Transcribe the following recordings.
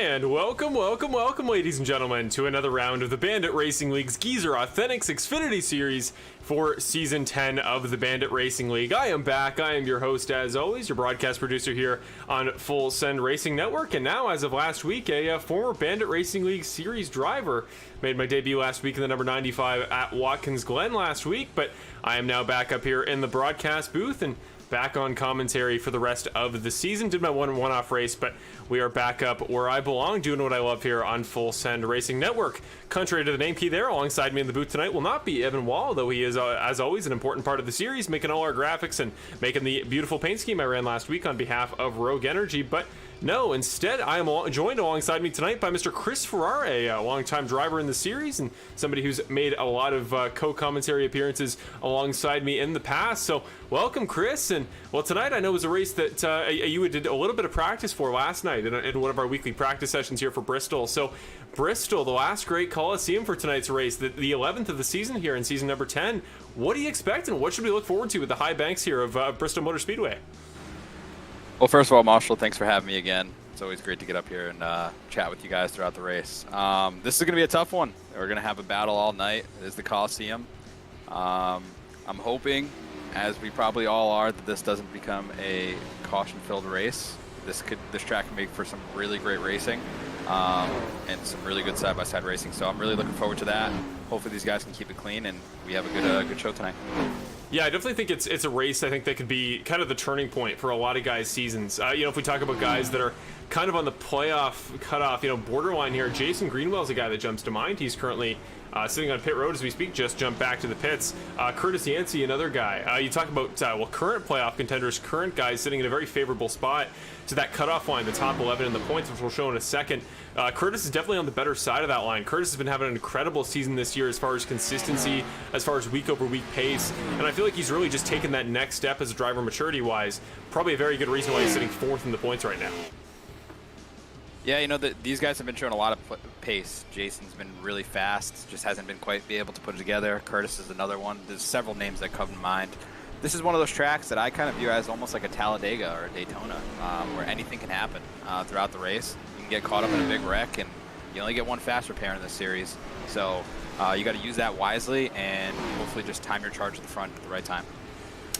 And welcome, ladies and gentlemen, to another round of the Bandit Racing League's Geezer Authentics Xfinity Series for Season 10 of the Bandit Racing League. I am back. I am your host, as always, your broadcast producer here on Full Send Racing Network. And now, as of last week, a former Bandit Racing League Series driver made my debut last week in the number 95 at Watkins Glen last week. But I am now back up here in the broadcast booth and back on commentary for the rest of the season. Did my one-off race, but we are back up where I belong, doing what I love here on Full Send Racing Network. Contrary to the name key there, alongside me in the booth tonight will not be Evan Wall, though he is, as always, an important part of the series, making all our graphics and making the beautiful paint scheme I ran last week on behalf of Rogue Energy. But no, instead, I am joined alongside me tonight by Mr. Chris Ferrare, a longtime driver in the series and somebody who's made a lot of co-commentary appearances alongside me in the past. So welcome, Chris. And well, tonight I know was a race that you did a little bit of practice for last night in one of our weekly practice sessions here for Bristol. So Bristol, the last great coliseum for tonight's race, the 11th of the season here in season number 10. What do you expect and what should we look forward to with the high banks here of Bristol Motor Speedway? Well, first of all, Marshall, thanks for having me again. It's always great to get up here and chat with you guys throughout the race. This is going to be a tough one. We're going to have a battle all night. It is the Coliseum. I'm hoping, as we probably all are, that this doesn't become a caution-filled race. This track can make for some really great racing and some really good side-by-side racing. So I'm really looking forward to that. Hopefully these guys can keep it clean and we have a good show tonight. Yeah, I definitely think it's a race, I think, that could be kind of the turning point for a lot of guys' seasons. If we talk about guys that are kind of on the playoff cutoff, borderline here, Jason Greenwell's a guy that jumps to mind. He's currently sitting on pit road as we speak, just jumped back to the pits. Curtis Yancey, another guy. You talk about, current playoff contenders, current guys sitting in a very favorable spot to that cutoff line, the top 11 in the points, which we'll show in a second. Curtis is definitely on the better side of that line. Curtis has been having an incredible season this year as far as consistency, as far as week-over-week pace, and I feel like he's really just taken that next step as a driver maturity-wise. Probably a very good reason why he's sitting fourth in the points right now. Yeah, these guys have been showing a lot of pace. Jason's been really fast, just hasn't been quite able to put it together. Curtis is another one. There's several names that come to mind. This is one of those tracks that I kind of view as almost like a Talladega or a Daytona, where anything can happen throughout the race. You can get caught up in a big wreck, and you only get one fast repair in this series. So you got to use that wisely and hopefully just time your charge at the front at the right time.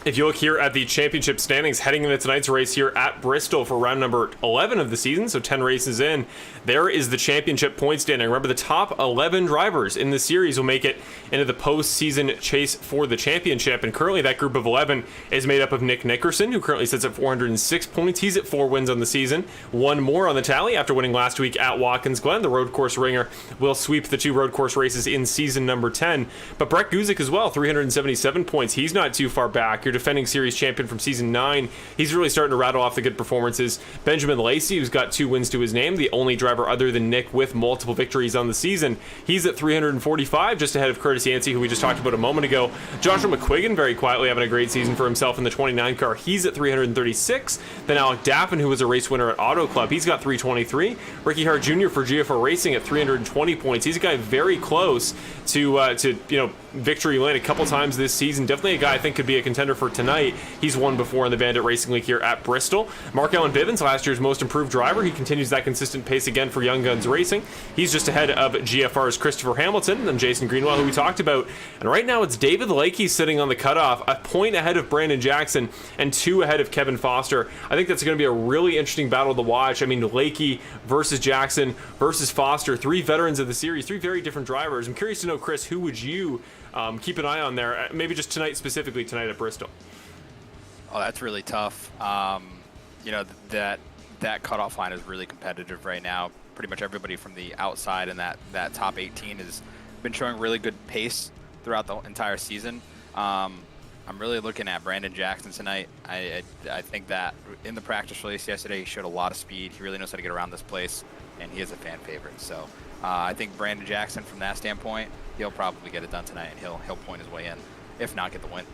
If you look here at the championship standings heading into tonight's race here at Bristol for round number 11 of the season, so 10 races in, there is the championship point standing. Remember, the top 11 drivers in the series will make it into the postseason chase for the championship, and currently that group of 11 is made up of Nick Nickerson, who currently sits at 406 points. He's at 4 wins on the season, one more on the tally after winning last week at Watkins Glen. The road course ringer will sweep the 2 road course races in season number 10. But Brett Guzik as well, 377 points. He's not too far back. You're defending series champion from season 9. He's really starting to rattle off the good performances. Benjamin Lacey, who's got 2 wins to his name, the only driver other than Nick with multiple victories on the season. He's at 345, just ahead of Curtis Yancey, who we just talked about a moment ago. Joshua McQuiggan very quietly having a great season for himself in the 29 car. He's at 336. Then Alec Daffin, who was a race winner at Auto Club, he's got 323. Ricky Hart Jr. for GFR Racing at 320 points. He's a guy very close to victory lane a couple times this season. Definitely a guy I think could be a contender for tonight. He's won before in the Bandit Racing League here at Bristol. Mark Allen Bivens, last year's most improved driver. He continues that consistent pace again for Young Guns Racing. He's just ahead of GFR's Christopher Hamilton and Jason Greenwell, who we talked about. And right now it's David Lakey sitting on the cutoff, a point ahead of Brandon Jackson and 2 ahead of Kevin Foster. I think that's going to be a really interesting battle to watch. I mean, Lakey versus Jackson versus Foster, 3 veterans of the series, 3 very different drivers. I'm curious to know, Chris, who would you keep an eye on there? Maybe just tonight, specifically tonight at Bristol. Oh, that's really tough. That cutoff line is really competitive right now. Pretty much everybody from the outside in that top 18 has been showing really good pace throughout the entire season. I'm really looking at Brandon Jackson tonight. I think that in the practice race yesterday, he showed a lot of speed. He really knows how to get around this place, and he is a fan favorite. So I think Brandon Jackson, from that standpoint, he'll probably get it done tonight, and he'll point his way in, if not get the win.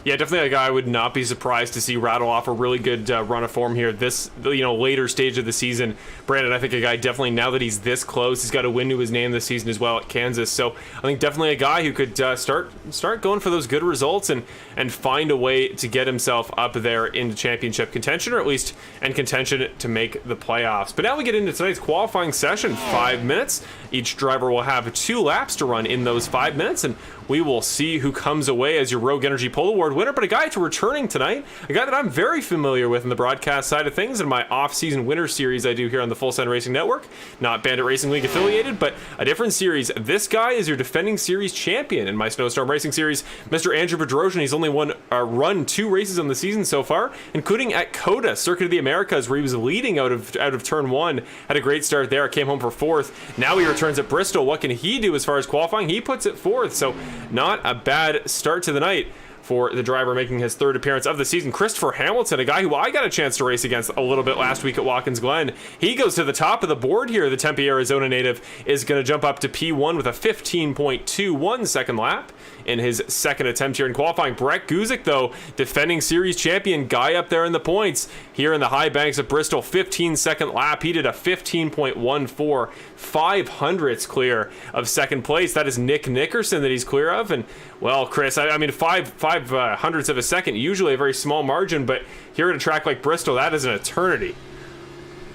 Yeah, definitely a guy I would not be surprised to see rattle off a really good run of form here this later stage of the season. Brandon, I think a guy definitely, now that he's this close, he's got a win to his name this season as well at Kansas. So I think definitely a guy who could start going for those good results and find a way to get himself up there into championship contention, or at least in contention to make the playoffs. But now we get into tonight's qualifying session. 5 minutes. Each driver will have 2 laps to run in those 5 minutes, and we will see who comes away as your Rogue Energy Pole Award winner. But a guy to returning tonight, a guy that I'm very familiar with in the broadcast side of things in my off-season winter series I do here on the Full Send Racing Network. Not Bandit Racing League affiliated, but a different series. This guy is your defending series champion in my Snowstorm Racing series, Mr. Andrew Bedrosian. He's only run 2 races on the season so far, including at COTA, Circuit of the Americas, where he was leading out of turn 1. Had a great start there, came home for 4th. Now he returns at Bristol. What can he do as far as qualifying? He puts it 4th, so not a bad start to the night for the driver making his 3rd appearance of the season. Christopher Hamilton, a guy who I got a chance to race against a little bit last week at Watkins Glen. He goes to the top of the board here. The Tempe, Arizona native is going to jump up to P1 with a 15.21 second lap in his 2nd attempt here in qualifying. Brett Guzik, though, defending series champion, guy up there in the points here in the high banks of Bristol. 15-second lap. He did a 15.14, 500ths clear of 2nd place. That is Nick Nickerson that he's clear of. And, well, Chris, I mean, 500ths of a second, usually a very small margin, but here at a track like Bristol, that is an eternity.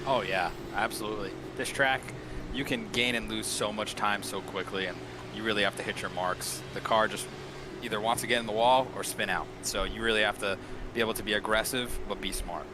Oh, yeah, absolutely. This track, you can gain and lose so much time so quickly, and you really have to hit your marks. The car just either wants to get in the wall or spin out. So you really have to be able to be aggressive, but be smart.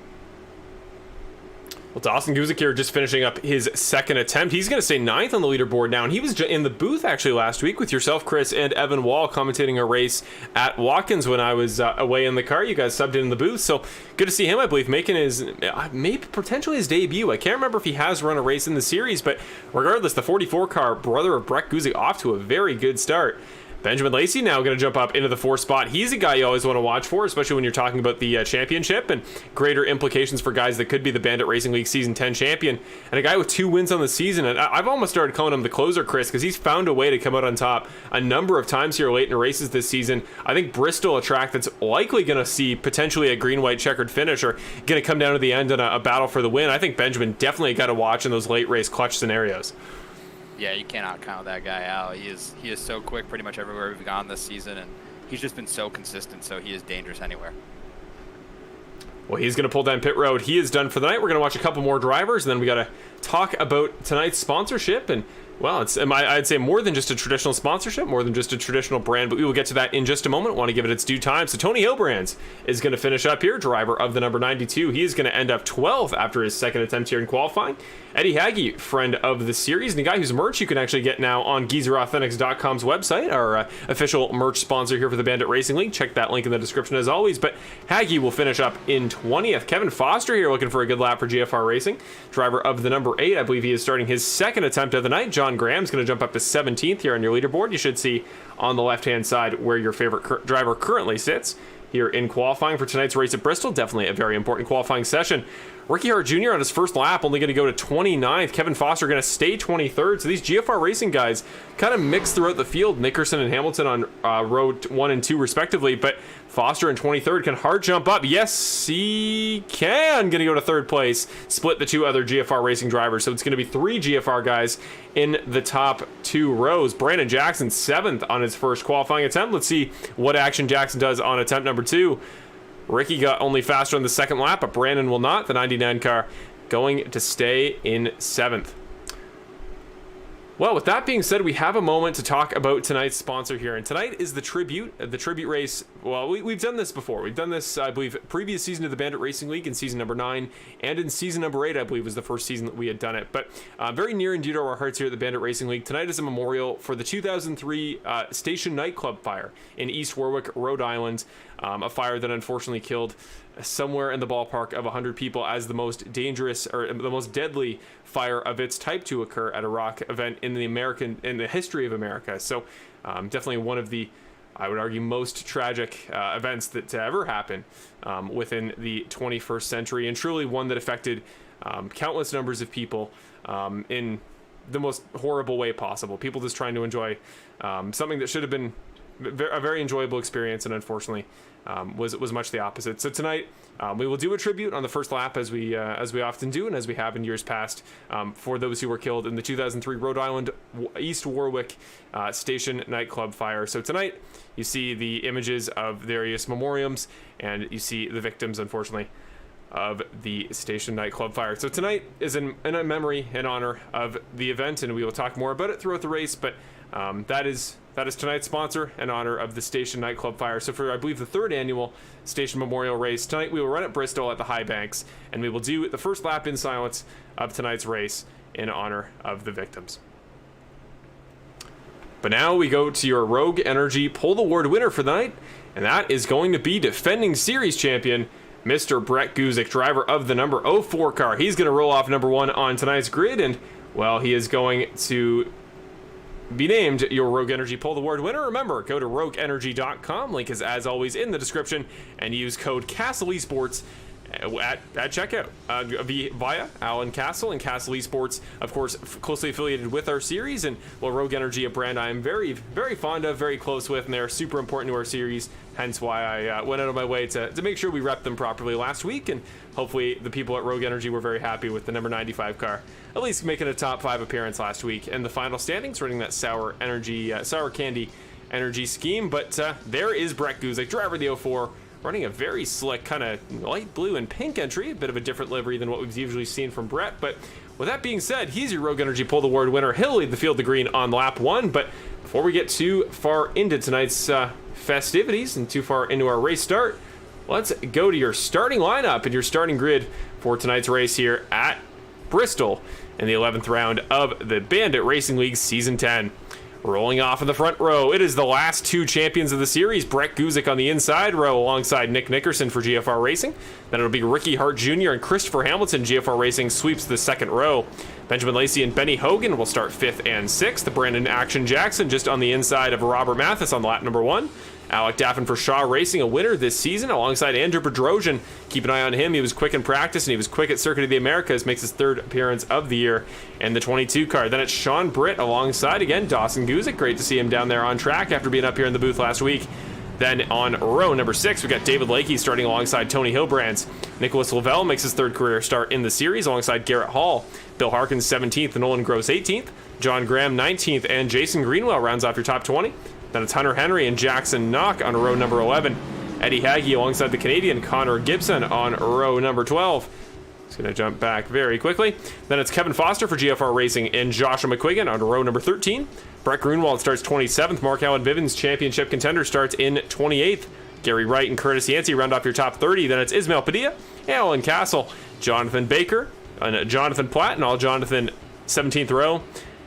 Well, Dawson Guzik here just finishing up his 2nd attempt. He's going to stay 9th on the leaderboard now, and he was in the booth actually last week with yourself, Chris, and Evan Wall commentating a race at Watkins when I was away in the car. You guys subbed in the booth, so good to see him, I believe, making his, maybe potentially his debut. I can't remember if he has run a race in the series, but regardless, the 44 car, brother of Brett Guzik, off to a very good start. Benjamin Lacey now going to jump up into the 4th spot. He's a guy you always want to watch for, especially when you're talking about the championship and greater implications for guys that could be the Bandit Racing League Season 10 champion. And a guy with 2 wins on the season. And I've almost started calling him the closer, Chris, because he's found a way to come out on top a number of times here late in races this season. I think Bristol, a track that's likely going to see potentially a green-white checkered finish or going to come down to the end in a battle for the win. I think Benjamin definitely got to watch in those late race clutch scenarios. Yeah, you cannot count that guy out. He is so quick pretty much everywhere we've gone this season, and he's just been so consistent, so he is dangerous anywhere. Well, he's going to pull down pit road. He is done for the night. We're going to watch a couple more drivers, and then we got to talk about tonight's sponsorship. And, well, it's I'd say more than just a traditional sponsorship, more than just a traditional brand, but we will get to that in just a moment. Want to give it its due time. So Tony Hilbrands is going to finish up here, driver of the number 92. He is going to end up 12th after his 2nd attempt here in qualifying. Eddie Hagge, friend of the series, and a guy whose merch you can actually get now on GeezerAuthentics.com's website, our official merch sponsor here for the Bandit Racing League. Check that link in the description as always. But Hagge will finish up in 20th. Kevin Foster here looking for a good lap for GFR Racing, driver of the number 8. I believe he is starting his 2nd attempt of the night. John Graham's going to jump up to 17th here on your leaderboard. You should see on the left-hand side where your favorite driver currently sits here in qualifying for tonight's race at Bristol. Definitely a very important qualifying session. Ricky Hart Jr. on his first lap only going to go to 29th. Kevin Foster going to stay 23rd. So these GFR Racing guys kind of mixed throughout the field. Nickerson and Hamilton on row 1 and 2 respectively. But Foster in 23rd. Can Hart jump up? Yes, he can. Going to go to 3rd place. Split the 2 other GFR Racing drivers. So it's going to be 3 GFR guys in the top 2 rows. Brandon Jackson 7th on his first qualifying attempt. Let's see what action Jackson does on attempt number 2. Ricky got only faster on the 2nd lap, but Brandon will not. The 99 car going to stay in 7th. Well, with that being said, we have a moment to talk about tonight's sponsor here. And tonight is the tribute race. Well, we've done this before. We've done this, I believe, previous season of the Bandit Racing League in season number 9. And in season number 8, I believe, was the first season that we had done it. But very near and dear to our hearts here at the Bandit Racing League. Tonight is a memorial for the 2003 Station nightclub fire in East Warwick, Rhode Island. A fire that unfortunately killed somewhere in the ballpark of 100 people as the most dangerous or the most deadly fire of its type to occur at a rock event in the history of America. So definitely one of the, I would argue, most tragic events that to ever happen within the 21st century, and truly one that affected countless numbers of people in the most horrible way possible. People just trying to enjoy something that should have been a very enjoyable experience, and unfortunately was much the opposite. So tonight we will do a tribute on the first lap, as we often do and as we have in years past, for those who were killed in the 2003 Rhode Island East Warwick station nightclub fire. So tonight you see the images of various memoriams, and you see the victims, unfortunately, of the station nightclub fire. So tonight is in a memory and honor of the event, and we will talk more about it throughout the race, but that is tonight's sponsor in honor of the station nightclub fire. So for, I believe, the 3rd annual station memorial race tonight, we will run at Bristol at the High Banks, and we will do the first lap in silence of tonight's race in honor of the victims. But now we go to your Rogue Energy Pole Award winner for the night, and that is going to be defending series champion Mr. Brett Guzik, driver of the number 04 car. He's going to roll off number 1 on tonight's grid, and, well, he is going to be named your Rogue Energy Pole Award winner. Remember, go to rogueenergy.com. Link is, as always, in the description, and use code Castle Esports at checkout via Alan Castle and Castle Esports, of course, closely affiliated with our series. And, well, Rogue Energy, a brand I am very, very fond of, very close with, and they're super important to our series, hence why I went out of my way to make sure we rep them properly last week, and hopefully the people at Rogue Energy were very happy with the number 95 car at least making a top 5 appearance last week and the final standings, running that sour candy energy scheme. But there is Brett Guzik, driver of the 04, running a very slick kind of light blue and pink entry, a bit of a different livery than what we've usually seen from Brett. But with that being said, he's your Rogue Energy Pole Award winner. He'll lead the field to green on lap 1. But before we get too far into tonight's festivities and too far into our race start, let's go to your starting lineup and your starting grid for tonight's race here at Bristol in the 11th round of the Bandit Racing League Season 10. Rolling off in the front row, it is the last 2 champions of the series. Brett Guzik on the inside row alongside Nick Nickerson for GFR Racing. Then it'll be Ricky Hart Jr. and Christopher Hamilton. GFR Racing sweeps the 2nd row. Benjamin Lacey and Benny Hogan will start 5th and 6th. Brandon Action Jackson just on the inside of Robert Mathis on lap number 1. Alec Daffin for Shaw Racing, a winner this season, alongside Andrew Bedrosian. Keep an eye on him. He was quick in practice, and he was quick at Circuit of the Americas. Makes his 3rd appearance of the year in the 22 car. Then it's Sean Britt alongside, again, Dawson Guzik. Great to see him down there on track after being up here in the booth last week. Then on row number 6, we got David Lakey starting alongside Tony Hilbrands. Nicholas Lavelle makes his 3rd career start in the series alongside Garrett Hall. Bill Harkins 17th and Nolan Gross 18th. John Graham 19th, and Jason Greenwell rounds off your top 20. Then it's Hunter Henry and Jackson Knock on row number 11. Eddie Hagee alongside the Canadian Connor Gibson on row number 12. He's going to jump back very quickly. Then it's Kevin Foster for GFR Racing and Joshua McQuiggan on row number 13. Brett Grunwald starts 27th. Mark Allen Bivens, championship contender, starts in 28th. Gary Wright and Curtis Yancey round off your top 30. Then it's Ismail Padilla, Alan Castle, Jonathan Baker, and Jonathan Platt, and all Jonathan 17th row.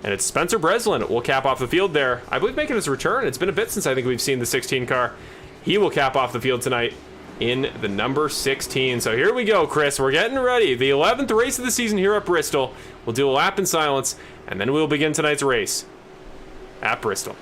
And it's Spencer Breslin will cap off the field there. I believe making his return. It's been a bit since I think we've seen the 16 car. He will cap off the field tonight in the number 16. So here we go, Chris. We're getting ready. The 11th race of the season here at Bristol. We'll do a lap in silence, and then we'll begin tonight's race at Bristol.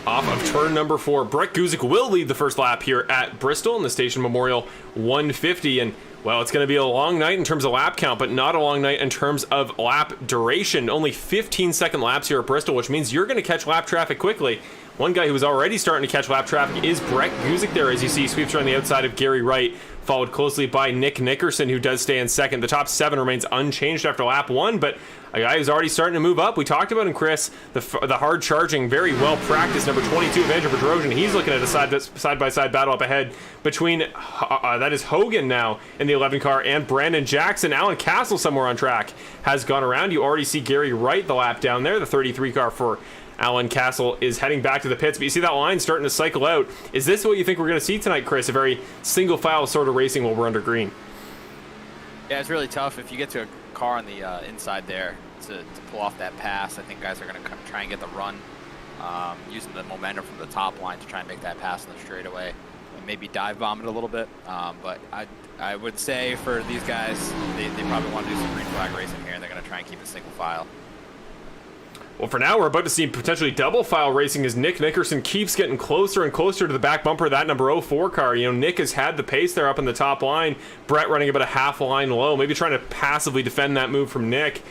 Off of turn number 4, Brett Guzik will lead the first lap here at Bristol in the Station Memorial 150. And, well, it's going to be a long night in terms of lap count, but not a long night in terms of lap duration. Only 15-second laps here at Bristol, which means you're going to catch lap traffic quickly. One guy who was already starting to catch lap traffic is Brett Guzik there, as you see, sweeps around the outside of Gary Wright, followed closely by Nick Nickerson, who does stay in second. The top 7 remains unchanged after lap 1, but a guy who's already starting to move up. We talked about him, Chris, the hard-charging, very well-practiced number 22 of Andrew Bedrosian. He's looking at a side-by-side battle up ahead between, that is Hogan now in the 11 car, and Brandon Jackson. Alan Castle somewhere on track has gone around. You already see Gary Wright the lap down there. The 33 car for Alan Castle is heading back to the pits, but you see that line starting to cycle out. Is this what you think we're going to see tonight, Chris? A very single-file sort of racing while we're under green? Yeah, it's really tough if you get to a car on the inside there to pull off that pass. I think guys are going to try and get the run, using the momentum from the top line to try and make that pass in the straightaway, and maybe dive bomb it a little bit. But I would say for these guys, they probably want to do some green flag racing here, and they're going to try and keep it single file. Well, for now, we're about to see potentially double file racing as Nick Nickerson keeps getting closer and closer to the back bumper of that number 04 car. You know, Nick has had the pace there up in the top line. Brett running about a half line low, maybe trying to passively defend that move from Nick.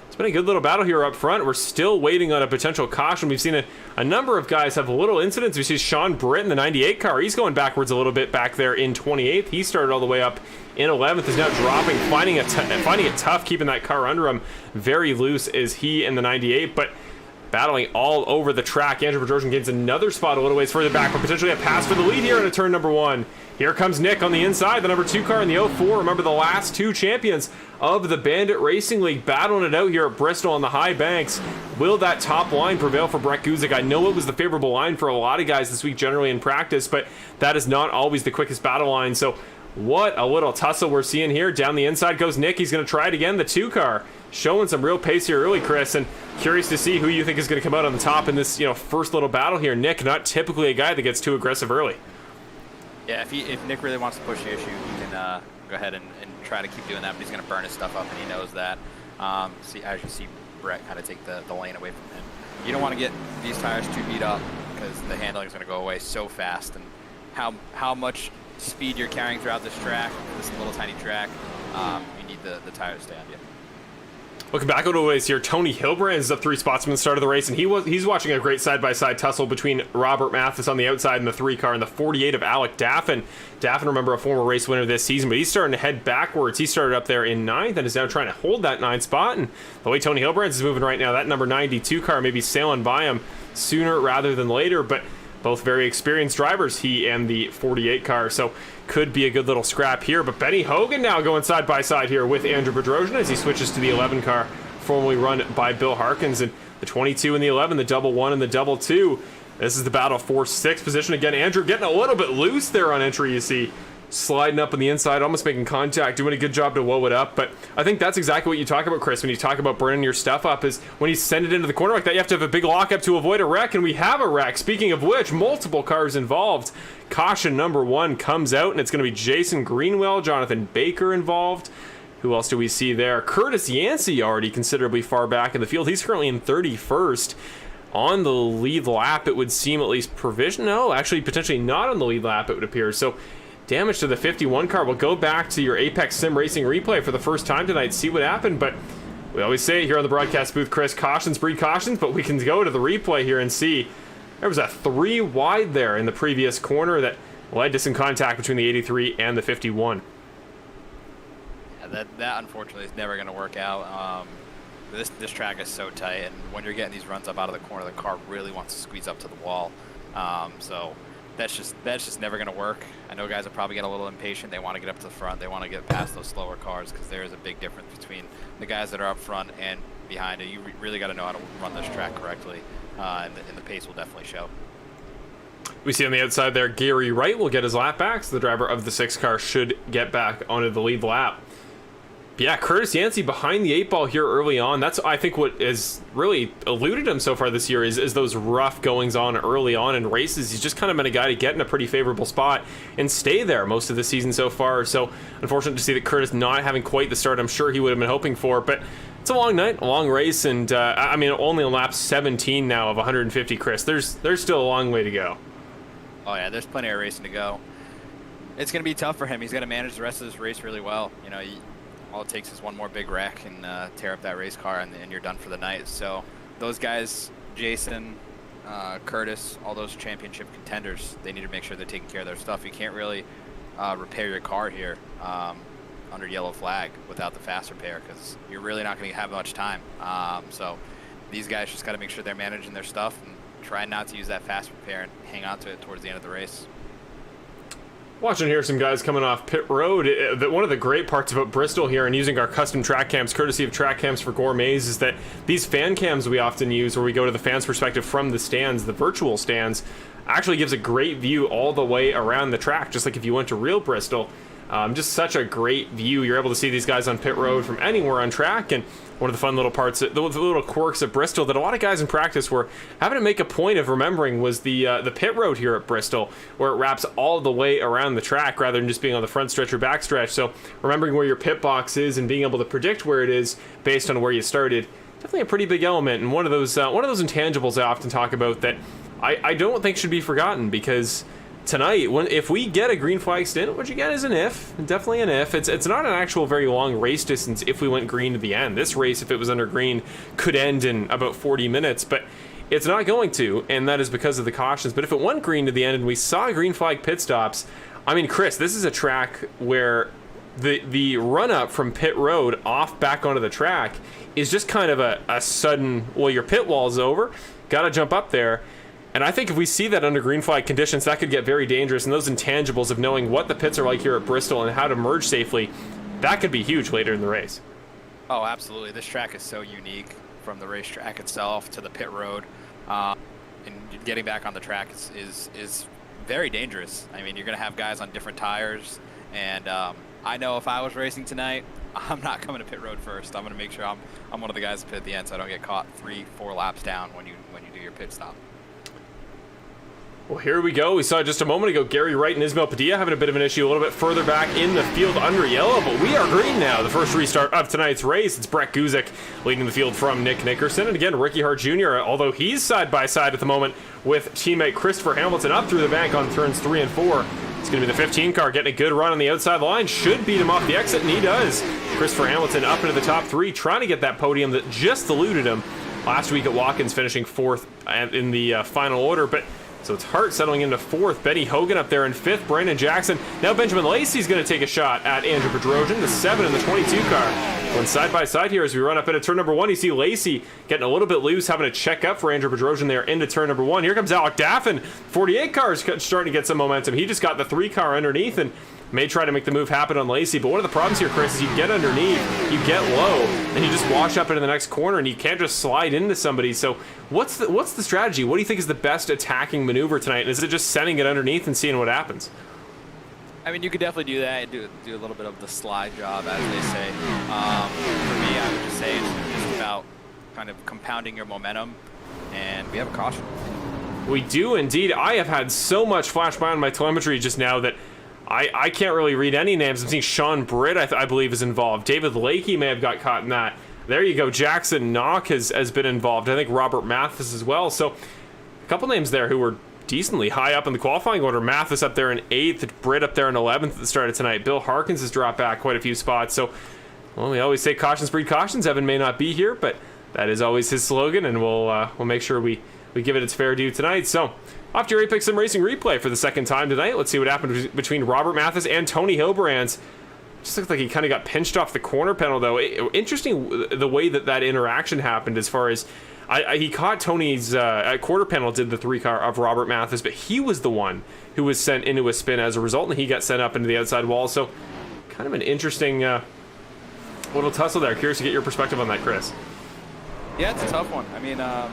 It's been a good little battle here up front. We're still waiting on a potential caution. We've seen a number of guys have little incidents. We see Sean Britt in the 98 car. He's going backwards a little bit back there in 28th. He started all the way up in 11th, is now dropping, finding it tough keeping that car under him. Very loose is he in the 98, but battling all over the track. Andrew Bedrosian gains another spot a little ways further back, but potentially a pass for the lead here into turn number 1. Here comes Nick on the inside, the number 2 car in the 04. Remember, the last 2 champions of the Bandit Racing League battling it out here at Bristol on the high banks. Will that top line prevail for Brett Guzik? I know it was the favorable line for a lot of guys this week generally in practice, but that is not always the quickest battle line. So what a little tussle we're seeing here. Down the inside goes Nick. He's going to try it again. The 2 car showing some real pace here early, Chris, and curious to see who you think is going to come out on the top in this, first little battle here. Nick, not typically a guy that gets too aggressive early. Yeah, if Nick really wants to push the issue, he can go ahead and try to keep doing that, but he's going to burn his stuff up, and he knows that. As you see Brett kind of take the lane away from him. You don't want to get these tires too beat up because the handling is going to go away so fast, and how much speed you're carrying throughout this track, this little tiny track, you need the tires to stay on you. Looking back a little ways here, Tony Hilbrand is up 3 spots from the start of the race, and he's watching a great side-by-side tussle between Robert Mathis on the outside in the 3 car and the 48 of Alec Daffin. Daffin, remember, a former race winner this season, but he's starting to head backwards. He started up there in 9th and is now trying to hold that 9th spot, and the way Tony Hilbrand is moving right now, that number 92 car may be sailing by him sooner rather than later, but both very experienced drivers, he and the 48 car, so could be a good little scrap here. But Benny Hogan now going side by side here with Andrew Bedrosian as he switches to the 11 car, formerly run by Bill Harkins, and the 22 and the 11, the double 1 and the double 2. This is the battle for 6th position. Again, Andrew getting a little bit loose there on entry, you see. Sliding up on the inside, almost making contact, doing a good job to woe it up. But I think that's exactly what you talk about, Chris, when you talk about burning your stuff up, is when you send it into the corner like that, you have to have a big lockup to avoid a wreck, and we have a wreck. Speaking of which, multiple cars involved. Caution number 1 comes out, and it's going to be Jason Greenwell, Jonathan Baker involved. Who else do we see there? Curtis Yancey already considerably far back in the field. He's currently in 31st. On the lead lap, it would seem, at least provision. No, actually, potentially not on the lead lap, it would appear. So damage to the 51 car. We'll go back to your Apex Sim Racing replay for the first time tonight, see what happened. But we always say here on the broadcast booth, Chris, cautions breed cautions, but we can go to the replay here and see there was a 3 wide there in the previous corner that led to some contact between the 83 and the 51. Yeah, that unfortunately is never going to work out. This track is so tight, and when you're getting these runs up out of the corner, the car really wants to squeeze up to the wall. So that's just never going to work. I know guys will probably get a little impatient. They want to get up to the front. They want to get past those slower cars because there is a big difference between the guys that are up front and behind it. You really got to know how to run this track correctly, and the pace will definitely show. We see on the outside there, Gary Wright will get his lap back, so the driver of the 6 car should get back onto the lead lap. Yeah, Curtis Yancey behind the 8 ball here early on. That's, I think, what has really eluded him so far this year is those rough goings on early on in races. He's just kind of been a guy to get in a pretty favorable spot and stay there most of the season so far. So unfortunate to see that Curtis not having quite the start I'm sure he would have been hoping for. But it's a long night, a long race, and I mean, only on lap 17 now of 150, Chris. There's still a long way to go. Oh yeah, there's plenty of racing to go. It's going to be tough for him. He's got to manage the rest of this race really well. You know, all it takes is one more big wreck and tear up that race car, and you're done for the night. So those guys, Jason, Curtis, all those championship contenders, they need to make sure they're taking care of their stuff. You can't really repair your car here under yellow flag without the fast repair because you're really not going to have much time. So these guys just got to make sure they're managing their stuff and try not to use that fast repair and hang on to it towards the end of the race. Watching here some guys coming off pit road. One of the great parts about Bristol here and using our custom track cams, courtesy of Track Cams for Gourmets, is that these fan cams we often use where we go to the fans' perspective from the stands, the virtual stands, actually gives a great view all the way around the track, just like if you went to real Bristol. Just such a great view. You're able to see these guys on pit road from anywhere on track, and one of the fun little parts, the little quirks of Bristol that a lot of guys in practice were having to make a point of remembering was the pit road here at Bristol, where it wraps all the way around the track rather than just being on the front stretch or back stretch. So remembering where your pit box is and being able to predict where it is based on where you started definitely a pretty big element, and one of those intangibles I often talk about that I don't think should be forgotten, because tonight, if we get a green flag stint, which again is an if, definitely an if, it's not an actual very long race distance if we went green to the end. This race, if it was under green, could end in about 40 minutes, but it's not going to, and that is because of the cautions. But if it went green to the end and we saw green flag pit stops, I mean, Chris, this is a track where the run-up from pit road off back onto the track is just kind of a sudden, well, your pit wall is over, got to jump up there. And I think if we see that under green flag conditions, that could get very dangerous. And those intangibles of knowing what the pits are like here at Bristol and how to merge safely, that could be huge later in the race. Oh, absolutely. This track is so unique, from the racetrack itself to the pit road. And getting back on the track is very dangerous. I mean, you're going to have guys on different tires. And I know if I was racing tonight, I'm not coming to pit road first. I'm going to make sure I'm one of the guys to pit at the end, so I don't get caught 3-4 laps down when you do your pit stop. Well, here we go. We saw just a moment ago Gary Wright and Ismail Padilla having a bit of an issue a little bit further back in the field under yellow, but we are green now. The first restart of tonight's race. It's Brett Guzik leading the field from Nick Nickerson. And again, Ricky Hart Jr., although he's side by side at the moment with teammate Christopher Hamilton up through the bank on turns 3 and 4. It's going to be the 15 car getting a good run on the outside line. Should beat him off the exit, and he does. Christopher Hamilton up into the top 3, trying to get that podium that just eluded him last week at Watkins, finishing 4th in the final order. But so it's Hart settling into 4th. Benny Hogan up there in 5th. Brandon Jackson. Now Benjamin Lacey's going to take a shot at Andrew Bedrosian, the 7 in the 22 car. Going side by side here as we run up into turn number 1. You see Lacey getting a little bit loose, having to check up for Andrew Bedrosian there into turn number 1. Here comes Alec Daffin. 48 cars starting to get some momentum. He just got the 3 car underneath and may try to make the move happen on Lacey. But one of the problems here, Chris, is you get underneath, you get low, and you just wash up into the next corner, and you can't just slide into somebody. So what's the strategy? What do you think is the best attacking maneuver tonight? And is it just sending it underneath and seeing what happens? I mean, you could definitely do that and do a little bit of the slide job, as they say. For me, I would just say it's just about kind of compounding your momentum, and we have a caution. We do indeed. I have had so much flash by on my telemetry just now that I can't really read any names. I'm seeing Sean Britt, I believe, is involved. David Lakey may have got caught in that. There you go. Jackson Knock has been involved. I think Robert Mathis as well. So a couple names there who were decently high up in the qualifying order. Mathis up there in 8th, Britt up there in 11th at the start of tonight. Bill Harkins has dropped back quite a few spots. So, well, we always say cautions breed cautions. Evan may not be here, but that is always his slogan, and we'll make sure we give it its fair due tonight. So, off to your Apex Sim Racing replay for the second time tonight. Let's see what happened between Robert Mathis and Tony Hilbrands. Just looked like he kind of got pinched off the corner panel, though. Interesting the way that interaction happened, as far as he caught Tony's quarter panel, did the 3 car of Robert Mathis, but he was the one who was sent into a spin as a result, and he got sent up into the outside wall. So kind of an interesting little tussle there. Curious to get your perspective on that, Chris. Yeah, it's a tough one. I mean, I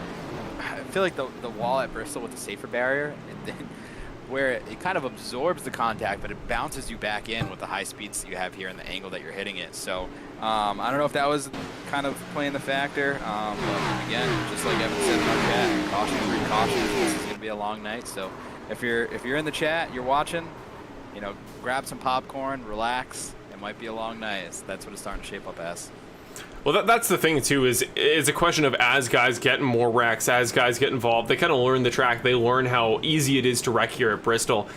feel like the wall at Bristol with the safer barrier, where it kind of absorbs the contact, but it bounces you back in with the high speeds that you have here and the angle that you're hitting it. So I don't know if that was kind of playing the factor. But again, just like Evan said in our chat, caution, precaution. This is going to be a long night. So if you're in the chat, you're watching, grab some popcorn, relax. It might be a long night. That's what it's starting to shape up as. Well, that's the thing, too, is it's a question of as guys get more wrecks, as guys get involved, they kind of learn the track. They learn how easy it is to wreck here at Bristol.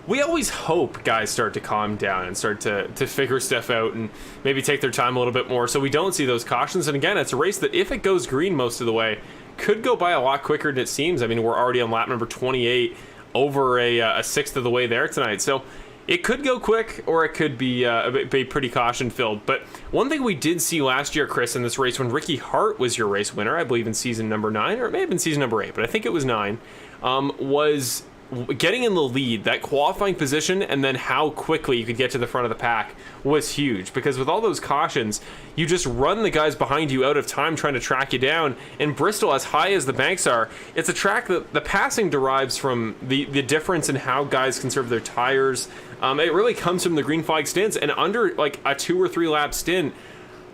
We always hope guys start to calm down and start to figure stuff out and maybe take their time a little bit more so we don't see those cautions. And again, it's a race that if it goes green most of the way, could go by a lot quicker than it seems. I mean, we're already on lap number 28, over a sixth of the way there tonight. So it could go quick, or it could be pretty caution-filled. But one thing we did see last year, Chris, in this race, when Ricky Hart was your race winner, I believe in season number 9, or it may have been season number 8, but I think it was 9, was getting in the lead. That qualifying position and then how quickly you could get to the front of the pack was huge, because with all those cautions, you just run the guys behind you out of time trying to track you down. In Bristol, as high as the banks are, it's a track that the passing derives from the difference in how guys conserve their tires. It really comes from the green flag stints, and under like a 2 or 3 lap stint,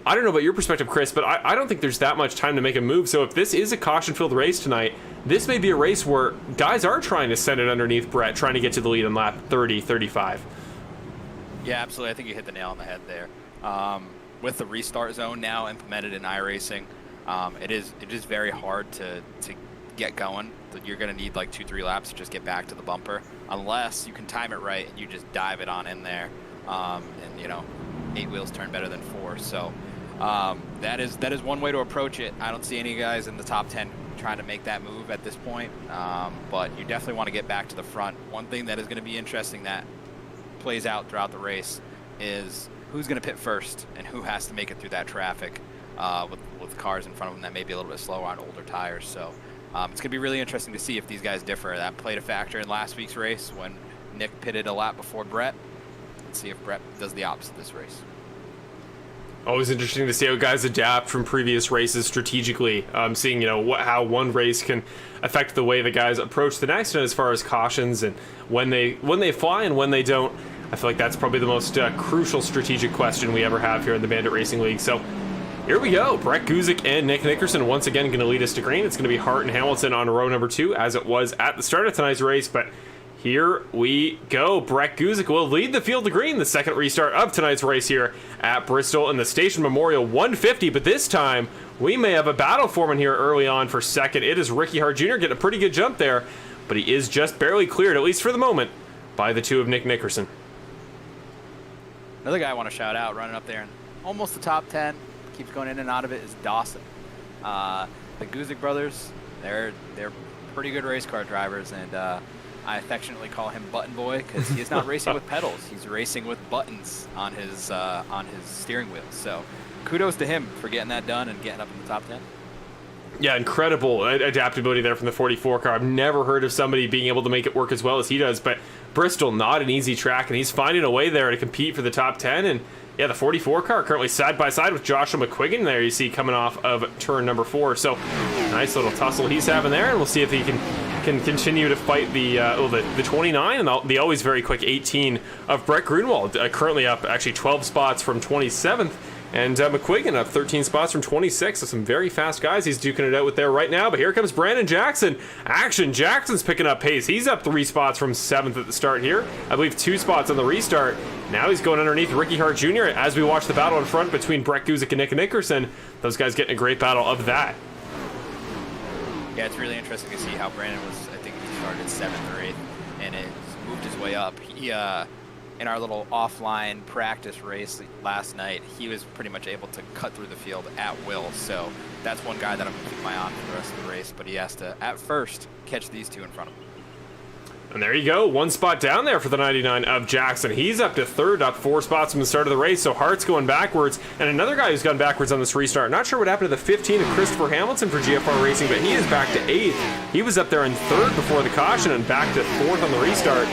I don't know about your perspective, Chris, but I don't think there's that much time to make a move. So if this is a caution-filled race tonight, this may be a race where guys are trying to send it underneath Brett, trying to get to the lead in lap 30, 35. Yeah, absolutely. I think you hit the nail on the head there. With the restart zone now implemented in iRacing, It is very hard to get going. You're going to need like 2-3 laps to just get back to the bumper, unless you can time it right and you just dive it on in there. And 8 wheels turn better than 4. So that is one way to approach it. I don't see any guys in the top 10 trying to make that move at this point, but you definitely want to get back to the front. One thing that is going to be interesting that plays out throughout the race is who's going to pit first and who has to make it through that traffic with cars in front of them that may be a little bit slower on older tires. So it's going to be really interesting to see if these guys differ. That played a factor in last week's race when Nick pitted a lap before Brett. Let's see if Brett does the opposite this race. Always interesting to see how guys adapt from previous races strategically. Seeing how one race can affect the way the guys approach the next one as far as cautions and when they fly and when they don't. I feel like that's probably the most crucial strategic question we ever have here in the Bandit Racing League. So here we go. Brett Guzik and Nick Nickerson once again going to lead us to green. It's going to be Hart and Hamilton on row number 2 as it was at the start of tonight's race, but here we go. Brett Guzik will lead the field to green, the second restart of tonight's race here at Bristol in the Station Memorial 150. But this time, we may have a battle forming here early on for second. It is Ricky Hart Jr. getting a pretty good jump there, but he is just barely cleared, at least for the moment, by the 2 of Nick Nickerson. Another guy I want to shout out running up there in almost the top 10, keeps going in and out of it, is Dawson. The Guzik brothers, they're pretty good race car drivers, and I affectionately call him Button Boy because he is not racing with pedals. He's racing with buttons on his steering wheel. So kudos to him for getting that done and getting up in the top 10. Yeah, incredible adaptability there from the 44 car. I've never heard of somebody being able to make it work as well as he does, but Bristol, not an easy track, and he's finding a way there to compete for the top 10. And yeah, the 44 car currently side by side with Joshua McQuiggan there, you see, coming off of turn number 4. So nice little tussle he's having there, and we'll see if he can continue to fight the 29 and the always very quick 18 of Brett Grunwald, currently up actually 12 spots from 27th, and McQuiggan up 13 spots from 26. So some very fast guys he's duking it out with there right now. But here comes Brandon Jackson. Jackson's picking up pace. He's up 3 spots from 7th at the start here. I believe 2 spots on the restart. Now he's going underneath Ricky Hart Jr. as we watch the battle in front between Brett Guzik and Nick Nickerson. Those guys getting a great battle of that. Yeah, it's really interesting to see how Brandon was, I think he started 7th or 8th, and it's moved his way up. He, in our little offline practice race last night, he was pretty much able to cut through the field at will. So that's one guy that I'm going to keep my eye on for the rest of the race, but he has to, at first, catch these 2 in front of him. And there you go, 1 spot down there for the 99 of Jackson. He's up to 3rd, up 4 spots from the start of the race, so Hart's going backwards. And another guy who's gone backwards on this restart. Not sure what happened to the 15 of Christopher Hamilton for GFR Racing, but he is back to 8th. He was up there in 3rd before the caution and back to 4th on the restart.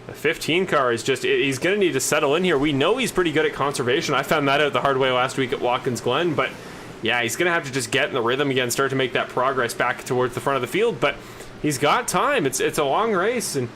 The 15 car is just, he's going to need to settle in here. We know he's pretty good at conservation. I found that out the hard way last week at Watkins Glen, but yeah, he's going to have to just get in the rhythm again, start to make that progress back towards the front of the field, but he's got time. It's a long race, and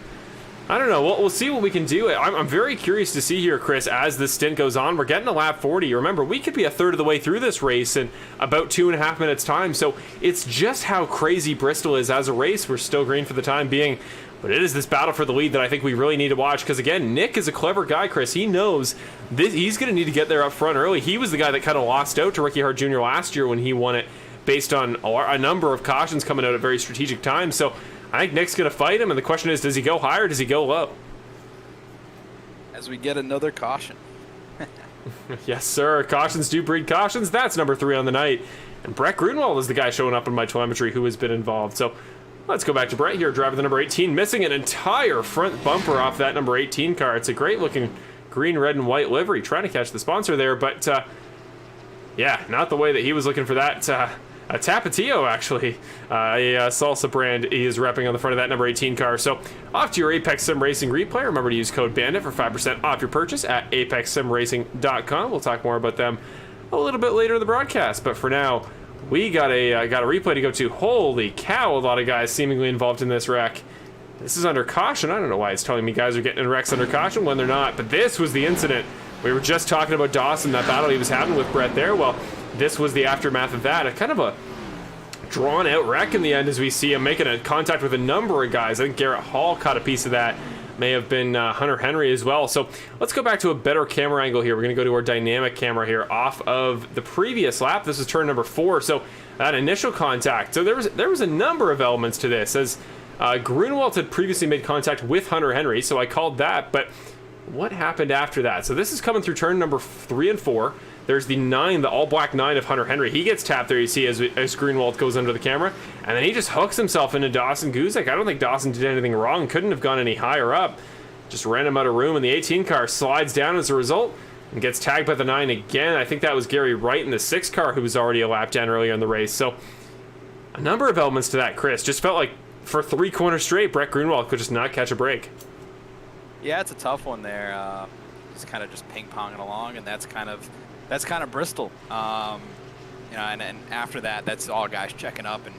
I don't know. We'll see what we can do. I'm very curious to see here, Chris, as this stint goes on. We're getting to lap 40. Remember, we could be a third of the way through this race in about 2.5 minutes time. So it's just how crazy Bristol is as a race. We're still green for the time being. But it is this battle for the lead that I think we really need to watch. Because, again, Nick is a clever guy, Chris. He knows he's going to need to get there up front early. He was the guy that kind of lost out to Ricky Hart Jr. last year when he won it based on a number of cautions coming out at very strategic times. So I think Nick's going to fight him, and the question is, does he go high or does he go low? As we get another caution. Yes, sir. Cautions do breed cautions. That's number 3 on the night. And Brett Grunwald is the guy showing up in my telemetry who has been involved. So let's go back to Brett here, driving the number 18, missing an entire front bumper off that number 18 car. It's a great-looking green, red, and white livery. Trying to catch the sponsor there, but yeah, not the way that he was looking for that. A Tapatio, actually, a salsa brand he is repping on the front of that number 18 car. So off to your Apex Sim Racing replay. Remember to use code BANDIT for 5% off your purchase at apexsimracing.com. We'll talk more about them a little bit later in the broadcast. But for now, we got a replay to go to. Holy cow, a lot of guys seemingly involved in this wreck. This is under caution. I don't know why it's telling me guys are getting in wrecks under caution when they're not. But this was the incident. We were just talking about Dawson, that battle he was having with Brett there. Well, this was the aftermath of that. A kind of a drawn out wreck in the end as we see him making a contact with a number of guys. I think Garrett Hall caught a piece of that may have been Hunter Henry as well. So let's go back to a better camera angle here. We're going to go to our dynamic camera here off of the previous lap. This is turn number 4. So that initial contact. So there was a number of elements to this, as Grunewald had previously made contact with Hunter Henry, so I called that. But what happened after that? So this is coming through turn number 3 and 4. There's the 9, the all-black 9 of Hunter Henry. He gets tapped there, you see, as Grunewald goes under the camera. And then he just hooks himself into Dawson Guzek. I don't think Dawson did anything wrong. Couldn't have gone any higher up. Just ran him out of room, and the 18 car slides down as a result and gets tagged by the 9 again. I think that was Gary Wright in the 6 car, who was already a lap down earlier in the race. So a number of elements to that, Chris. Just felt like for 3 corners straight, Brett Grunewald could just not catch a break. Yeah, it's a tough one there. Just kind of just ping-ponging along, and that's kind of Bristol. You know, and after that, that's all guys checking up, and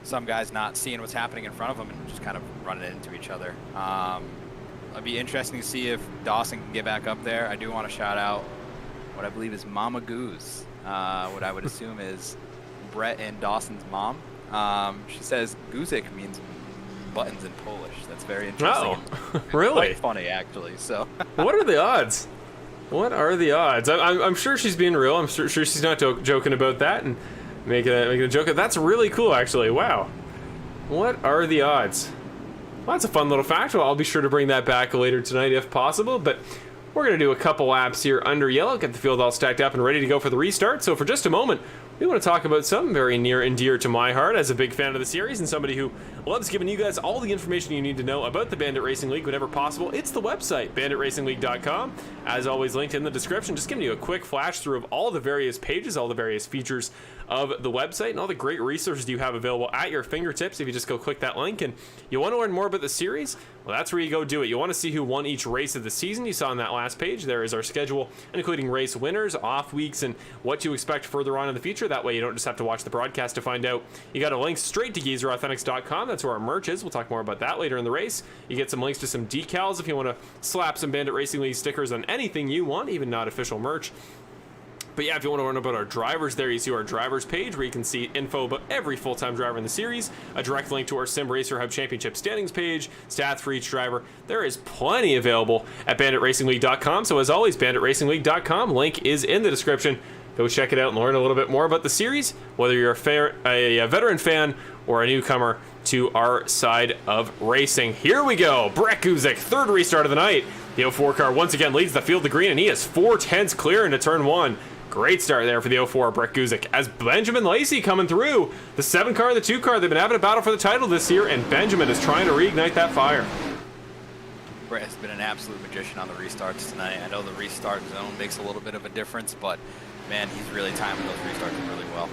some guys not seeing what's happening in front of them and just kind of running into each other. It'll be interesting to see if Dawson can get back up there. I do want to shout out what I believe is Mama Goose, what I would assume is Brett and Dawson's mom. She says Guzek means buttons in Polish. That's very interesting. Oh, really? Quite funny, actually. So. What are the odds? What are the odds? I'm sure she's being real. I'm sure she's not joking about that and making a joke. That's really cool, actually. Wow. What are the odds? Well, that's a fun little fact. Well, I'll be sure to bring that back later tonight if possible. But we're going to do a couple laps here under yellow, get the field all stacked up and ready to go for the restart. So for just a moment, we want to talk about something very near and dear to my heart as a big fan of the series and somebody who loves giving you guys all the information you need to know about the Bandit Racing League whenever possible. It's the website, banditracingleague.com. As always, linked in the description. Just giving you a quick flash through of all the various pages, all the various features of the website, and all the great resources you have available at your fingertips if you just go click that link. And you want to learn more about the series? Well, that's where you go do it. You want to see who won each race of the season. You saw on that last page, there is our schedule, including race winners, off weeks, and what to expect further on in the future. That way you don't just have to watch the broadcast to find out. You got a link straight to geezerauthentics.com. That's where our merch is. We'll talk more about that later in the race. You get some links to some decals if you want to slap some Bandit Racing League stickers on anything you want, even not official merch. But yeah, if you want to learn about our drivers, there you see our drivers page where you can see info about every full-time driver in the series, a direct link to our Sim Racer Hub Championship standings page, stats for each driver. There is plenty available at banditracingleague.com. So as always, banditracingleague.com, link is in the description. Go check it out and learn a little bit more about the series, whether you're a veteran fan or a newcomer to our side of racing. Here we go. Brett Guzek, third restart of the night. The 04 car once again leads the field to green, and he is 4/10 clear into turn 1. Great start there for the 04 Brett Guzek, as Benjamin Lacey coming through. The 7 car and the 2 car, they've been having a battle for the title this year, and Benjamin is trying to reignite that fire. Brett has been an absolute magician on the restarts tonight. I know the restart zone makes a little bit of a difference, but man, he's really timing those restarts really well.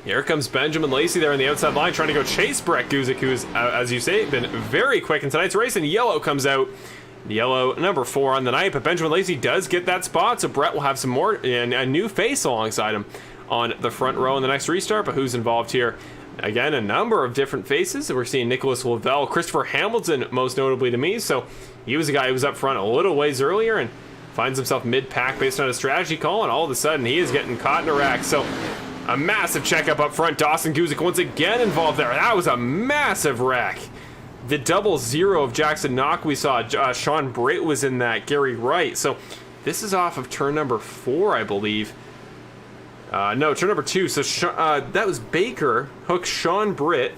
Here comes Benjamin Lacey there on the outside line, trying to go chase Brett Guzek, who's, as you say, been very quick in tonight's race, and yellow comes out. Yellow, number 4 on the night, but Benjamin Lacey does get that spot, so Brett will have some more, and a new face alongside him on the front row in the next restart. But who's involved here? Again, a number of different faces. We're seeing Nicholas Lavelle, Christopher Hamilton, most notably to me. So he was a guy who was up front a little ways earlier and finds himself mid-pack based on a strategy call, and all of a sudden he is getting caught in a wreck. So a massive checkup up front. Dawson Guzek once again involved there. That was a massive wreck. The 00 of Jackson Knock we saw, Sean Britt was in that, Gary Wright. So this is off of turn number 4, I believe. No, turn number 2. So that was Baker, hooked Sean Britt.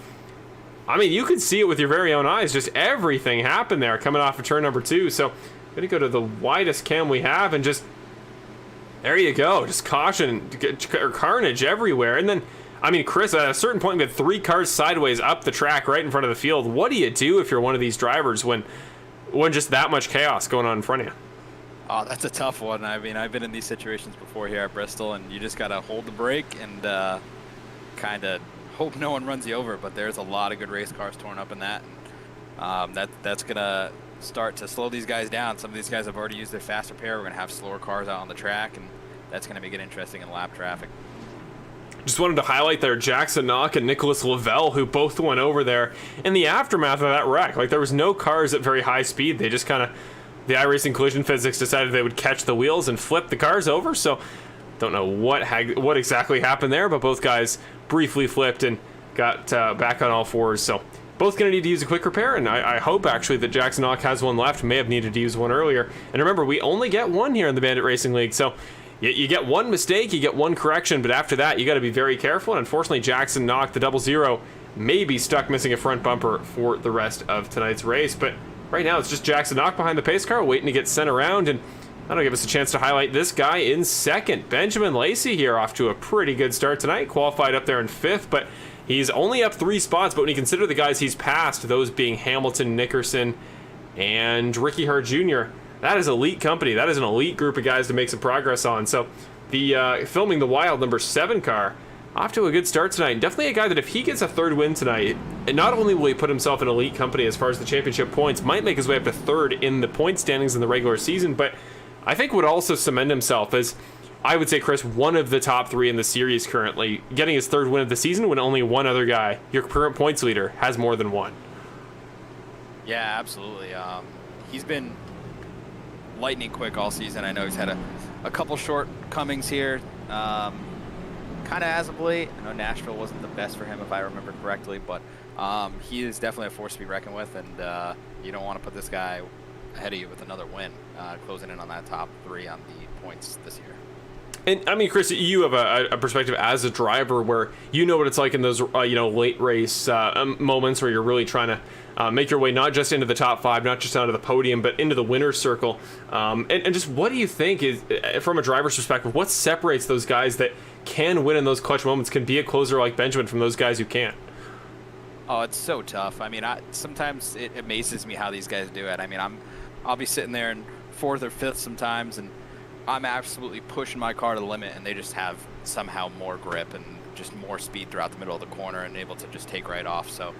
I mean, you could see it with your very own eyes. Just everything happened there coming off of turn number 2. So I'm going to go to the widest cam we have and just, there you go. Just caution, carnage everywhere. And then, I mean, Chris, at a certain point, we had 3 cars sideways up the track right in front of the field. What do you do if you're one of these drivers when just that much chaos going on in front of you? Oh, that's a tough one. I mean, I've been in these situations before here at Bristol, and you just got to hold the brake and kind of hope no one runs you over. But there's a lot of good race cars torn up in that. That's going to start to slow these guys down. Some of these guys have already used their fast repair. We're going to have slower cars out on the track, and that's going to make it interesting in lap traffic. Just wanted to highlight there Jackson Knock and Nicholas Lavelle, who both went over there in the aftermath of that wreck. Like, there was no cars at very high speed. They just kind of, the iRacing collision physics decided they would catch the wheels and flip the cars over. So don't know what exactly happened there, but both guys briefly flipped and got back on all fours. So both going to need to use a quick repair, and I hope actually that Jackson Knock has one left. May have needed to use one earlier. And remember, we only get one here in the Bandit Racing League, so you get one mistake, you get one correction, but after that, you got to be very careful. And unfortunately, Jackson Knock, the 00, may be stuck missing a front bumper for the rest of tonight's race. But right now, it's just Jackson Knock behind the pace car, waiting to get sent around, and that'll give us a chance to highlight this guy in second. Benjamin Lacey here, off to a pretty good start tonight, qualified up there in 5th, but he's only up 3 spots. But when you consider the guys he's passed, those being Hamilton, Nickerson, and Ricky Hart Jr., that is elite company. That is an elite group of guys to make some progress on. So the filming the Wild number 7 car, off to a good start tonight. Definitely a guy that if he gets a 3rd win tonight, and not only will he put himself in elite company as far as the championship points, might make his way up to 3rd in the point standings in the regular season, but I think would also cement himself as, I would say, Chris, one of the top 3 in the series currently, getting his 3rd win of the season when only one other guy, your current points leader, has more than one. Yeah, absolutely. He's been lightning quick all season. I know he's had a couple shortcomings here, kind of as of late. I know Nashville wasn't the best for him, if I remember correctly, but he is definitely a force to be reckoned with, and you don't want to put this guy ahead of you with another win, closing in on that top 3 on the points this year. And I mean, Chris, you have a perspective as a driver where you know what it's like in those late race moments where you're really trying to make your way not just into the top 5, not just onto the podium, but into the winner's circle. And just what do you think is, from a driver's perspective, what separates those guys that can win in those clutch moments, can be a closer like Benjamin, from those guys who can't? Oh, it's so tough. I mean, sometimes it amazes me how these guys do it. I mean, I'll be sitting there in 4th or 5th sometimes, and I'm absolutely pushing my car to the limit, and they just have somehow more grip and just more speed throughout the middle of the corner and able to just take right off. So,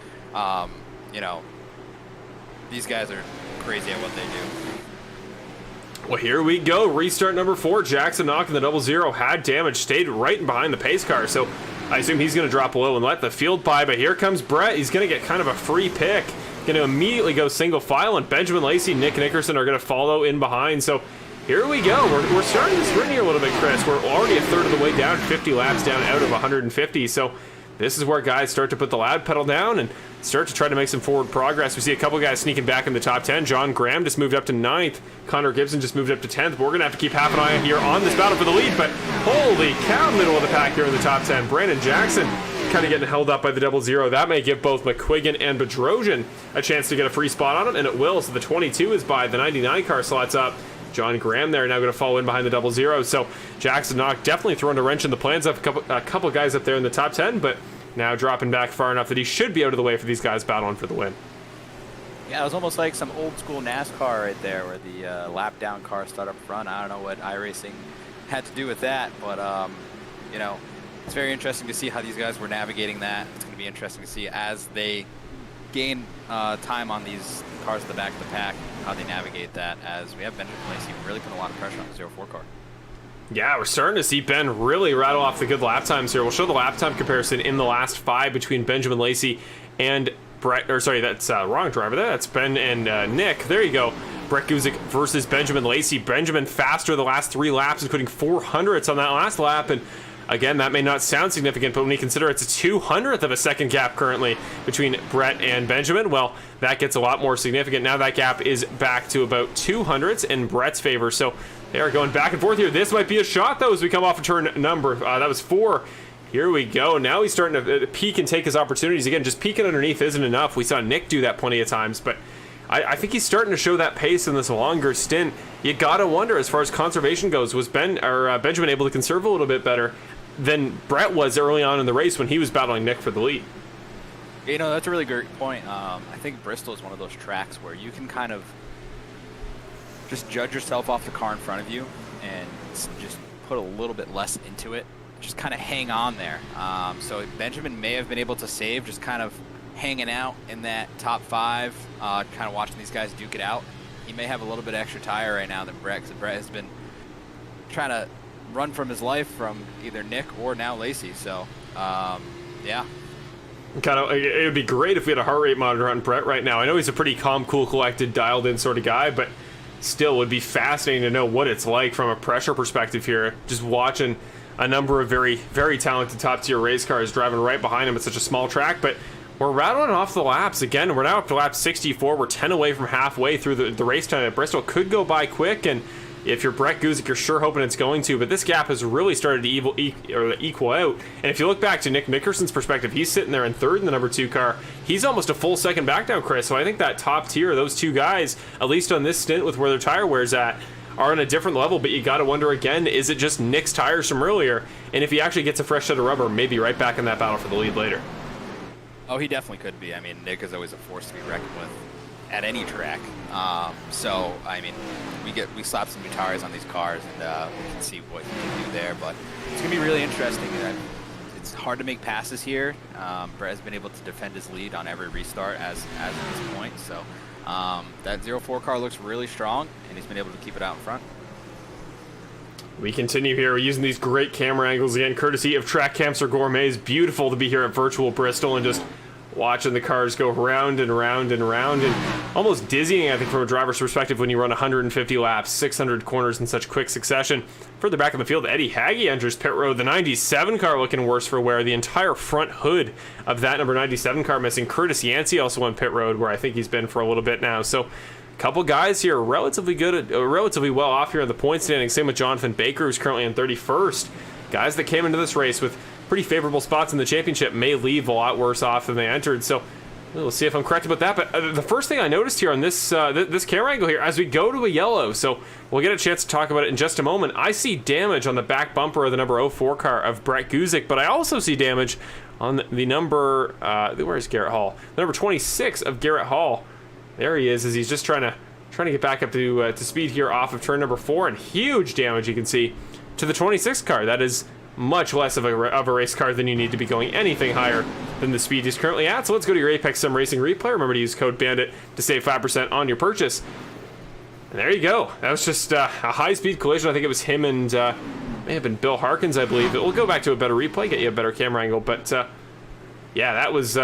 these guys are crazy at what they do. Well, here we go. Restart number 4. Jackson Knock in the 00 had damage, stayed right behind the pace car. So I assume he's going to drop below and let the field by. But here comes Brett. He's going to get kind of a free pick. Going to immediately go single file, and Benjamin Lacey, Nick Nickerson are going to follow in behind. So here we go. We're starting to sprint here a little bit, Chris. We're already a third of the way down, 50 laps down out of 150. So this is where guys start to put the lad pedal down and start to try to make some forward progress. We see a couple guys sneaking back in the top 10. John Graham just moved up to 9th. Connor Gibson just moved up to 10th. But we're going to have to keep half an eye here on this battle for the lead. But holy cow, middle of the pack here in the top 10. Brandon Jackson kind of getting held up by the 00. That may give both McQuiggan and Bedrosian a chance to get a free spot on him, and it will. So the 22 is by. The 99 car slots up. John Graham there now going to fall in behind the 00. So Jackson Knock definitely throwing a wrench in the plans of a couple guys up there in the top 10, but now dropping back far enough that he should be out of the way for these guys battling for the win. Yeah, it was almost like some old school NASCAR right there, where the lap down cars start up front. I don't know what iRacing had to do with that, but it's very interesting to see how these guys were navigating that. It's going to be interesting to see as they gain time on these cars at the back of the pack, how they navigate that, as we have Benjamin Lacey really putting a lot of pressure on the 04 car. Yeah, we're starting to see Ben really rattle off the good lap times here. We'll show the lap time comparison in the last 5 between Benjamin Lacey and Brett, or sorry, that's wrong driver there. That's Ben and Nick. There you go. Brett Guzik versus Benjamin Lacey. Benjamin faster the last 3 laps, including 400ths on that last lap. And again, that may not sound significant, but when you consider it's a 200th of a second gap currently between Brett and Benjamin, well, that gets a lot more significant. Now that gap is back to about 200ths in Brett's favor. So they are going back and forth here. This might be a shot, though, as we come off a turn number. That was 4. Here we go. Now he's starting to peek and take his opportunities. Again, just peeking underneath isn't enough. We saw Nick do that plenty of times, but I think he's starting to show that pace in this longer stint. You gotta wonder, as far as conservation goes, was Benjamin able to conserve a little bit better than Brett was early on in the race when he was battling Nick for the lead? That's a really great point. I think Bristol is one of those tracks where you can kind of just judge yourself off the car in front of you and just put a little bit less into it. Just kind of hang on there. So Benjamin may have been able to save, just kind of hanging out in that top 5, kind of watching these guys duke it out. He may have a little bit extra tire right now than Brett, because Brett has been trying to run from his life from either Nick or now Lacey. So, yeah. It would be great if we had a heart rate monitor on Brett right now. I know he's a pretty calm, cool, collected, dialed-in sort of guy, but still would be fascinating to know what it's like from a pressure perspective here. Just watching a number of very, very talented top-tier race cars driving right behind him at such a small track, but We're rattling off the laps. Again, we're now up to lap 64. We're 10 away from halfway through the race time at Bristol. Could go by quick, and if you're Brett Guzik, you're sure hoping it's going to, but this gap has really started to equal out. And if you look back to Nick Mickerson's perspective, he's sitting there in third in the number 2 car. He's almost a full second back now, Chris. So I think that top tier, those two guys, at least on this stint with where their tire wear's at, are on a different level. But you got to wonder again, is it just Nick's tires from earlier? And if he actually gets a fresh set of rubber, maybe right back in that battle for the lead later. Oh, he definitely could be. I mean, Nick is always a force to be reckoned with at any track. So, I mean, we slap some new tires on these cars, and we can see what he can do there. But it's going to be really interesting. It's hard to make passes here. Brett has been able to defend his lead on every restart as of this point. So that 04 car looks really strong, and he's been able to keep it out in front. We continue here. We're using these great camera angles again, courtesy of Track Camps or Gourmets. Beautiful to be here at virtual Bristol and just watching the cars go round and round and round, and almost dizzying, I think, from a driver's perspective when you run 150 laps, 600 corners in such quick succession. Further back in the field, Eddie Hagge enters pit road. The 97 car looking worse for wear. The entire front hood of that number 97 car missing. Curtis Yancey also on pit road, where I think he's been for a little bit now. So couple guys here relatively good, relatively well off here in the point standing. Same with Jonathan Baker, who's currently in 31st. Guys that came into this race with pretty favorable spots in the championship may leave a lot worse off than they entered. So we'll see if I'm correct about that. But the first thing I noticed here on this this camera angle here, as we go to a yellow, so we'll get a chance to talk about it in just a moment. I see damage on the back bumper of the number 04 car of Brett Guzik, but I also see damage on the number where's Garrett Hall? The number 26 of Garrett Hall. There he is, as he's just trying to get back up to speed here off of turn number 4, and huge damage you can see to the 26 car. That is much less of a race car than you need to be going anything higher than the speed he's currently at. So let's go to your Apex Sim Racing replay. Remember to use code BANDIT to save 5% on your purchase. And there you go. That was just a high-speed collision. I think it was him and may have been Bill Harkins, I believe. We'll go back to a better replay, get you a better camera angle. But yeah, that was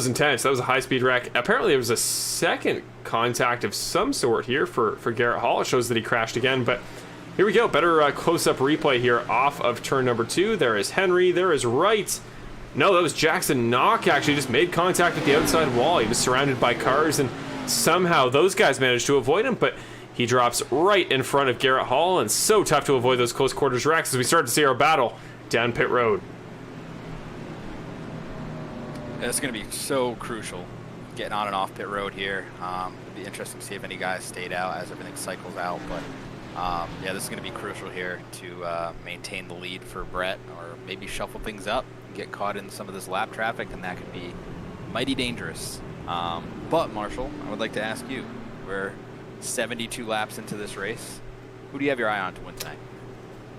intense. That was a high-speed wreck. Apparently there was a second contact of some sort here for Garrett Hall. It shows that he crashed again, but here we go. Better close-up replay here off of turn number 2. There is Henry. There is Wright. No, that was Jackson Knock, actually. Just made contact with the outside wall. He was surrounded by cars, and somehow those guys managed to avoid him, but he drops right in front of Garrett Hall, and so tough to avoid those close quarters wrecks as we start to see our battle down pit road. It's going to be so crucial getting on and off pit road here. It'll be interesting to see if any guys stayed out as everything cycles out. But yeah, this is going to be crucial here to maintain the lead for Brett, or maybe shuffle things up and get caught in some of this lap traffic, and that could be mighty dangerous. But Marshall, I would like to ask you, we're 72 laps into this race. Who do you have your eye on to win tonight?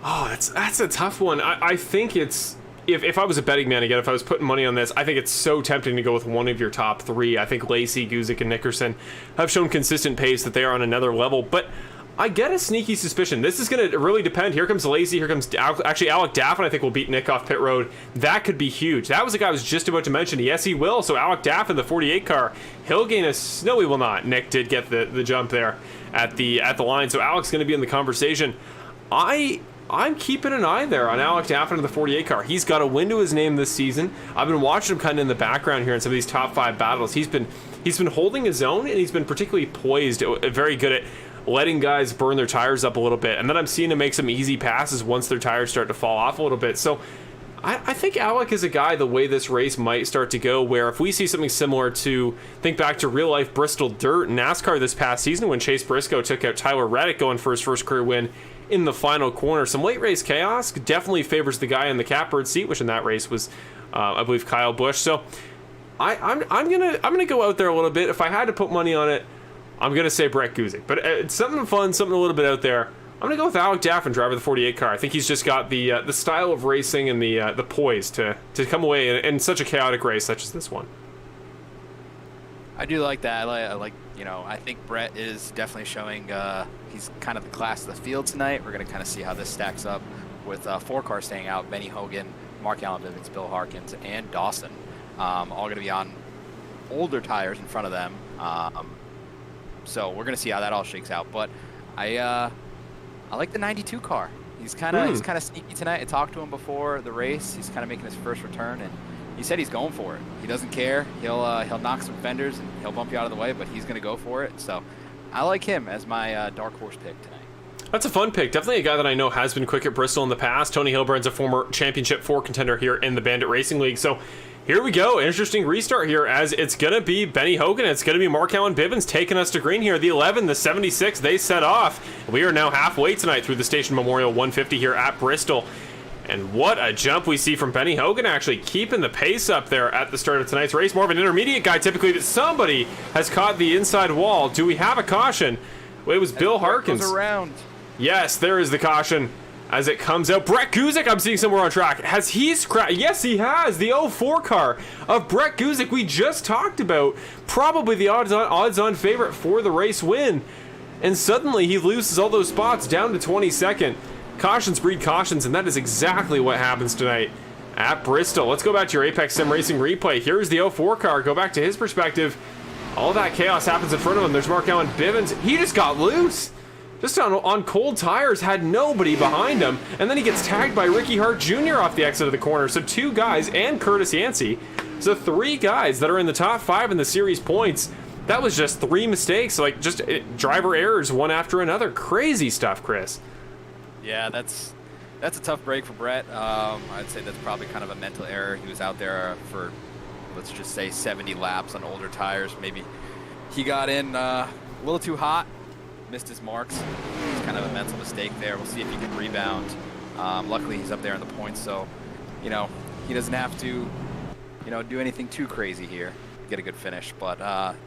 Oh, that's a tough one. I think it's... If I was a betting man again, if I was putting money on this, I think it's so tempting to go with one of your top 3. I think Lacey, Guzik, and Nickerson have shown consistent pace, that they are on another level. But I get a sneaky suspicion. This is going to really depend. Here comes Lacey. Here comes actually Alec Daffin. I think will beat Nick off pit road. That could be huge. That was the guy I was just about to mention. Yes, he will. So Alec Daffin, the 48 car, he'll gain a... No, he will not. Nick did get the jump there at the line. So Alec's going to be in the conversation. I'm keeping an eye there on Alec Daffin of the 48 car. He's got a win to his name this season. I've been watching him kind of in the background here in some of these top 5 battles. He's been holding his own, and he's been particularly poised, very good at letting guys burn their tires up a little bit. And then I'm seeing him make some easy passes once their tires start to fall off a little bit. So I think Alec is a guy, the way this race might start to go, where if we see something similar to, think back to real-life Bristol Dirt NASCAR this past season when Chase Briscoe took out Tyler Reddick going for his first career win in the final corner. Some late race chaos definitely favors the guy in the catbird seat, which in that race was, I believe, Kyle Busch. So I'm gonna go out there a little bit. If I had to put money on it, I'm gonna say Brett Guzik. But it's something fun, something a little bit out there. I'm gonna go with Alec Daffin, driver of the 48 car. I think he's just got the style of racing and the poise to come away in such a chaotic race such as this one. I do like that. I like I think Brett is definitely showing he's kind of the class of the field tonight. We're going to kind of see how this stacks up with 4 cars staying out. Benny Hogan, Mark Allen Vivens, Bill Harkins, and Dawson. All going to be on older tires in front of them. So we're going to see how that all shakes out. But I like the 92 car. He's kind of sneaky tonight. I talked to him before the race. He's kind of making his first return, and he said he's going for it. He doesn't care. He'll knock some fenders and he'll bump you out of the way, but he's going to go for it. So I like him as my dark horse pick tonight. That's a fun pick. Definitely a guy that I know has been quick at Bristol in the past. Tony Hilbrand's a former Championship 4 contender here in the Bandit Racing League. So here we go. Interesting restart here, as it's going to be Benny Hogan. It's going to be Mark Allen Bivens taking us to green here. The 11, the 76, they set off. We are now halfway tonight through the Station Memorial 150 here at Bristol. And what a jump we see from Benny Hogan, actually keeping the pace up there at the start of tonight's race. More of an intermediate guy typically, but somebody has caught the inside wall. Do we have a caution? Well, it was Bill Harkins. Goes around. Yes, there is the caution as it comes out. Brett Guzik, I'm seeing somewhere on track. Has he scratched? Yes, he has. The 04 car of Brett Guzik we just talked about. Probably the odds-on favorite for the race win. And suddenly he loses all those spots down to 22nd. Cautions breed cautions, and that is exactly what happens tonight at Bristol. Let's go back to your Apex Sim Racing replay. Here's the 04 car. Go back to his perspective. All that chaos happens in front of him. There's Mark Allen Bivens. He just got loose. Just on cold tires, had nobody behind him, and then he gets tagged by Ricky Hart Jr. off the exit of the corner. So 2 guys and Curtis Yancey. So 3 guys that are in the top 5 in the series points. That was just 3 mistakes, like just driver errors one after another. Crazy stuff, Chris. Yeah, that's a tough break for Brett. I'd say that's probably kind of a mental error. He was out there for, let's just say, 70 laps on older tires. Maybe he got in a little too hot. Missed his marks. It's kind of a mental mistake there. We'll see if he can rebound. Luckily, he's up there in the points, so he doesn't have to do anything too crazy here. Get a good finish, but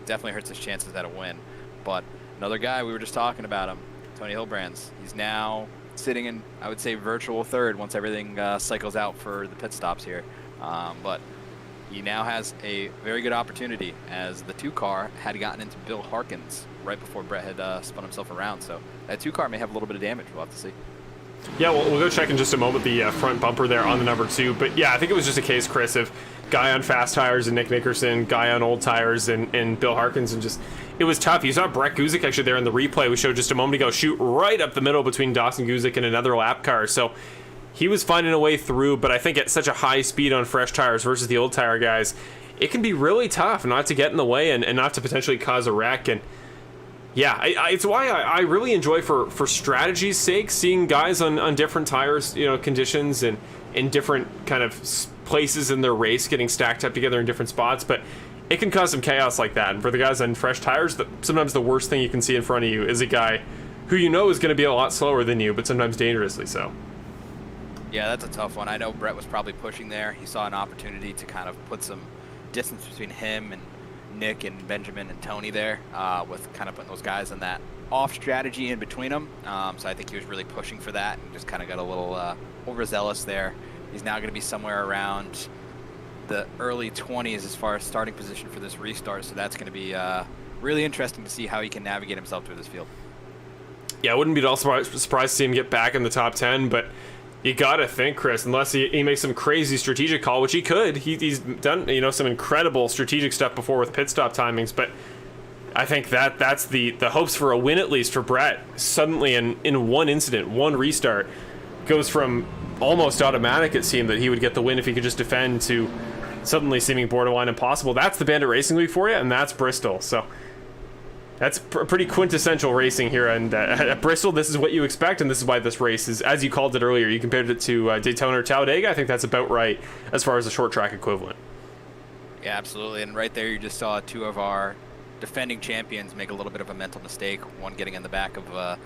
definitely hurts his chances at a win. But another guy, we were just talking about him, Tony Hilbrands. He's now sitting in, I would say, virtual third once everything cycles out for the pit stops here. But he now has a very good opportunity, as the 2 car had gotten into Bill Harkins right before Brett had spun himself around. So that 2 car may have a little bit of damage. We'll have to see. Yeah, we'll go check in just a moment the front bumper there on the number 2. But yeah, I think it was just a case, Chris, of guy on fast tires and Nick Nickerson, guy on old tires and Bill Harkins, and just it was tough. You saw Brett Guzik actually there in the replay we showed just a moment ago shoot right up the middle between Dawson Guzik and another lap car. So he was finding a way through, but I think at such a high speed on fresh tires versus the old tire guys, it can be really tough not to get in the way and not to potentially cause a wreck. And yeah, it's why I really enjoy, for strategy's sake, seeing guys on different tires, conditions and in different kind of places in their race getting stacked up together in different spots. But it can cause some chaos like that. And for the guys on fresh tires, sometimes the worst thing you can see in front of you is a guy who is going to be a lot slower than you, but sometimes dangerously so. Yeah, that's a tough one. I know Brett was probably pushing there. He saw an opportunity to kind of put some distance between him and Nick and Benjamin and Tony there, with kind of putting those guys in that off strategy in between them. So I think he was really pushing for that and just kind of got a little overzealous there. He's now going to be somewhere around the early 20s as far as starting position for this restart. So that's going to be really interesting to see how he can navigate himself through this field. Yeah, I wouldn't be at all surprised to see him get back in the top 10, but you gotta think, Chris, unless he makes some crazy strategic call, which he could. He's done some incredible strategic stuff before with pit stop timings, but I think that's the hopes for a win, at least for Brett. Suddenly in one incident, one restart, goes from almost automatic, it seemed, that he would get the win if he could just defend, to suddenly seeming borderline impossible. That's the Bandit Racing League for you, and that's Bristol. So that's pretty quintessential racing here, and at Bristol, this is what you expect, and this is why this race is, as you called it earlier, you compared it to Daytona or Talladega. I think that's about right as far as a short track equivalent. Yeah, absolutely, and right there you just saw 2 of our defending champions make a little bit of a mental mistake, one getting in the back of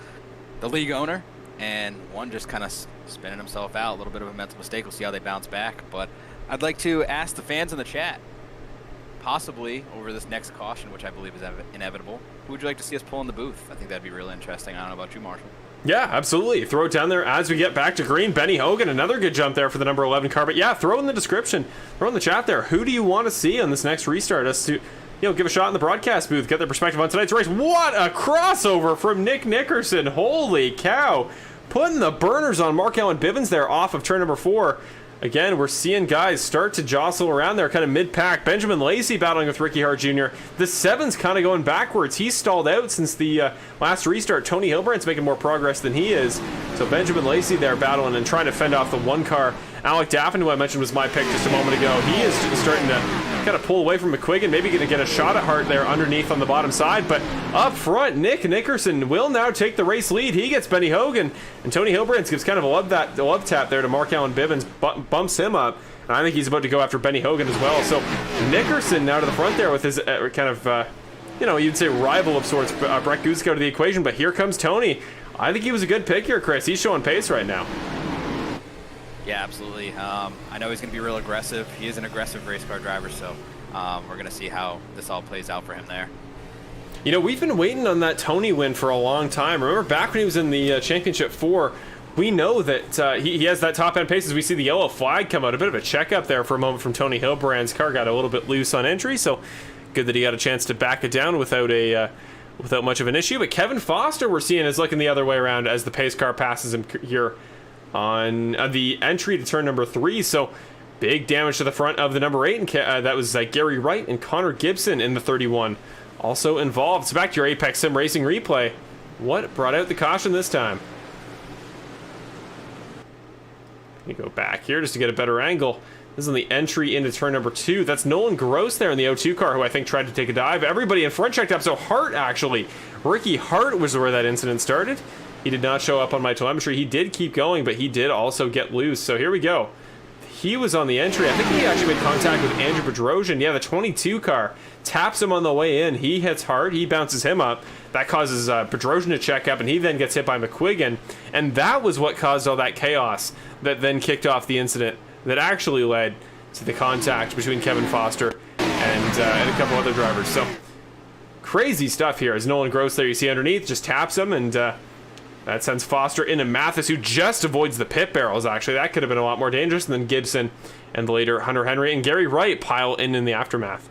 the league owner, and one just kind of spinning himself out, a little bit of a mental mistake. We'll see how they bounce back, but I'd like to ask the fans in the chat, possibly over this next caution, which I believe is inevitable, who would you like to see us pull in the booth? I think that'd be really interesting. I don't know about you, Marshall. Yeah, absolutely. Throw it down there as we get back to green. Benny Hogan, another good jump there for the number 11 car. But yeah, throw in the description, throw in the chat there. Who do you want to see on this next restart? Us to give a shot in the broadcast booth, get their perspective on tonight's race. What a crossover from Nick Nickerson. Holy cow. Putting the burners on Mark Allen Bivens there off of turn number 4. Again, we're seeing guys start to jostle around there, kind of mid-pack. Benjamin Lacey battling with Ricky Hart Jr. The 7's kind of going backwards. He's stalled out since the last restart. Tony Hilbrandt's making more progress than he is. So Benjamin Lacey there battling and trying to fend off the 1 car Alec Daffin, who I mentioned was my pick just a moment ago, he is starting to kind of pull away from McQuiggan, maybe going to get a shot at Hart there underneath on the bottom side, but up front, Nick Nickerson will now take the race lead. He gets Benny Hogan, and Tony Hilbrands gives kind of a love tap there to Mark Allen Bivens, bumps him up, and I think he's about to go after Benny Hogan as well. So Nickerson now to the front there with his kind of, you'd say rival of sorts, Brett Guzko to the equation, but here comes Tony. I think he was a good pick here, Chris. He's showing pace right now. Yeah, absolutely. I know he's going to be real aggressive. He is an aggressive race car driver, so we're going to see how this all plays out for him there. We've been waiting on that Tony win for a long time. Remember back when he was in the Championship 4, we know that he has that top end pace as we see the yellow flag come out. A bit of a checkup there for a moment from Tony Hilbrand's car. Got a little bit loose on entry, so good that he got a chance to back it down without much of an issue. But Kevin Foster, we're seeing, is looking the other way around as the pace car passes him here on the entry to turn number 3. So big damage to the front of the number 8, and that was Gary Wright and Connor Gibson in the 31 also involved. So back to your Apex Sim Racing replay. What brought out the caution this time? You go back here just to get a better angle. This is on the entry into turn number 2. That's Nolan Gross there in the O2 car, who I think tried to take a dive. Everybody in front checked up, so Hart actually. Ricky Hart was where that incident started. He did not show up on my telemetry. He did keep going, but he did also get loose. So here we go. He was on the entry. I think he actually made contact with Andrew Bedrosian. Yeah, the 22 car taps him on the way in. He hits Hart. He bounces him up. That causes Bedrosian to check up, and he then gets hit by McQuiggan. And that was what caused all that chaos that then kicked off the incident that actually led to the contact between Kevin Foster and a couple other drivers. So crazy stuff here. As Nolan Gross there, you see underneath, just taps him, and that sends Foster into Mathis, who just avoids the pit barrels, actually. That could have been a lot more dangerous. And then Gibson and later Hunter Henry and Gary Wright pile in the aftermath.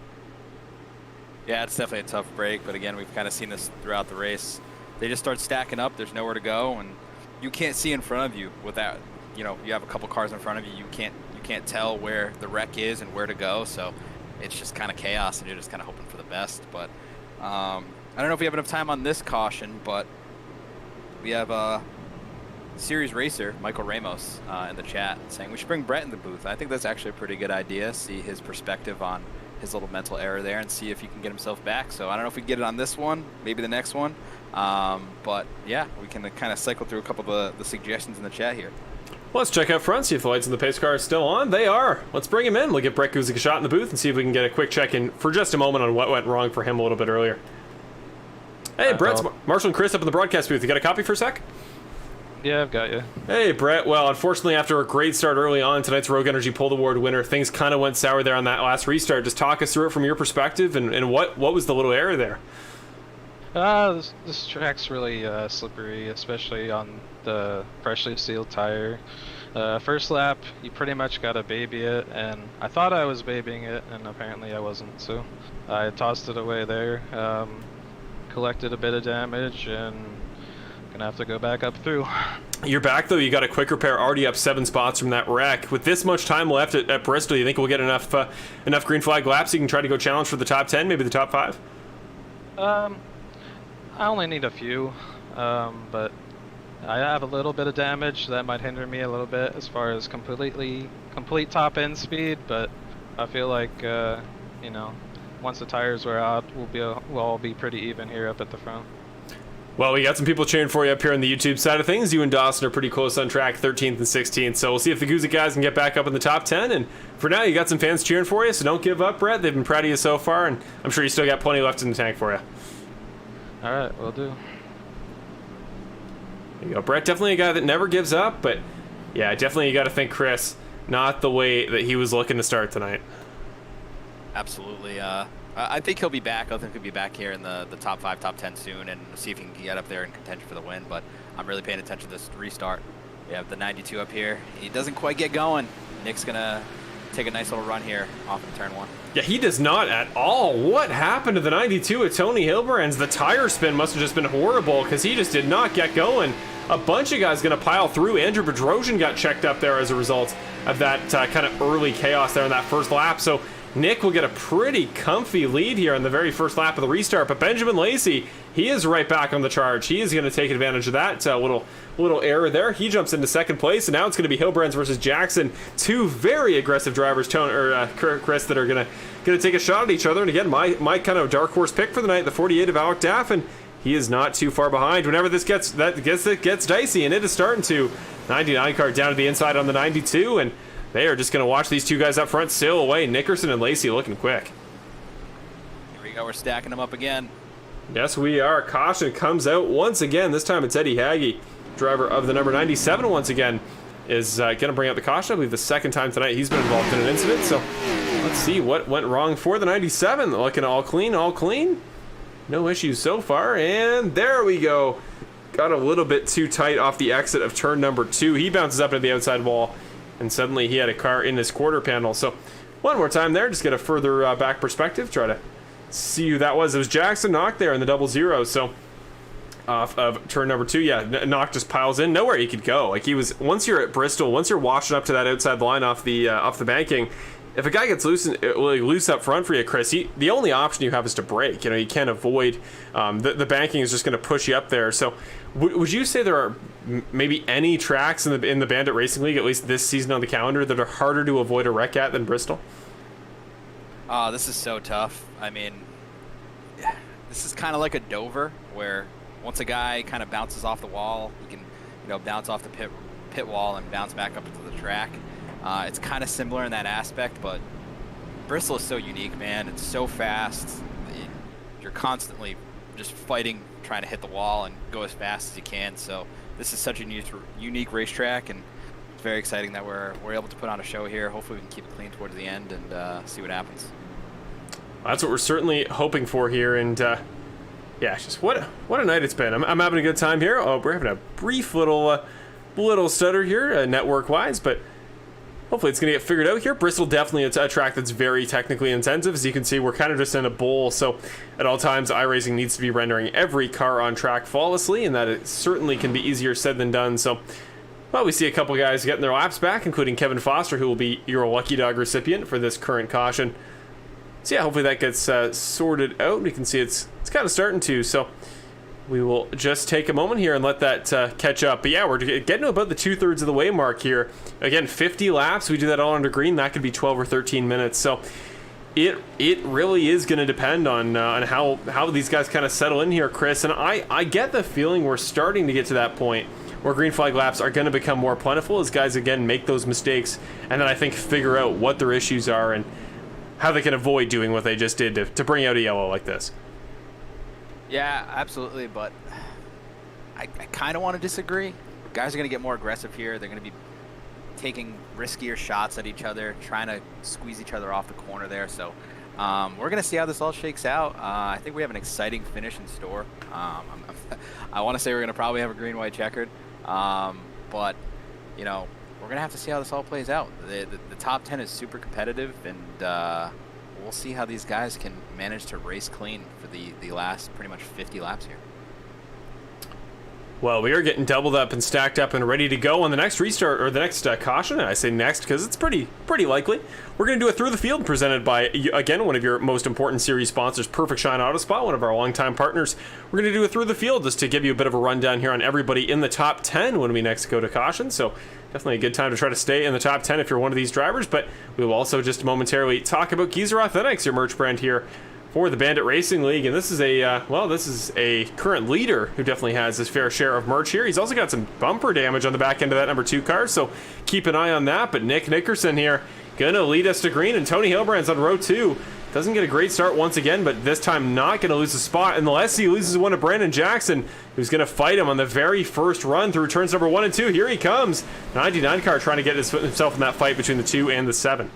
Yeah, it's definitely a tough break, but again, we've kind of seen this throughout the race. They just start stacking up. There's nowhere to go, and you can't see in front of you without, you have a couple cars in front of you. You can't tell where the wreck is and where to go, so it's just kind of chaos, and you're just kind of hoping for the best. But I don't know if we have enough time on this caution, but we have a series racer, Michael Ramos, in the chat saying we should bring Brett in the booth. I think that's actually a pretty good idea. See his perspective on his little mental error there and see if he can get himself back. So I don't know if we can get it on this one, maybe the next one. But yeah, we can kind of cycle through a couple of the suggestions in the chat here. Well, let's check out front, see if the lights in the pace car are still on. They are. Let's bring him in. We'll get Brett Guzik a shot in the booth and see if we can get a quick check-in for just a moment on what went wrong for him a little bit earlier. Hey, Brett, Marshall and Chris up in the broadcast booth. You got a copy for a sec? Yeah, I've got you. Hey, Brett. Well, unfortunately, after a great start early on, tonight's Rogue Energy Pull Award winner, things kind of went sour there on that last restart. Just talk us through it from your perspective, and what was the little error there? This track's really slippery, especially on the freshly sealed tire. First lap, you pretty much got to baby it, and I thought I was babying it, and apparently I wasn't, so I tossed it away there. Collected a bit of damage, and gonna have to go back up through. You're back, though. You got a quick repair, already up 7 spots from that wreck. With this much time left at Bristol, you think we'll get enough green flag laps so you can try to go challenge for the top 10, maybe the top 5? I only need a few, but I have a little bit of damage that might hinder me a little bit as far as complete top end speed, but I feel like once the tires wear out, we'll all be pretty even here up at the front. Well, we got some people cheering for you up here on the YouTube side of things. You and Dawson are pretty close on track, 13th and 16th. So we'll see if the Guzik guys can get back up in the top 10. And for now, you got some fans cheering for you, so don't give up, Brett. They've been proud of you so far, and I'm sure you still got plenty left in the tank for you. All right, will do. There you go. Brett, definitely a guy that never gives up, but yeah, definitely you got to think Chris, not the way that he was looking to start tonight. Absolutely. I think he'll be back. I think he'll be back here in the top 5, top 10 soon, and see if he can get up there in contention for the win. But I'm really paying attention to this restart. We have the 92 up here. He doesn't quite get going. Nick's gonna take a nice little run here off in turn 1. Yeah, he does not at all. What happened to the 92 at Tony Hilbrand's? The tire spin must have just been horrible because he just did not get going. A bunch of guys going to pile through. Andrew Bedrosian got checked up there as a result of that kind of early chaos there in that first lap. So Nick will get a pretty comfy lead here on the very first lap of the restart, but Benjamin Lacey, he is right back on the charge. He is going to take advantage of that little error there. He jumps into second place, and now it's going to be Hilbrands versus Jackson. Two very aggressive drivers, Chris, that are going to take a shot at each other. And again, my kind of dark horse pick for the night, the 48 of Alec Daffin. He is not too far behind. Whenever this gets dicey, and it is starting to. 99 car down to the inside on the 92, and they are just going to watch these two guys up front sail away. Nickerson and Lacey looking quick. Here we go. We're stacking them up again. Yes, we are. Caution comes out once again. This time it's Eddie Haggy, driver of the number 97 once again, is going to bring out the caution. I believe the second time tonight he's been involved in an incident. So let's see what went wrong for the 97. Looking all clean, all clean. No issues so far. And there we go. Got a little bit too tight off the exit of turn number 2. He bounces up into the outside wall, and suddenly he had a car in his quarter panel. So one more time there, just get a further back perspective, try to see who that was. It was Jackson Knock there in the 00. So off of turn number 2, yeah, Knock just piles in, nowhere he could go. Like, he was, once you're at Bristol, once you're washing up to that outside line off the banking, if a guy gets loose up front for you, Chris, the only option you have is to brake. You can't avoid the banking is just going to push you up there. So would you say there are maybe any tracks in the Bandit Racing League, at least this season on the calendar, that are harder to avoid a wreck at than Bristol? This is so tough. I mean, this is kind of like a Dover, where once a guy kind of bounces off the wall, he can bounce off the pit wall and bounce back up into the track. It's kind of similar in that aspect, but Bristol is so unique, man. It's so fast. You're constantly just fighting, trying to hit the wall and go as fast as you can. So this is such a unique racetrack, and it's very exciting that we're able to put on a show here. Hopefully we can keep it clean towards the end and see what happens. That's what we're certainly hoping for here, and yeah, just what a night it's been. I'm having a good time here. Oh, we're having a brief little stutter here, network-wise, but hopefully it's going to get figured out here. Bristol definitely a track that's very technically intensive. As you can see, we're kind of just in a bowl, so at all times, iRacing needs to be rendering every car on track flawlessly, and that it certainly can be easier said than done. So, well, we see a couple guys getting their laps back, including Kevin Foster, who will be your Lucky Dog recipient for this current caution. So yeah, hopefully that gets sorted out. We can see it's kind of starting to, so we will just take a moment here and let that catch up. But yeah, we're getting to about the 2/3 of the way mark here. Again, 50 laps. We do that all under green. That could be 12 or 13 minutes. So it really is going to depend on how these guys kind of settle in here, Chris. And I get the feeling we're starting to get to that point where green flag laps are going to become more plentiful as guys again make those mistakes, and then I think figure out what their issues are and how they can avoid doing what they just did to bring out a yellow like this. Yeah, absolutely, but I kind of want to disagree. Guys are going to get more aggressive here. They're going to be taking riskier shots at each other, trying to squeeze each other off the corner there. So we're going to see how this all shakes out. I think we have an exciting finish in store. I want to say we're going to probably have a green, white, checkered, but we're going to have to see how this all plays out. The top 10 is super competitive, and we'll see how these guys can manage to race clean for the last pretty much 50 laps here. Well, we are getting doubled up and stacked up and ready to go on the next restart, or the next caution. And I say next because it's pretty likely. We're going to do it through the field, presented by, again, one of your most important series sponsors, Perfect Shine Auto Spot, one of our longtime partners. We're going to do it through the field just to give you a bit of a rundown here on everybody in the top 10 when we next go to caution. So definitely a good time to try to stay in the top 10 if you're one of these drivers. But we will also just momentarily talk about Geezer Authentics, your merch brand here for the Bandit Racing League. And this is a current leader who definitely has his fair share of merch here. He's also got some bumper damage on the back end of that number 2 car, so keep an eye on that. But Nick Nickerson here gonna lead us to green, and Tony Hilbrand's on row 2. Doesn't get a great start once again, but this time not gonna lose a spot unless he loses one to Brandon Jackson, who's gonna fight him on the very first run through turns number 1 and 2. Here he comes. 99 car trying to get himself in that fight between the 2 and the 7.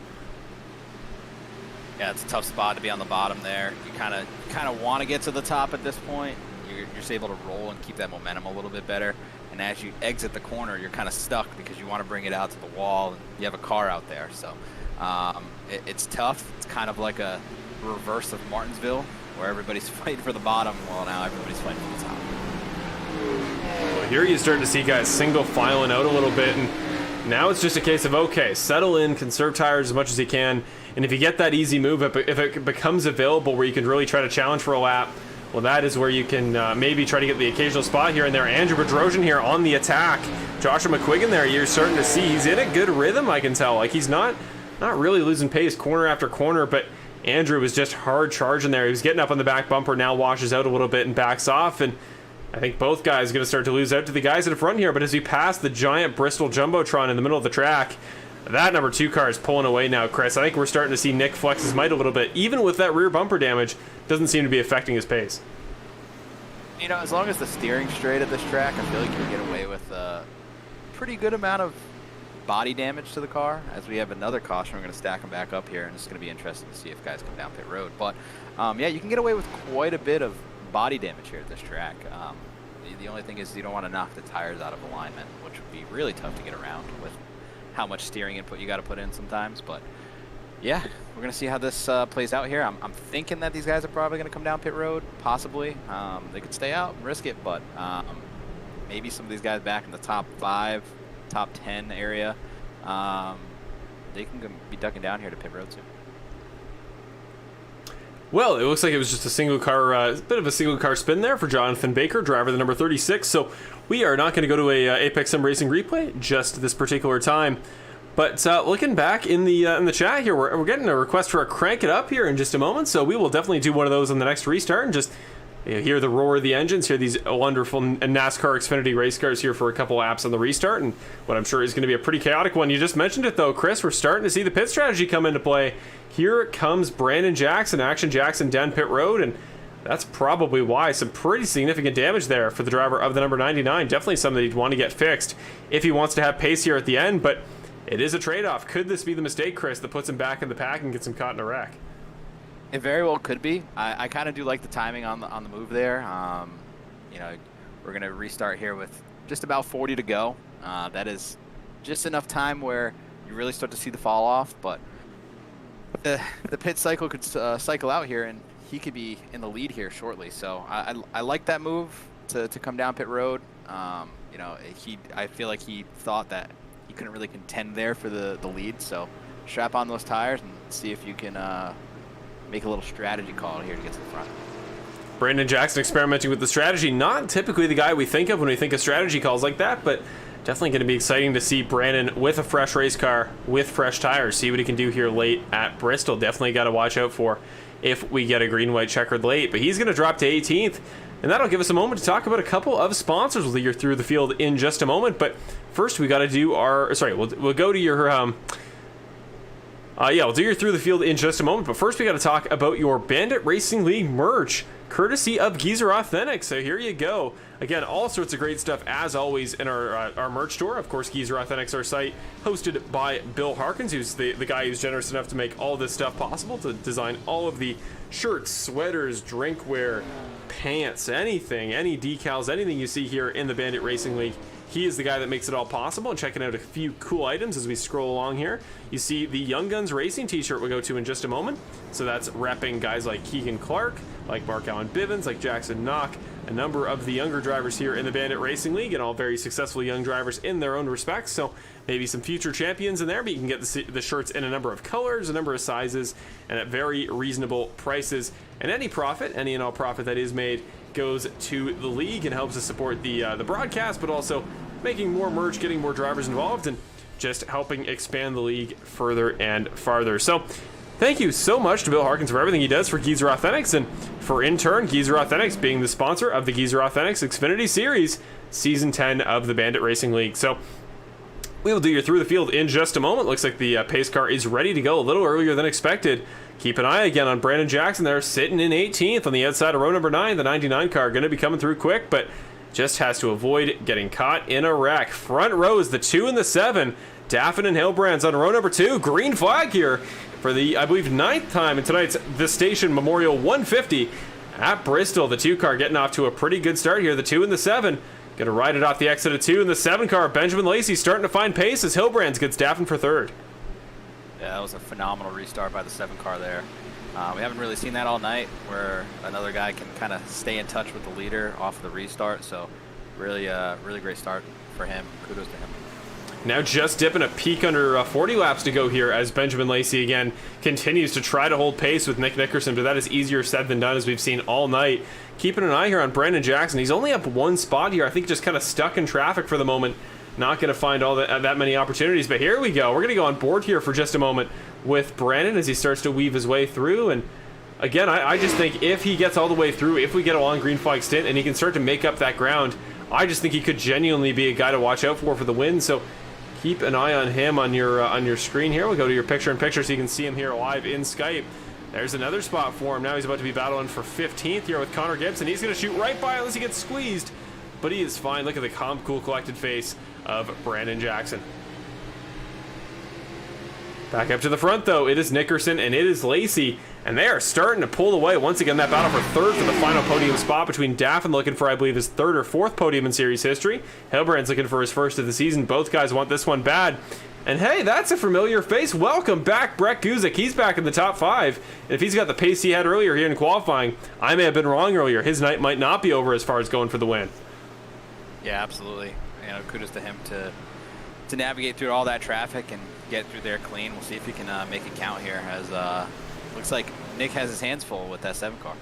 Yeah, it's a tough spot to be on the bottom there. You kind of want to get to the top at this point. You're just able to roll and keep that momentum a little bit better. And as you exit the corner, you're kind of stuck because you want to bring it out to the wall, and you have a car out there. So it's tough. It's kind of like a reverse of Martinsville, where everybody's fighting for the bottom. Well, now everybody's fighting for the top. Well, here you're starting to see guys single filing out a little bit, and now it's just a case of, okay, settle in, conserve tires as much as you can, and if you get that easy move, if it becomes available where you can really try to challenge for a lap, well, that is where you can maybe try to get the occasional spot here and there. Andrew Bedrosian here on the attack. Joshua McQuiggan there, you're starting to see he's in a good rhythm, I can tell. Like, he's not really losing pace corner after corner, but Andrew was just hard charging there. He was getting up on the back bumper, now washes out a little bit and backs off, and I think both guys are going to start to lose out to the guys in the front here. But as we pass the giant Bristol Jumbotron in the middle of the track, that number 2 car is pulling away now, Chris. I think we're starting to see Nick flex his might a little bit. Even with that rear bumper damage, doesn't seem to be affecting his pace. You know, as long as the steering's straight at this track, I feel like you can get away with a pretty good amount of body damage to the car. As we have another caution, we're going to stack them back up here, and it's going to be interesting to see if guys come down pit road. But yeah, you can get away with quite a bit of body damage here at this track. The only thing is you don't want to knock the tires out of alignment, which would be really tough to get around with how much steering input you got to put in sometimes. But yeah, we're going to see how this plays out here. I'm thinking that these guys are probably going to come down pit road, possibly. They could stay out and risk it, but maybe some of these guys back in the top 5, top 10 area, they can be ducking down here to pit road soon. Well, it looks like it was just a single car, bit of a single car spin there for Jonathan Baker, driver the number 36. So we are not going to go to a Apex Sim Racing replay just this particular time. But looking back in the chat here, we're getting a request for a crank it up here in just a moment. So we will definitely do one of those on the next restart and just hear the roar of the engines, hear these wonderful NASCAR Xfinity race cars here for a couple laps on the restart, and what I'm sure is going to be a pretty chaotic one. You just mentioned it though, Chris. We're starting to see the pit strategy come into play. Here comes Brandon Jackson, Action Jackson down pit road, and that's probably why. Some pretty significant damage there for the driver of the number 99. Definitely something that he'd want to get fixed if he wants to have pace here at the end, but it is a trade-off. Could this be the mistake, Chris, that puts him back in the pack and gets him caught in a wreck? It very well could be. I kind of do like the timing on the move there. You know, we're going to restart here with just about 40 to go. That is just enough time where you really start to see the fall off, but the pit cycle could cycle out here, and he could be in the lead here shortly. So I like that move to come down pit road. You know, I feel like he thought that he couldn't really contend there for the lead. So strap on those tires and see if you can make a little strategy call here to get to the front. Brandon Jackson experimenting with the strategy. Not typically the guy we think of when we think of strategy calls like that, but definitely going to be exciting to see Brandon with a fresh race car, with fresh tires, see what he can do here late at Bristol. Definitely got to watch out for if we get a green-white checkered late, but he's going to drop to 18th, and that'll give us a moment to talk about a couple of sponsors. We'll lead you through the field in just a moment, but first we got to do our, we'll go to your, we'll do your through the field in just a moment, but first we got to talk about your Bandit Racing League merch, courtesy of Geezer Authentic. So here you go. Again, all sorts of great stuff as always in our merch store. Of course, Geezer Authentic's our site, hosted by Bill Harkins, who's the guy who's generous enough to make all this stuff possible, to design all of the shirts, sweaters, drinkware, pants, anything, any decals, anything you see here in the Bandit Racing League. He is the guy that makes it all possible. And checking out a few cool items as we scroll along here. You see the Young Guns Racing t-shirt we'll go to in just a moment. So that's repping guys like Keegan Clark, like Mark Allen Bivens, like Jackson Knock, a number of the younger drivers here in the Bandit Racing League, and all very successful young drivers in their own respects. So maybe some future champions in there, but you can get the shirts in a number of colors, a number of sizes, and at very reasonable prices. And any profit, any and all profit that is made, goes to the league and helps us support the broadcast, but also making more merch, getting more drivers involved, and just helping expand the league further and farther. So thank you so much to Bill Harkins for everything he does for Geezer Authentics, and for in turn Geezer Authentics being the sponsor of the Geezer Authentics Xfinity Series Season 10 of the Bandit Racing League. So we will do your through the field in just a moment. Looks like the pace car is ready to go a little earlier than expected. Keep an eye again on Brandon Jackson there, sitting in 18th on the outside of row number 9. The 99 car going to be coming through quick, but just has to avoid getting caught in a wreck. Front row is the 2 and the 7. Daffin and Hilbrand's on row number 2. Green flag here for the, I believe, 9th time in tonight's The Station Memorial 150 at Bristol. The 2 car getting off to a pretty good start here. The 2 and the 7 going to ride it off the exit of 2. And the 7 car, Benjamin Lacey, starting to find pace as Hilbrand's gets Daffin for 3rd. Yeah, that was a phenomenal restart by the 7 car there. We haven't really seen that all night, where another guy can kind of stay in touch with the leader off the restart. So really, really great start for him. Kudos to him. Now just dipping a peak under 40 laps to go here as Benjamin Lacey again continues to try to hold pace with Nick Nickerson, but that is easier said than done as we've seen all night. Keeping an eye here on Brandon Jackson. He's only up one spot here. I think just kind of stuck in traffic for the moment. Not going to find all that many opportunities, but here we go. We're going to go on board here for just a moment with Brandon as he starts to weave his way through. And again, I just think if he gets all the way through, if we get a long green flag stint and he can start to make up that ground, I just think he could genuinely be a guy to watch out for the win. So keep an eye on him on your screen here. We'll go to your picture-in-picture so you can see him here live in Skype. There's another spot for him. Now he's about to be battling for 15th here with Connor Gibson. He's going to shoot right by unless he gets squeezed, but he is fine. Look at the calm, cool, collected face of Brandon Jackson. Back up to the front, though. It is Nickerson and it is Lacey, and they are starting to pull away. Once again, that battle for third for the final podium spot between Daffin looking for, I believe, his third or fourth podium in series history. Hilbrand's looking for his first of the season. Both guys want this one bad. And hey, that's a familiar face. Welcome back, Brett Guzik. He's back in the top 5. And if he's got the pace he had earlier here in qualifying, I may have been wrong earlier. His night might not be over as far as going for the win. Yeah, absolutely. Kudos to him to navigate through all that traffic and get through there clean. We'll see if he can make it count here, as looks like Nick has his hands full with that 7 car.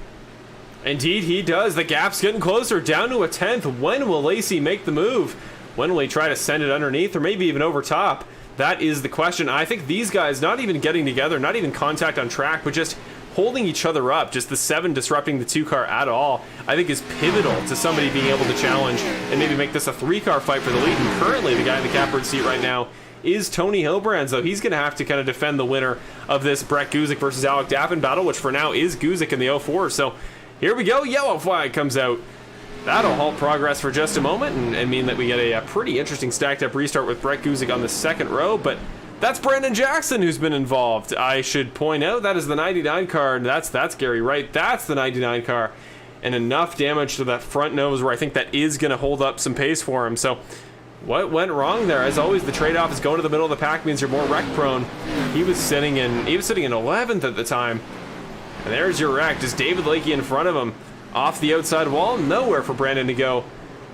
Indeed, he does. The gap's getting closer, down to a 10th. When will Lacey make the move? When will he try to send it underneath or maybe even over top? That is the question. I think these guys not even getting together, not even contact on track, but just holding each other up, just the 7 disrupting the 2 car at all, I think is pivotal to somebody being able to challenge and maybe make this a 3 car fight for the lead. And currently the guy in the catbird seat right now is Tony Hilbrand, so he's going to have to kind of defend the winner of this Brett Guzik versus Alec Daffin battle, which for now is Guzik in the 04. So here we go, yellow flag comes out. That'll halt progress for just a moment and mean that we get a pretty interesting stacked up restart with Brett Guzik on the second row, but that's Brandon Jackson who's been involved. I should point out that is the 99 car. That's Gary Wright. That's the 99 car. And enough damage to that front nose where I think that is going to hold up some pace for him. So what went wrong there? As always, the trade-off is going to the middle of the pack means you're more wreck prone. He was sitting in 11th at the time. And there's your wreck. Just David Lakey in front of him. Off the outside wall. Nowhere for Brandon to go.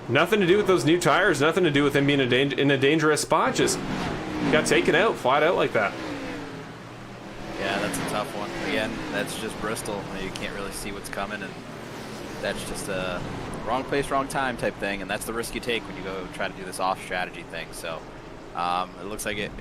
Nothing to do with those new tires. Nothing to do with him being in a dangerous spot. Just got taken out, flat out like that. Yeah, that's a tough one. Again, that's just Bristol. You can't really see what's coming, and that's just a wrong place, wrong time type thing, and that's the risk you take when you go try to do this off strategy thing. So it looks like it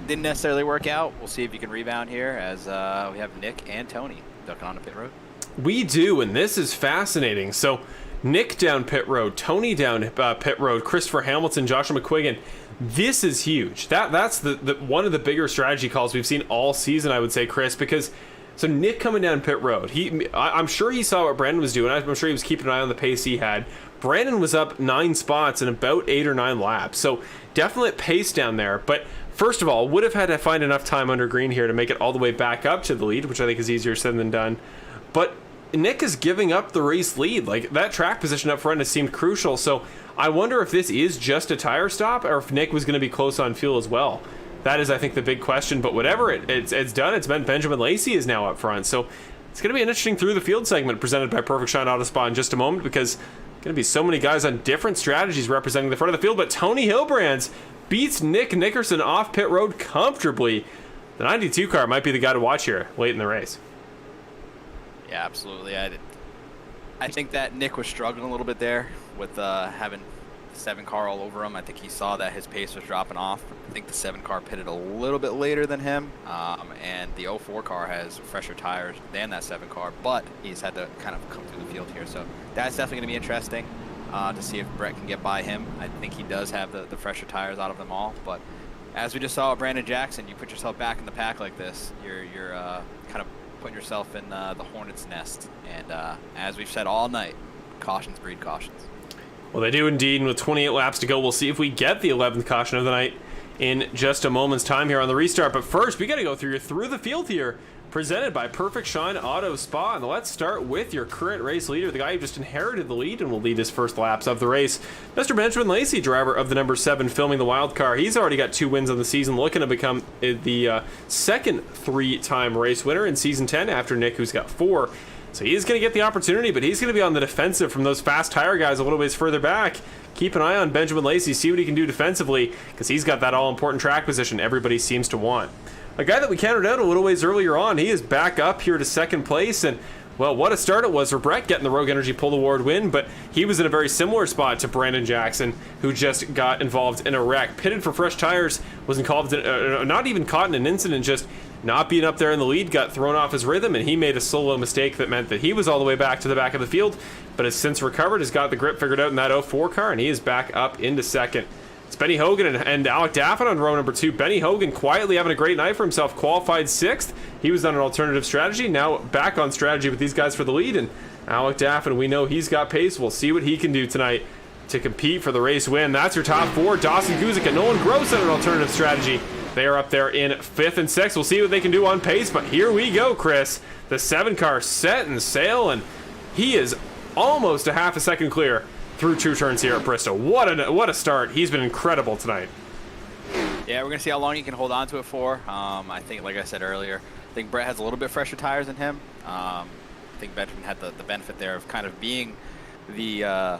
didn't necessarily work out. We'll see if you can rebound here as we have Nick and Tony ducking onto pit road. We do, and this is fascinating. So Nick down pit road, Tony down pit road, Christopher Hamilton, Joshua McQuiggan. This is huge. That's the one of the bigger strategy calls we've seen all season, I would say, Chris, because so Nick coming down pit road, I'm sure he saw what Brandon was doing. I'm sure he was keeping an eye on the pace he had. Brandon was up 9 spots in about 8 or 9 laps, so definite pace down there. But first of all, would have had to find enough time under green here to make it all the way back up to the lead, which I think is easier said than done. But Nick is giving up the race lead. Like, that track position up front has seemed crucial, so I wonder if this is just a tire stop or if Nick was going to be close on fuel as well. That is, I think, the big question. But whatever it's done, it's meant Benjamin Lacey is now up front. So it's going to be an interesting through the field segment presented by Perfect Shine Auto Spa in just a moment, because going to be so many guys on different strategies representing the front of the field. But Tony Hilbrand beats Nick Nickerson off pit road comfortably. The 92 car might be the guy to watch here late in the race. Yeah, absolutely. I think that Nick was struggling a little bit there with having the 7 car all over him. I think he saw that his pace was dropping off. I think the 7 car pitted a little bit later than him, and the 04 car has fresher tires than that 7 car, but he's had to kind of come through the field here. So that's definitely going to be interesting to see if Brett can get by him. I think he does have the fresher tires out of them all, but as we just saw with Brandon Jackson, you put yourself back in the pack like this, you're kind of putting yourself in the hornet's nest. And as we've said all night, cautions breed cautions. Well, they do indeed, and with 28 laps to go, we'll see if we get the 11th caution of the night in just a moment's time here on the restart. But first, we got to go through the field here, presented by Perfect Shine Auto Spa. And let's start with your current race leader, the guy who just inherited the lead and will lead his first laps of the race, Mr. Benjamin Lacey, driver of the number 7, filming the wild car. He's already got 2 wins on the season, looking to become the second 3-time race winner in season 10 after Nick, who's got 4. So he's going to get the opportunity, but he's going to be on the defensive from those fast tire guys a little ways further back. keep an eye on Benjamin Lacey, see what he can do defensively, because he's got that all-important track position everybody seems to want. A guy that we counted out a little ways earlier on, he is back up here to second place, and well, what a start it was for Brett getting the Rogue Energy Pull Award win, but he was in a very similar spot to Brandon Jackson, who just got involved in a wreck. Pitted for fresh tires, was involved in, not even caught in an incident, just not being up there in the lead, got thrown off his rhythm, and he made a solo mistake that meant that he was all the way back to the back of the field, but has since recovered, has got the grip figured out in that 04 car, and he is back up into second. It's Benny Hogan and Alec Daffin on row number 2. Benny Hogan quietly having a great night for himself, qualified 6th. He was on an alternative strategy, now back on strategy with these guys for the lead. And Alec Daffin, we know he's got pace. We'll see what he can do tonight to compete for the race win. That's your top 4. Dawson Guzik and Nolan Gross on an alternative strategy. They are up there in 5th and 6th. We'll see what they can do on pace, but here we go, Chris. The 7 car set and sail, and he is almost a half a second clear through 2 turns here at Bristol. What a start. He's been incredible tonight. Yeah, we're going to see how long he can hold on to it for. I think, like I said earlier, I think Brett has a little bit fresher tires than him. I think Benjamin had the benefit there of kind of being the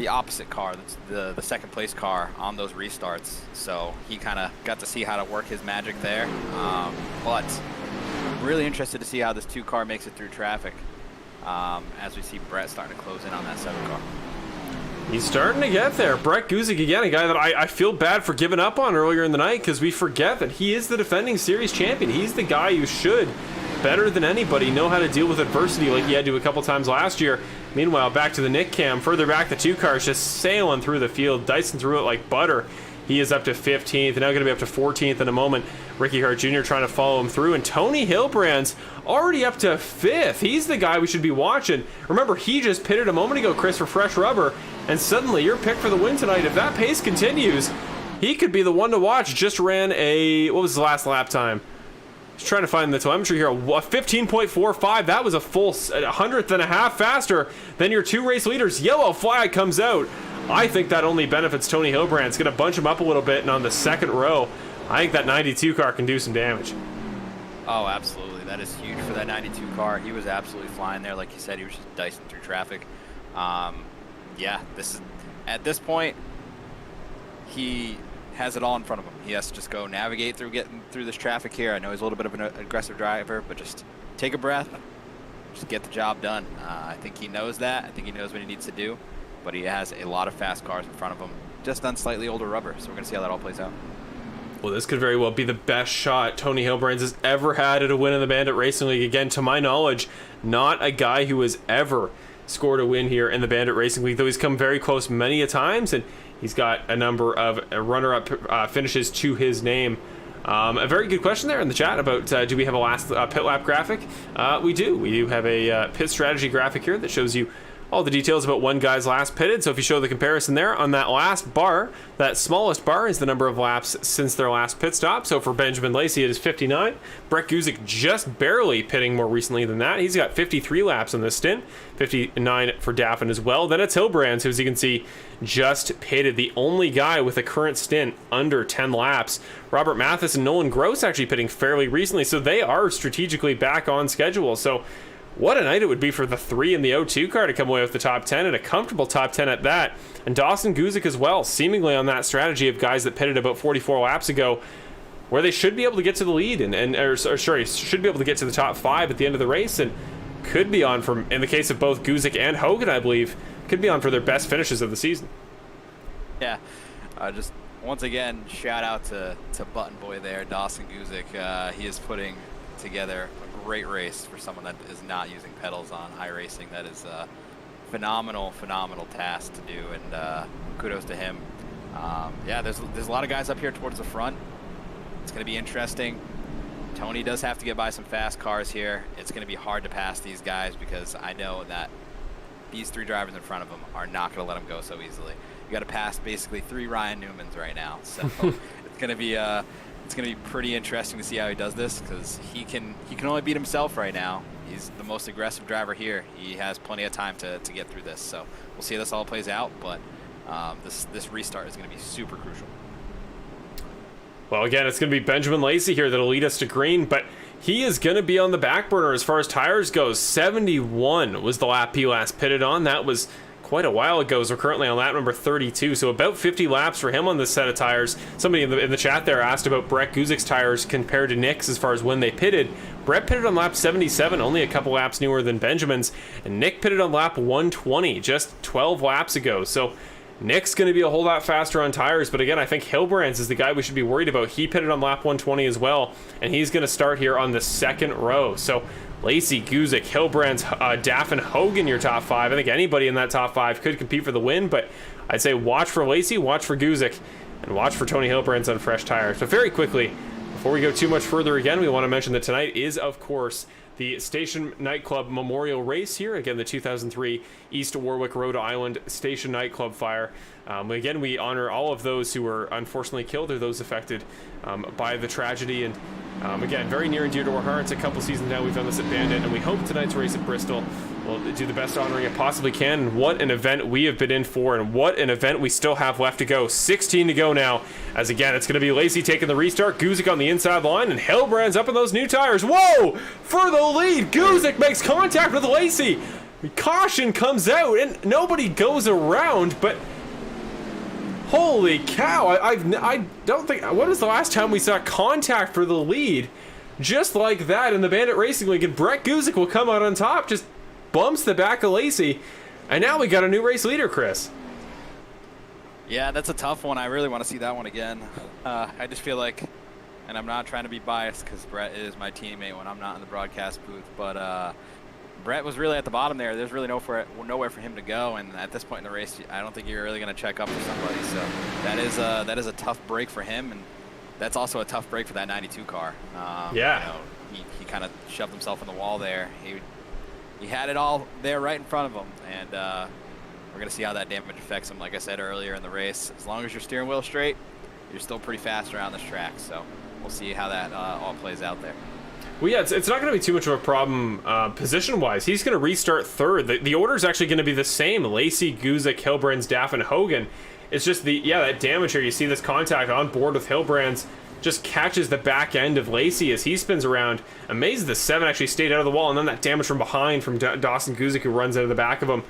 opposite car, the second place car on those restarts. So he kind of got to see how to work his magic there. But really interested to see how this 2 car makes it through traffic. As we see Brett starting to close in on that 7 car. He's starting to get there. Brett Guzik, again, a guy that I feel bad for giving up on earlier in the night, because we forget that he is the defending series champion. He's the guy who should, better than anybody, know how to deal with adversity like he had to a couple times last year. Meanwhile, back to the Nick Cam, further back, the 2 cars just sailing through the field, dicing through it like butter. He is up to 15th, and now going to be up to 14th in a moment. Ricky Hart Jr. trying to follow him through, and Tony Hilbrand's already up to 5th. He's the guy we should be watching. Remember, he just pitted a moment ago, Chris, for fresh rubber, and suddenly your pick for the win tonight. If that pace continues, he could be the one to watch. Just ran a, what was his last lap time? Just trying to find the telemetry here. 15.45. That was a full 100th and a half faster than your 2 race leaders. Yellow flag comes out. I think that only benefits Tony Hilbrand. It's going to bunch him up a little bit, and on the second row, I think that 92 car can do some damage. Oh, absolutely. That is huge for that 92 car. He was absolutely flying there. Like you said, he was just dicing through traffic. Yeah, at this point, he has it all in front of him. He has to just go navigate through getting through this traffic here. I know he's a little bit of an aggressive driver, but just take a breath, just get the job done. I think he knows that. I think he knows what he needs to do. But he has a lot of fast cars in front of him, just on slightly older rubber. So we're going to see how that all plays out. Well, this could very well be the best shot Tony Hilbrand has ever had at a win in the Bandit Racing League. Again, to my knowledge, not a guy who has ever scored a win here in the Bandit Racing League, though he's come very close many a times, and he's got a number of runner-up finishes to his name. A very good question there in the chat about do we have a last pit lap graphic? We do. We do have a pit strategy graphic here that shows you all the details about one guy's last pitted. So if you show the comparison there on that last bar, that smallest bar is the number of laps since their last pit stop. So for Benjamin Lacey, it is 59. Brett Guzik just barely pitting more recently than that. He's got 53 laps on this stint, 59 for Daffin as well. Then it's Hilbrand, who, as you can see, just pitted, the only guy with a current stint under 10 laps. Robert Mathis and Nolan Gross actually pitting fairly recently, so they are strategically back on schedule. So what a night it would be for the 3 in the O2 car to come away with the top 10, and a comfortable top 10 at that. And Dawson Guzik as well, seemingly on that strategy of guys that pitted about 44 laps ago, where they should be able to get to the lead, should be able to get to the top 5 at the end of the race, and could be on for, in the case of both Guzik and Hogan, I believe, could be on for their best finishes of the season. Yeah, just once again, shout out to Button Boy there, Dawson Guzik. He is putting together a great race for someone that is not using pedals on iRacing. That is a phenomenal task to do, and kudos to him. Yeah, there's a lot of guys up here towards the front. It's going to be interesting. Tony does have to get by some fast cars here. It's going to be hard to pass these guys, because I know that these 3 drivers in front of him are not going to let him go so easily. You got to pass basically 3 Ryan Newmans right now, so it's going to be pretty interesting to see how he does this, because he can only beat himself right now. He's the most aggressive driver here. He has plenty of time to get through this, so we'll see how this all plays out. But this restart is going to be super crucial. Well, again, it's going to be Benjamin Lacey here that'll lead us to green, but he is going to be on the back burner as far as tires goes. 71 was the lap he last pitted on. That was quite a while ago, so we're currently on lap number 32, so about 50 laps for him on this set of tires. Somebody in the chat there asked about Brett Guzik's tires compared to Nick's as far as when they pitted. Brett pitted on lap 77, only a couple laps newer than Benjamin's, and Nick pitted on lap 120, just 12 laps ago. So Nick's going to be a whole lot faster on tires, but again, I think Hilbrand's is the guy we should be worried about. He pitted on lap 120 as well, and he's going to start here on the second row. So Lacey, Guzik, Hilbrand's, Daff, and Hogan, your top 5. I think anybody in that top 5 could compete for the win, but I'd say watch for Lacey, watch for Guzik, and watch for Tony Hilbrand's on fresh tires. But very quickly, before we go too much further again, we want to mention that tonight is, of course, the Station Nightclub Memorial Race here. Again, the 2003 East Warwick, Rhode Island Station Nightclub fire. Again, we honor all of those who were unfortunately killed or those affected by the tragedy. And again, very near and dear to our hearts. A couple seasons now we've done this at Bandit, and we hope tonight's race at Bristol will do the best honoring it possibly can. And what an event we have been in for, and what an event we still have left to go. 16 to go now, as again, it's going to be Lacey taking the restart, Guzik on the inside line, and Hilbrand's up in those new tires. Whoa! For the lead, Guzik makes contact with Lacey. Caution comes out, and nobody goes around, but holy cow, I don't think, when was the last time we saw contact for the lead just like that in the Bandit Racing League? And Brett Guzik will come out on top, just bumps the back of Lacey, and now we got a new race leader, Chris. Yeah, that's a tough one. I really want to see that one again. I just feel like, and I'm not trying to be biased because Brett is my teammate when I'm not in the broadcast booth, but Brett was really at the bottom there. There's really nowhere for him to go, and at this point in the race, I don't think you're really going to check up for somebody. So that is a tough break for him, and that's also a tough break for that 92 car. Yeah. You know, he kind of shoved himself in the wall there. He had it all there right in front of him, and we're going to see how that damage affects him. Like I said earlier in the race, as long as your steering wheel is straight, you're still pretty fast around this track. So we'll see how that all plays out there. Well, yeah, it's not going to be too much of a problem position-wise. He's going to restart third. The order is actually going to be the same. Lacey, Guzik, Hilbrand's, Daff, and Hogan. It's just that damage here. You see this contact on board with Hilbrand's just catches the back end of Lacey as he spins around. Amazed the 7 actually stayed out of the wall, and then that damage from behind from Dawson Guzik, who runs out of the back of him.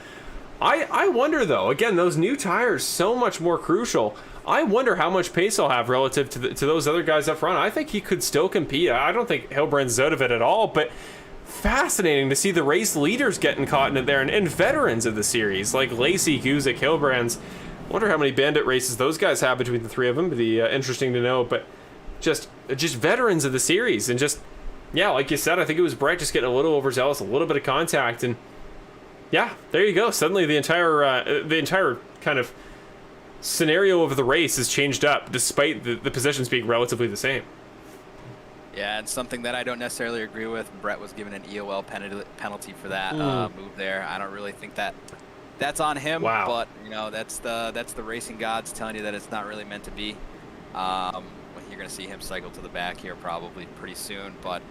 I wonder, though, again, those new tires, so much more crucial. I wonder how much pace he'll have relative to those other guys up front. I think he could still compete. I don't think Hilbrand's out of it at all, but fascinating to see the race leaders getting caught in it there, and veterans of the series, like Lacey, Guzik, Hilbrand's. Wonder how many Bandit races those guys have between the three of them. It'd be interesting to know, but just veterans of the series, and just, yeah, like you said, I think it was Brett just getting a little overzealous, a little bit of contact, and yeah, there you go. Suddenly the entire kind of scenario of the race has changed up, despite the positions being relatively the same. Yeah, and something that I don't necessarily agree with, Brett was given an EOL penalty for that move there. I don't really think that's on him. Wow. But you know, that's the racing gods telling you that it's not really meant to be. You're going to see him cycle to the back here probably pretty soon. But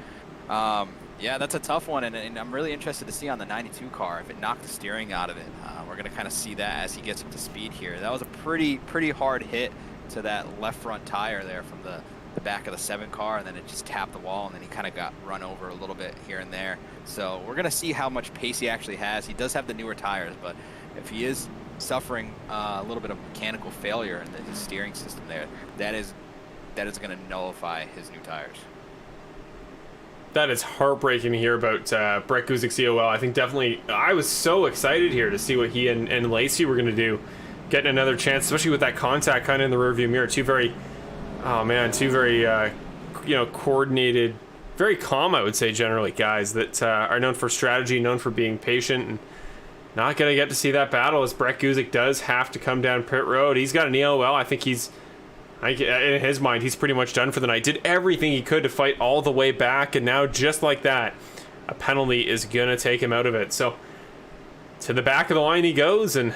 yeah, that's a tough one, and I'm really interested to see on the 92 car if it knocked the steering out of it. We're going to kind of see that as he gets up to speed here. That was a pretty hard hit to that left front tire there from the back of the 7 car, and then it just tapped the wall, and then he kind of got run over a little bit here and there. So we're going to see how much pace he actually has. He does have the newer tires, but if he is suffering a little bit of mechanical failure in his steering system there, that is going to nullify his new tires. That is heartbreaking to hear about Brett Guzik's COL. I think definitely, I was so excited here to see what he and Lacey were going to do, getting another chance, especially with that contact kind of in the rearview mirror. Two very coordinated, very calm, I would say, generally, guys that are known for strategy, known for being patient, and not going to get to see that battle as Brett Guzik does have to come down pit road. He's got an EOL. I think in his mind, he's pretty much done for the night. Did everything he could to fight all the way back, and now, just like that, a penalty is going to take him out of it. So, to the back of the line he goes, and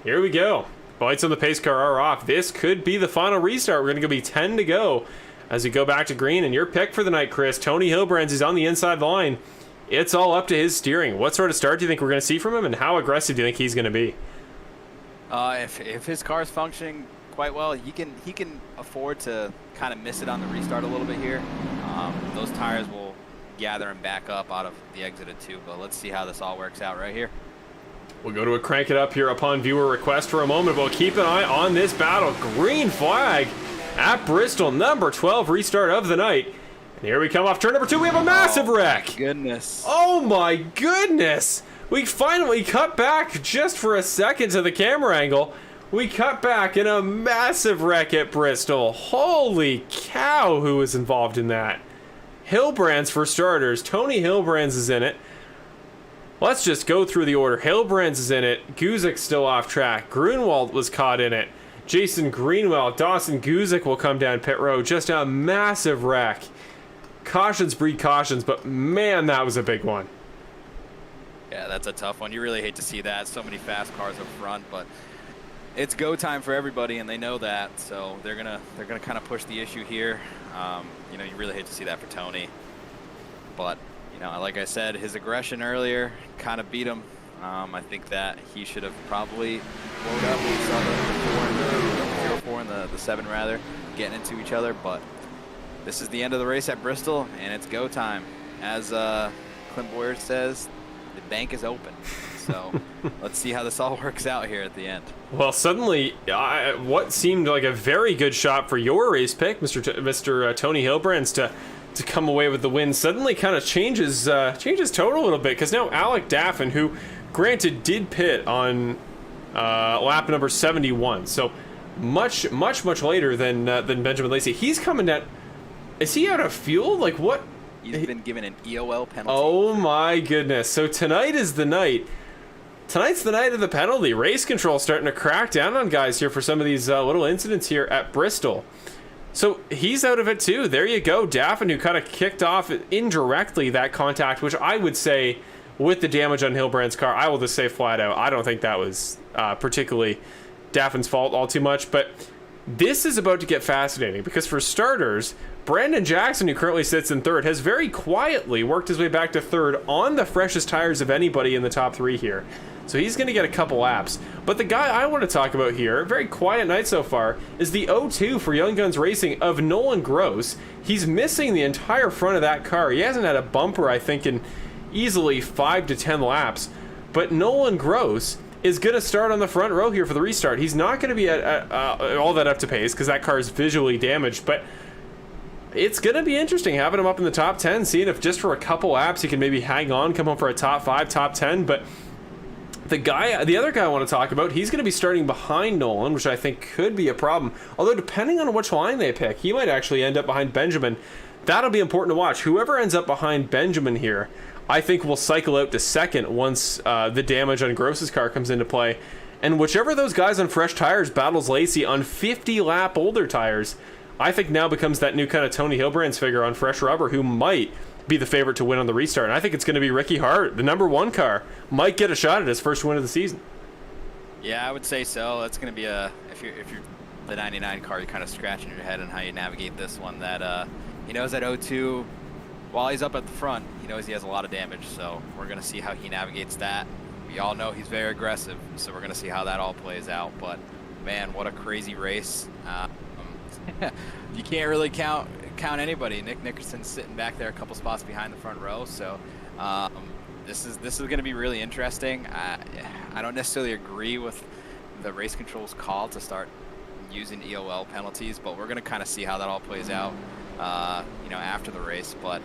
here we go. Lights on the pace car are off. This could be the final restart. We're going to be 10 to go as we go back to green. And your pick for the night, Chris, Tony Hilbrand's is on the inside line. It's all up to his steering. What sort of start do you think we're going to see from him, and how aggressive do you think he's going to be? If his car is functioning quite well, he can afford to kind of miss it on the restart a little bit here. Those tires will gather him back up out of the exit at 2, but let's see how this all works out right here. We'll go to a crank it up here upon viewer request for a moment, but we'll keep an eye on this battle. Green flag at Bristol, number 12 restart of the night. And here we come off turn number 2. We have a massive wreck. Goodness. Oh my goodness. We finally cut back just for a second to the camera angle. We cut back in a massive wreck at Bristol. Holy cow, who was involved in that? Hilbrands for starters. Tony Hilbrands is in it. Let's just go through the order. Hilbrands is in it. Guzik's still off track. Grunwald was caught in it. Jason Greenwell. Dawson Guzik will come down pit road. Just a massive wreck. Cautions breed cautions, but man, that was a big one. Yeah, that's a tough one. You really hate to see that. So many fast cars up front, but it's go time for everybody, and they know that. So they're gonna kind of push the issue here. You know, you really hate to see that for Tony, but you know, like I said, his aggression earlier kind of beat him. I think that he should have probably loaded up. We saw the 4 and the 7 rather getting into each other, but this is the end of the race at Bristol, and it's go time. As Clint Boyer says, the bank is open. So let's see how this all works out here at the end. Well, suddenly, what seemed like a very good shot for your race pick, Mr. Tony Hilbrands, to come away with the win, suddenly kind of changes tone a little bit, because now Alec Daffin, who granted did pit on lap number 71, so much later than Benjamin Lacey, he's coming down. Is he out of fuel? Like what? He's been given an EOL penalty. Oh my goodness! So tonight is the night. Tonight's the night of the penalty. Race control starting to crack down on guys here for some of these little incidents here at Bristol. So he's out of it too. There you go. Daffin, who kind of kicked off indirectly that contact, which I would say with the damage on Hilbrand's car, I will just say flat out, I don't think that was particularly Daffin's fault all too much. But this is about to get fascinating because for starters, Brandon Jackson, who currently sits in third, has very quietly worked his way back to third on the freshest tires of anybody in the top 3 here. So he's going to get a couple laps. But the guy I want to talk about here, very quiet night so far, is the 0-2 for Young Guns Racing of Nolan Gross. He's missing the entire front of that car. He hasn't had a bumper, I think, in easily 5 to 10 laps. But Nolan Gross is going to start on the front row here for the restart. He's not going to be at all that up to pace because that car is visually damaged. But it's going to be interesting having him up in the top 10, seeing if just for a couple laps he can maybe hang on, come home for a top 5, top 10. But the other guy I want to talk about, he's going to be starting behind Nolan, which I think could be a problem. Although depending on which line they pick, he might actually end up behind Benjamin. That'll be important to watch. Whoever ends up behind Benjamin here, I think will cycle out to second once the damage on Gross's car comes into play. And whichever of those guys on fresh tires battles Lacey on 50-lap older tires, I think now becomes that new kind of Tony Hilbrands figure on fresh rubber who might be the favorite to win on the restart. And I think it's going to be Ricky Hart, the number 1 car, might get a shot at his first win of the season. Yeah, I would say so. That's going to be if you're the 99 car, you're kind of scratching your head on how you navigate this one. That he knows that 0-2, while he's up at the front, he knows he has a lot of damage. So we're going to see how he navigates that. We all know he's very aggressive, so we're going to see how that all plays out. But man, what a crazy race. You can't really count anybody. Nick Nickerson's sitting back there a couple spots behind the front row, so this is going to be really interesting. I don't necessarily agree with the race control's call to start using EOL penalties, but we're going to kind of see how that all plays out after the race. But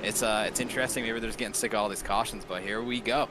it's interesting. Maybe they're just getting sick of all these cautions, but here we go.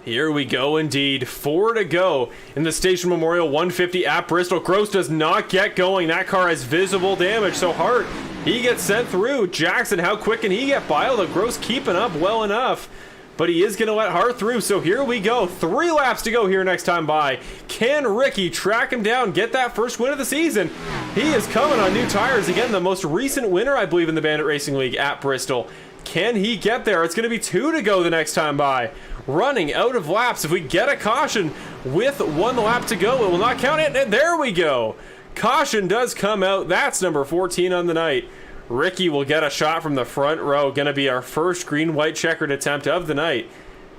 Here we go indeed. 4 to go in the Station Memorial 150 at Bristol. Gross does not get going. That car has visible damage, so Hart, he gets sent through. Jackson, how quick can he get by? Although Gross keeping up well enough, but he is going to let Hart through. So here we go. 3 laps to go here next time by. Can Ricky track him down, get that first win of the season? He is coming on new tires. Again, the most recent winner, I believe, in the Bandit Racing League at Bristol. Can he get there? It's going to be 2 to go the next time by. Running out of laps. If we get a caution with 1 lap to go, it will not count it. And there we go. Caution does come out. That's number 14 on the night. Ricky will get a shot from the front row. Going to be our first green-white checkered attempt of the night.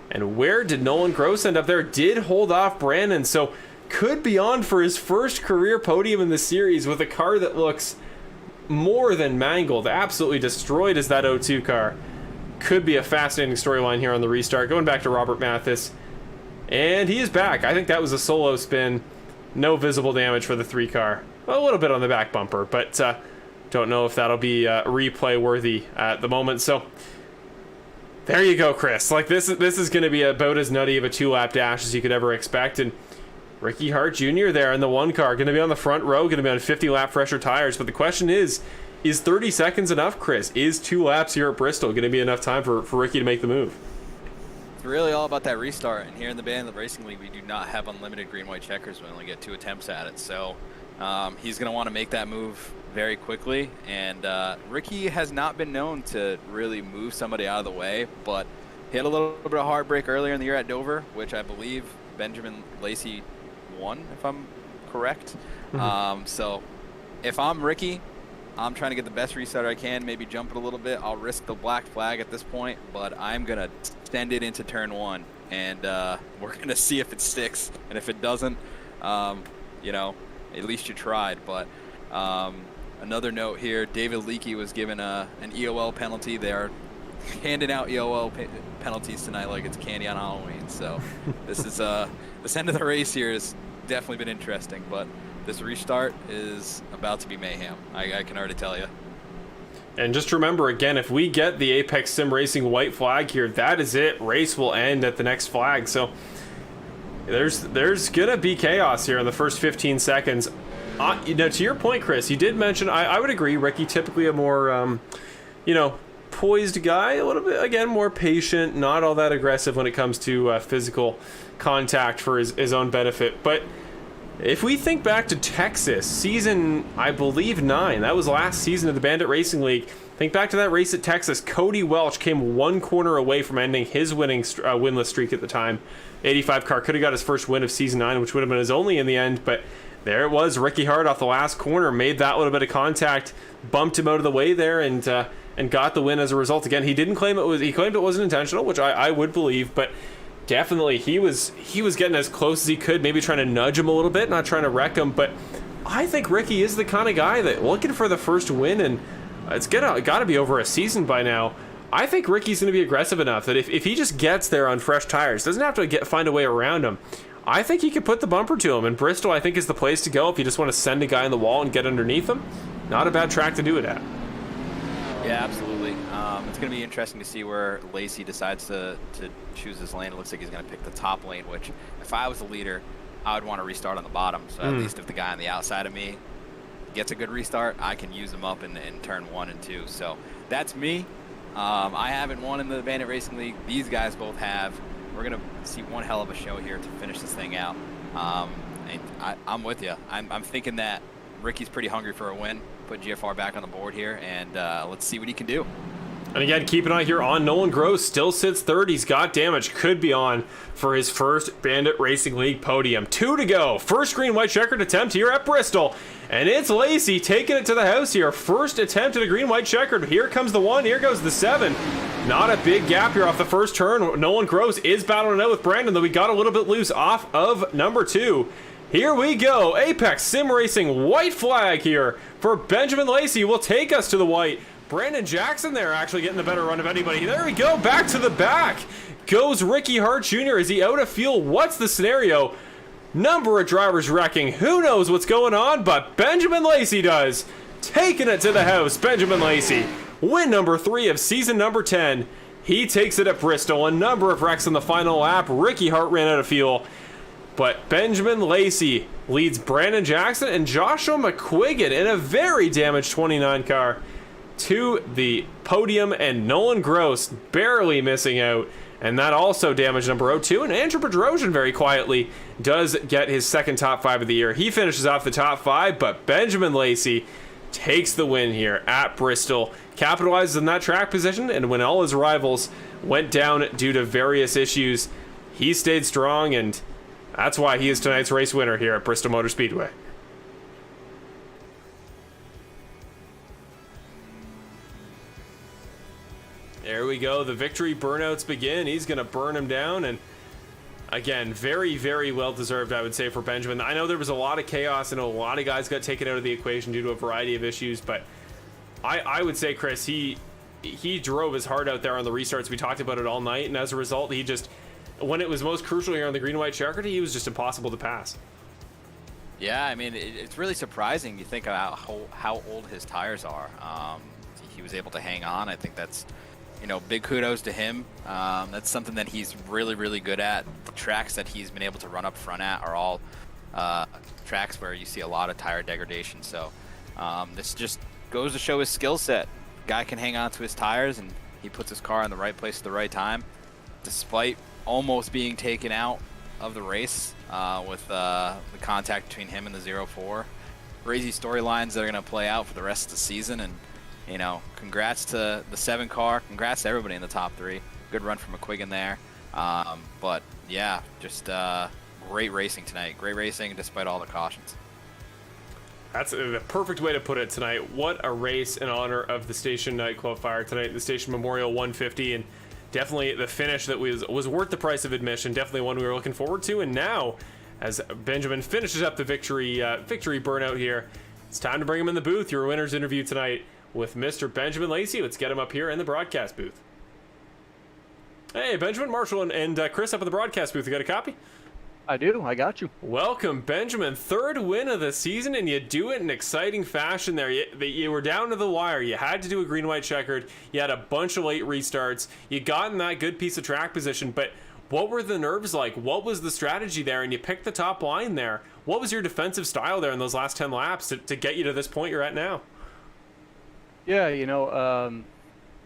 And where did Nolan Gross end up there? Did hold off Brandon. So could be on for his first career podium in the series with a car that looks more than mangled. Absolutely destroyed as that 0-2 car. Could be a fascinating storyline here on the restart. Going back to Robert Mathis, And he is back. I think that was a solo spin. No visible damage for the 3 car. A little bit on the back bumper, but don't know if that'll be replay worthy at the moment. So there you go, Chris. Like this is going to be about as nutty of a 2-lap dash as you could ever expect. And Ricky Hart Jr. there in the 1 car, going to be on the front row, going to be on 50-lap fresher tires. But the question is 30 seconds enough, Chris? Is 2 laps here at Bristol going to be enough time for Ricky to make the move? It's really all about that restart. And here in the Bandit Racing League, we do not have unlimited green-white checkers. We only get 2 attempts at it. So he's going to want to make that move very quickly. And Ricky has not been known to really move somebody out of the way, but he had a little bit of heartbreak earlier in the year at Dover, which I believe Benjamin Lacey won, if I'm correct. So if I'm Ricky, I'm trying to get the best restart I can, maybe jump it a little bit. I'll risk the black flag at this point, but I'm going to send it into turn 1, and we're going to see if it sticks. And if it doesn't, you know, at least you tried. But another note here, David Leakey was given an EOL penalty. They are handing out EOL penalties tonight like it's candy on Halloween. So this is this end of the race here has definitely been interesting, but this restart is about to be mayhem. I can already tell you. And just remember, again, if we get the Apex Sim Racing white flag here, that is it. Race will end at the next flag. So there's going to be chaos here in the first 15 seconds. You know, to your point, Chris, you did mention, I would agree, Ricky, typically a more, you know, poised guy, a little bit, again, more patient, not all that aggressive when it comes to physical contact for his own benefit. But if we think back to Texas, season, I believe, 9, that was last season of the Bandit Racing League. Think back to that race at Texas. Cody Welch came 1 corner away from ending his winless streak at the time. 85 car could have got his first win of season 9, which would have been his only in the end, but there it was. Ricky Hart off the last corner made that little bit of contact, bumped him out of the way there, and got the win as a result. Again, he didn't claim he claimed it wasn't intentional, which I would believe, but definitely he was getting as close as he could, maybe trying to nudge him a little bit, not trying to wreck him. But I think Ricky is the kind of guy that looking for the first win, and it's got to be over a season by now. I think Ricky's going to be aggressive enough that if he just gets there on fresh tires, doesn't have to find a way around him, I think he could put the bumper to him. And Bristol, I think, is the place to go if you just want to send a guy in the wall and get underneath him. Not a bad track to do it at. Yeah, absolutely. It's going to be interesting to see where Lacey decides to choose his lane. It looks like he's going to pick the top lane, which if I was the leader, I would want to restart on the bottom. So at least if the guy on the outside of me gets a good restart, I can use him up in turn 1 and 2. So that's me. I haven't won in the Bandit Racing League. These guys both have. We're going to see one hell of a show here to finish this thing out. And I'm with you. I'm thinking that Ricky's pretty hungry for a win. Put GFR back on the board here, and let's see what he can do. And again, keep an eye here on Nolan Gross. Still sits third. He's got damage. Could be on for his first Bandit Racing League podium. 2 to go. First green-white checkered attempt here at Bristol. And it's Lacey taking it to the house here. First attempt at a green-white checkered. Here comes the 1. Here goes the 7. Not a big gap here off the first turn. Nolan Gross is battling it out with Brandon, though we got a little bit loose off of number 2. Here we go. Apex Sim Racing white flag here for Benjamin Lacey. Will take us to the white. Brandon Jackson there actually getting the better run of anybody. There we go. Back to the back goes Ricky Hart Jr. Is he out of fuel? What's the scenario? Number of drivers wrecking. Who knows what's going on? But Benjamin Lacey does. Taking it to the house. Benjamin Lacey. Win number 3 of season number 10. He takes it at Bristol. A number of wrecks in the final lap. Ricky Hart ran out of fuel. But Benjamin Lacey leads Brandon Jackson and Joshua McQuiggan in a very damaged 29 car to the podium, and Nolan Gross barely missing out, and that also damaged number 02. And Andrew Bedrosian very quietly does get his second top 5 of the year. He finishes off the top 5, but Benjamin Lacey takes the win here at Bristol, capitalizes on that track position, and when all his rivals went down due to various issues, he stayed strong, and that's why he is tonight's race winner here at Bristol Motor Speedway. There we go. The victory burnouts begin. He's going to burn him down. And again, very, very well deserved, I would say, for Benjamin. I know there was a lot of chaos and a lot of guys got taken out of the equation due to a variety of issues. But I would say, Chris, he drove his heart out there on the restarts. We talked about it all night. And as a result, he just when it was most crucial here on the green and white checkered, he was just impossible to pass. Yeah, I mean, it's really surprising. You think about how old his tires are. He was able to hang on. I think that's, big kudos to him. That's something that he's really, really good at. The tracks that he's been able to run up front at are all tracks where you see a lot of tire degradation. So this just goes to show his skill set. Guy can hang on to his tires, and he puts his car in the right place at the right time, despite almost being taken out of the race with the contact between him and the 04. Crazy storylines that are going to play out for the rest of the season, and congrats to the 7 car, congrats to everybody in the top 3. Good run from McQuiggan there, but yeah, just great racing tonight. Great racing despite all the cautions. That's the perfect way to put it tonight. What a race in honor of the Station Night Qualifier tonight, the Station Memorial 150, and definitely the finish that was worth the price of admission. Definitely one we were looking forward to. And now, as Benjamin finishes up the victory burnout here, it's time to bring him in the booth. Your winner's interview tonight with Mr. Benjamin Lacey. Let's get him up here in the broadcast booth. Hey, Benjamin, Marshall, and Chris up in the broadcast booth. You got a copy? I do. I got you. Welcome, Benjamin. 3rd win of the season, and you do it in exciting fashion there. You were down to the wire. You had to do a green, white checkered. You had a bunch of late restarts. You got in that good piece of track position, but what were the nerves like? What was the strategy there? And you picked the top line there. What was your defensive style there in those last 10 laps to get you to this point you're at now? Yeah,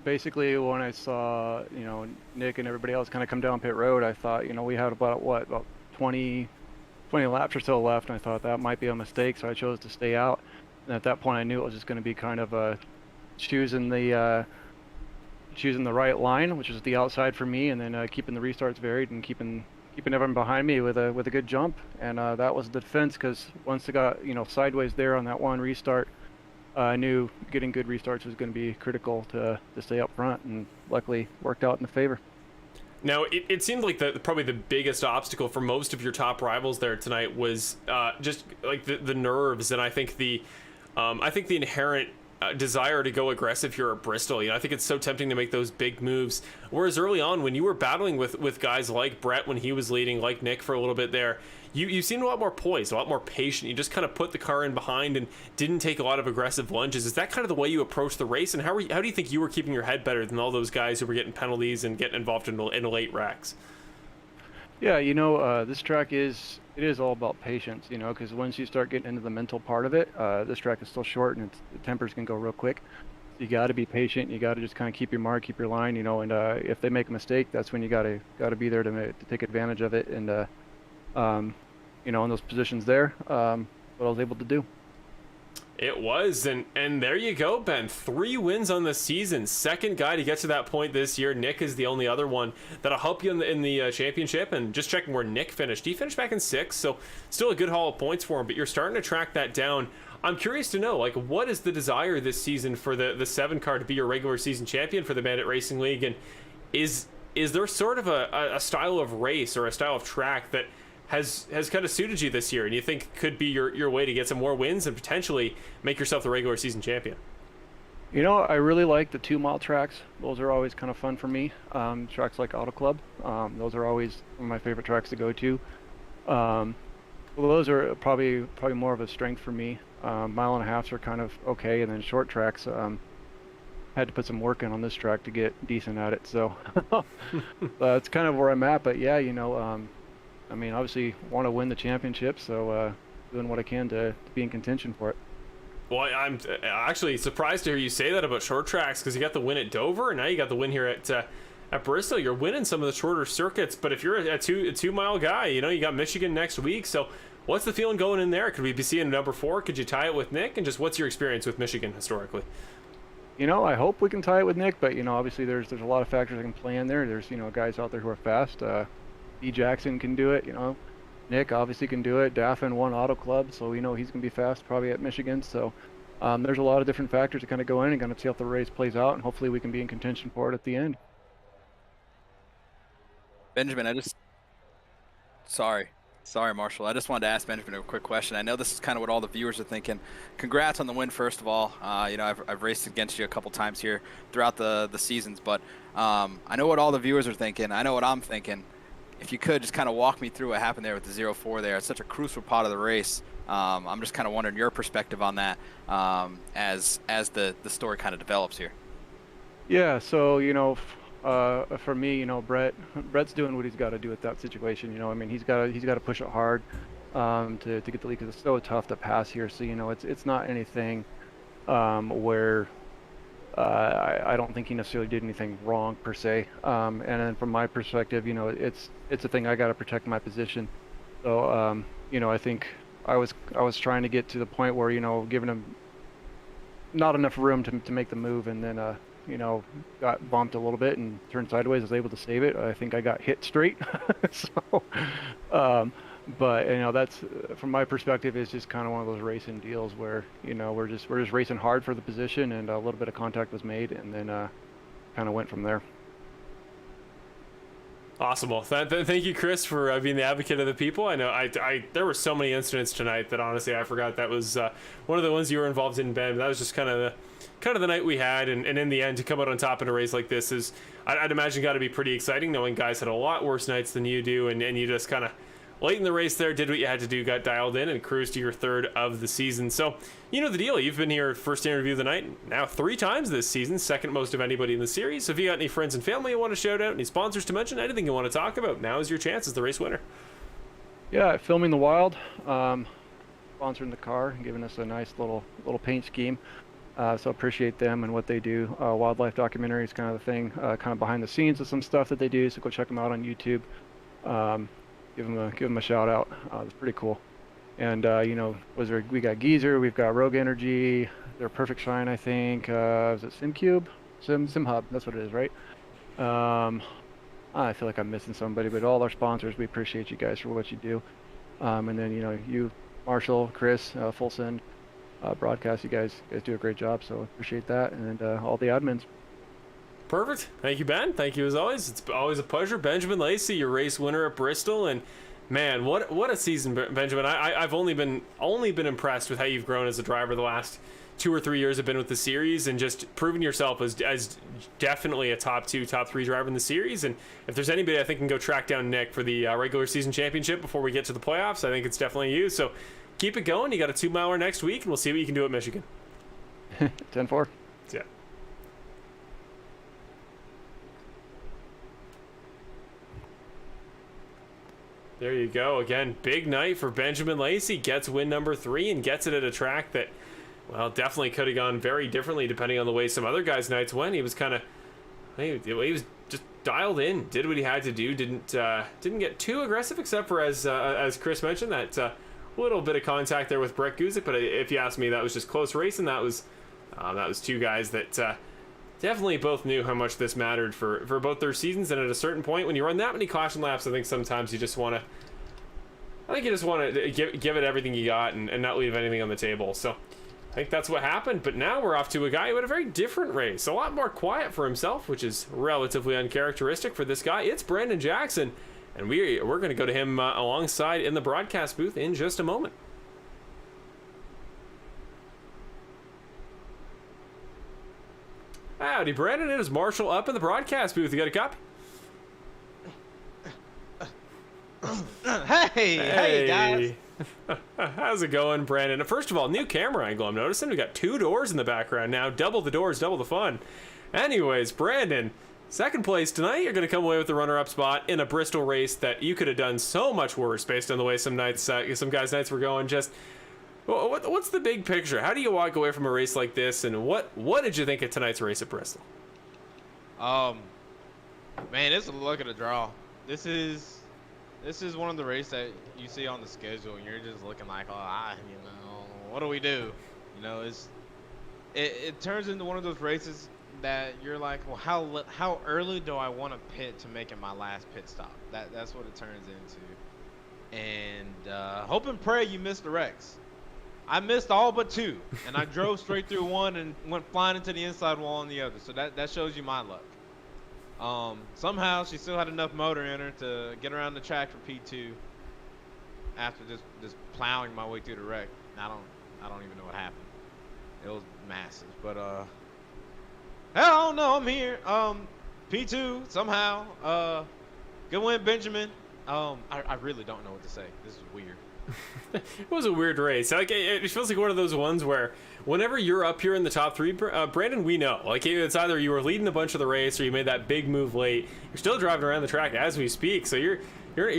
basically when I saw, Nick and everybody else kind of come down pit road, I thought, we had about 20 laps or so left, and I thought that might be a mistake, so I chose to stay out. And at that point I knew it was just going to be kind of choosing the right line, which is the outside for me, and then keeping the restarts varied and keeping everyone behind me with a good jump. And that was the defense, because once it got sideways there on that one restart, I knew getting good restarts was going to be critical to stay up front, and luckily worked out in the favor. Now, it seemed like probably the biggest obstacle for most of your top rivals there tonight was just like the nerves, and I think the inherent desire to go aggressive here at Bristol. I think it's so tempting to make those big moves. Whereas early on, when you were battling with guys like Brett when he was leading, like Nick for a little bit there, you seemed a lot more poised, a lot more patient. You just kind of put the car in behind and didn't take a lot of aggressive lunges. Is that kind of the way you approach the race? And how do you think you were keeping your head better than all those guys who were getting penalties and getting involved in late wrecks? Yeah, this track is all about patience, because once you start getting into the mental part of it, this track is still short, and the tempers can go real quick. You got to be patient. You got to just kind of keep your mark, keep your line, and if they make a mistake, that's when you got to be there to take advantage of it. And in those positions there, what I was able to do. It was, and there you go, Ben. 3 wins on the season. Second guy to get to that point this year. Nick is the only other one that'll help you in the championship. And just checking where Nick finished. He finished back in 6th, so still a good haul of points for him. But you're starting to track that down. I'm curious to know, what is the desire this season for the 7 car to be your regular season champion for the Bandit Racing League? And is there sort of a style of race or a style of track that has kind of suited you this year, and you think could be your way to get some more wins and potentially make yourself the regular season champion? I really like the 2-mile tracks. Those are always kind of fun for me. Tracks like Auto Club, those are always one of my favorite tracks to go to. Well, those are probably more of a strength for me. 1.5 miles are kind of okay, and then short tracks, had to put some work in on this track to get decent at it. So that's kind of where I'm at. But yeah, obviously want to win the championship, so doing what I can to be in contention for it. Well, I'm actually surprised to hear you say that about short tracks, because you got the win at Dover, and now you got the win here at Bristol. You're winning some of the shorter circuits, but if you're a 2-mile guy, you got Michigan next week. So what's the feeling going in there? Could we be seeing number 4? Could you tie it with Nick? And just what's your experience with Michigan historically? I hope we can tie it with Nick, but obviously there's a lot of factors that can play in there. There's guys out there who are fast. E. Jackson can do it, Nick obviously can do it. Daffin won Auto Club, so he's going to be fast probably at Michigan. So there's a lot of different factors that kind of go in and going to see how the race plays out, and hopefully we can be in contention for it at the end. Benjamin, sorry, Marshall. I just wanted to ask Benjamin a quick question. I know this is kind of what all the viewers are thinking. Congrats on the win, first of all. I've raced against you a couple times here throughout the seasons, but I know what all the viewers are thinking. I know what I'm thinking. if you could just kind of walk me through what happened there with the 0-4 there. It's such a crucial part of the race. I'm just kind of wondering your perspective on that as the story kind of develops here. Yeah, so for me, Brett's doing what he's got to do with that situation. I mean, he's got to push it hard to get the lead, because it's so tough to pass here. So it's not anything where I don't think he necessarily did anything wrong per se. And then from my perspective, it's a thing I got to protect my position. So I think I was trying to get to the point where giving him not enough room to make the move, and then got bumped a little bit and turned sideways. I was able to save it. I think I got hit straight. So, but that's from my perspective, is just kind of one of those racing deals where we're just racing hard for the position, and a little bit of contact was made, and then kind of went from there. Awesome. Well, thank you, Chris, for being the advocate of the people. I know there were so many incidents tonight that honestly I forgot that was one of the ones you were involved in, Ben. That was just kind of the night we had, and in the end, to come out on top in a race like this is, I'd imagine, got to be pretty exciting, knowing guys had a lot worse nights than you do, and you just kind of late in the race there did what you had to do, got dialed in, and cruised to your third of the season. So you know the deal. You've been here first interview of the night now 3 times this season, second most of anybody in the series. So if you got any friends and family you want to shout out, any sponsors to mention, anything you want to talk about, now is your chance as the race winner. Yeah, Filming the Wild, sponsoring the car, giving us a nice little paint scheme. So appreciate them and what they do. Wildlife documentary is kind of the thing, kind of behind the scenes of some stuff that they do. So go check them out on YouTube. Give them a shout out. It's pretty cool. And we got Geezer, we've got Rogue Energy, they're Perfect Shine, I think. Is it SimCube? Sim Hub, that's what it is, right? I feel like I'm missing somebody, but all our sponsors, we appreciate you guys for what you do. And then you, Marshall, Chris, Full Send Broadcast, you guys do a great job, so appreciate that, and all the admins. Perfect. Thank you, Ben. Thank you as always. It's always a pleasure. Benjamin Lacey, your race winner at Bristol, and man, what a season, Benjamin. I've only been impressed with how you've grown as a driver the last 2 or 3 years I've been with the series, and just proving yourself as definitely a top 2, top 3 driver in the series. And if there's anybody I think can go track down Nick for the regular season championship before we get to the playoffs, I think it's definitely you. So keep it going. You got a 2-miler next week, and we'll see what you can do at Michigan. 10-4. Yeah. There you go. Again, big night for Benjamin Lacey. Gets win number 3 and gets it at a track that, well, definitely could have gone very differently depending on the way some other guys' nights went. He was he was just dialed in, did what he had to do, didn't get too aggressive, except for as Chris mentioned, that little bit of contact there with Brett Guzik. But if you ask me, that was just close racing. That was 2 guys that definitely both knew how much this mattered for both their seasons. And at a certain point, when you run that many caution laps, I think sometimes you just want to give it everything you got and not leave anything on the table. So I think that's what happened. But now we're off to a guy who had a very different race, a lot more quiet for himself, which is relatively uncharacteristic for this guy. It's Brandon Jackson, and we're going to go to him alongside in the broadcast booth in just a moment. Howdy, Brandon. It is Marshall up in the broadcast booth. You got a copy? Hey guys. How's it going, Brandon? First of all, new camera angle I'm noticing. We got 2 doors in the background now. Double the doors, double the fun. Anyways, Brandon, second place tonight. You're going to come away with the runner-up spot in a Bristol race that you could have done so much worse based on the way some guys' nights were going. Just what's the big picture? How do you walk away from a race like this, and what did you think of tonight's race at Bristol? Man, it's a luck of the draw. This is one of the races that you see on the schedule, and you're just looking like, what do we do? It turns into one of those races that you're like, well, how early do I want to pit to make it my last pit stop? That's what it turns into. And hope and pray you miss the wrecks. I missed all but 2, and I drove straight through one and went flying into the inside wall on the other. So that shows you my luck. Somehow she still had enough motor in her to get around the track for P2 after just plowing my way through the wreck. I don't even know what happened. It was massive, but hell, I don't know. I'm here. P2 somehow. Good win, Benjamin. I really don't know what to say. This is weird. It was a weird race. Like it feels like one of those ones where whenever you're up here in the top three, Brandon, we know. Like it's either you were leading a bunch of the race or you made that big move late. You're still driving around the track as we speak, so you're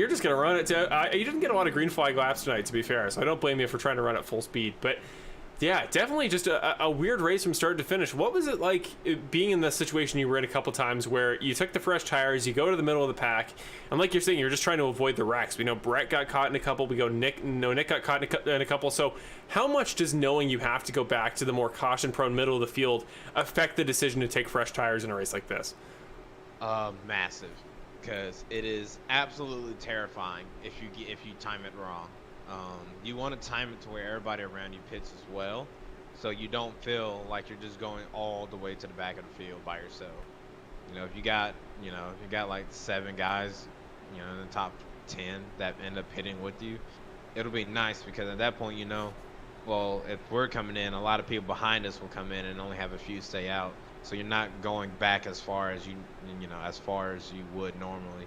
just gonna run it. You didn't get a lot of green flag laps tonight, to be fair, so I don't blame you for trying to run at full speed. But yeah, definitely just a weird race from start to finish. What was it like being in the situation you were in a couple times where you took the fresh tires, you go to the middle of the pack, and like you're saying, you're just trying to avoid the wrecks. We know Brett got caught in a couple. Nick got caught in a couple. So how much does knowing you have to go back to the more caution-prone middle of the field affect the decision to take fresh tires in a race like this? Massive, because it is absolutely terrifying if you time it wrong. You want to time it to where everybody around you pits as well, so you don't feel like you're just going all the way to the back of the field by yourself. If you got like 7 guys, in the top 10 that end up hitting with you, it'll be nice because at that point, well, if we're coming in, a lot of people behind us will come in and only have a few stay out, so you're not going back as far as you would normally.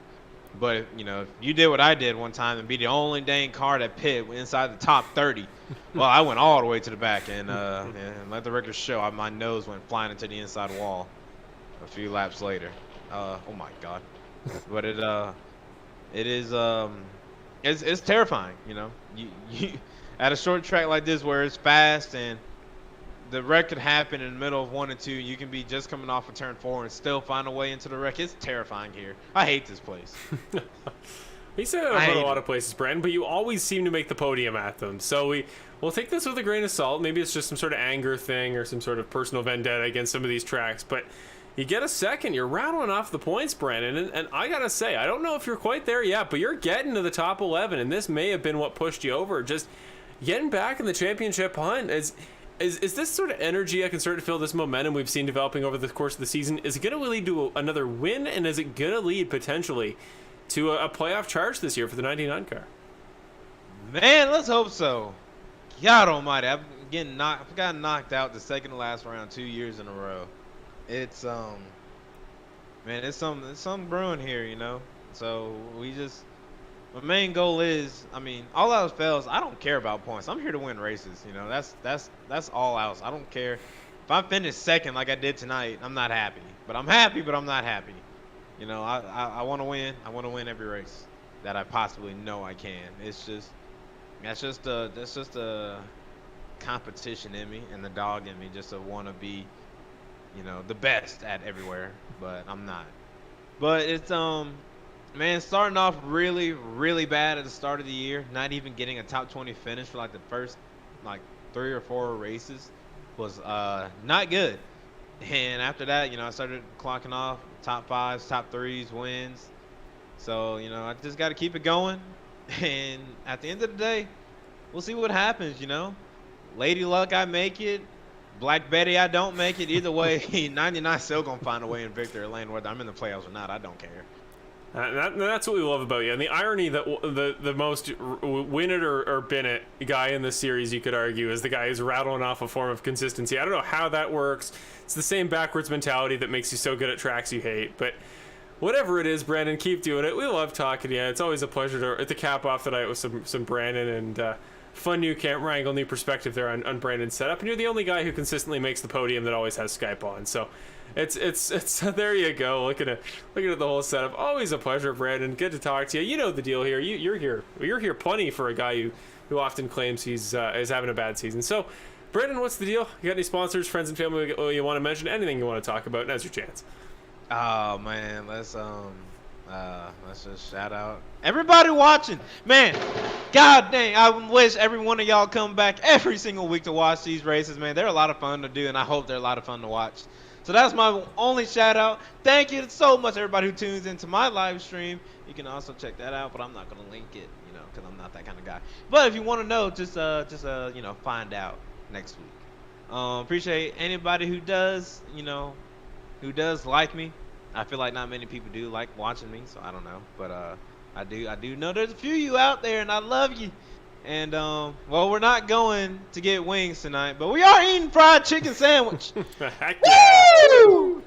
But if you did what I did one time and be the only dang car that pit inside the top 30, well, I went all the way to the back and let the record show my nose went flying into the inside wall a few laps later. Oh my God! But it's terrifying. You at a short track like this where it's fast and the wreck could happen in the middle of 1 and 2. You can be just coming off of turn 4 and still find a way into the wreck. It's terrifying here. I hate this place. You say that about a lot of places, Brandon, but you always seem to make the podium at them. So we'll take this with a grain of salt. Maybe it's just some sort of anger thing or some sort of personal vendetta against some of these tracks. But you get a second. You're rattling off the points, Brandon. And I got to say, I don't know if you're quite there yet, but you're getting to the top 11. And this may have been what pushed you over. Just getting back in the championship hunt Is this sort of energy, I can start to feel this momentum we've seen developing over the course of the season, is it going to lead to another win, and is it going to lead potentially to a playoff charge this year for the 99 car? Man, let's hope so. God almighty, I've gotten knocked out the second to last round 2 years in a row. It's man, it's something brewing here, So my main goal is, all else fails, I don't care about points. I'm here to win races. That's all else. I don't care. If I finish second like I did tonight, I'm not happy. But I'm happy, but I'm not happy. I want to win. I want to win every race that I possibly know I can. That's just a competition in me and the dog in me just to want to be, the best at everywhere. But I'm not. But it's man, starting off really, really bad at the start of the year, not even getting a top 20 finish for like the first 3 or 4 races was not good. And after that, I started clocking off top 5s, top 3s, wins. So, I just got to keep it going. And at the end of the day, we'll see what happens, Lady Luck, I make it. Black Betty, I don't make it. Either way, 99 still going to find a way in victory lane, whether I'm in the playoffs or not. I don't care. That's what we love about you. And the irony that the most win it or bin it guy in this series, you could argue, is the guy who's rattling off a form of consistency. I don't know how that works. It's the same backwards mentality that makes you so good at tracks you hate. But whatever it is, Brandon, keep doing it. We love talking to you. It's always a pleasure to cap off the night with some Brandon and fun new camera angle, new perspective there on Brandon's setup. And you're the only guy who consistently makes the podium that always has Skype on. So it's there you go. Looking at the whole setup. Always a pleasure, Brandon. Good to talk to you. You know the deal here. You're here plenty for a guy who often claims he's having a bad season. So, Brandon, what's the deal? You got any sponsors, friends, and family you want to mention? Anything you want to talk about? Now's your chance. Oh man, let's just shout out everybody watching. Man, god dang, I wish every one of y'all come back every single week to watch these races, man. They're a lot of fun to do, and I hope they're a lot of fun to watch. So that's my only shout out. Thank you so much, everybody who tunes into my live stream. You can also check that out, but I'm not gonna link it, because I'm not that kind of guy. But if you want to know, just find out next week. Appreciate anybody who does like me. I feel like not many people do like watching me, so I don't know. But I do know there's a few of you out there, and I love you. And well, we're not going to get wings tonight, but we are eating fried chicken sandwich. Heck yeah. Woo!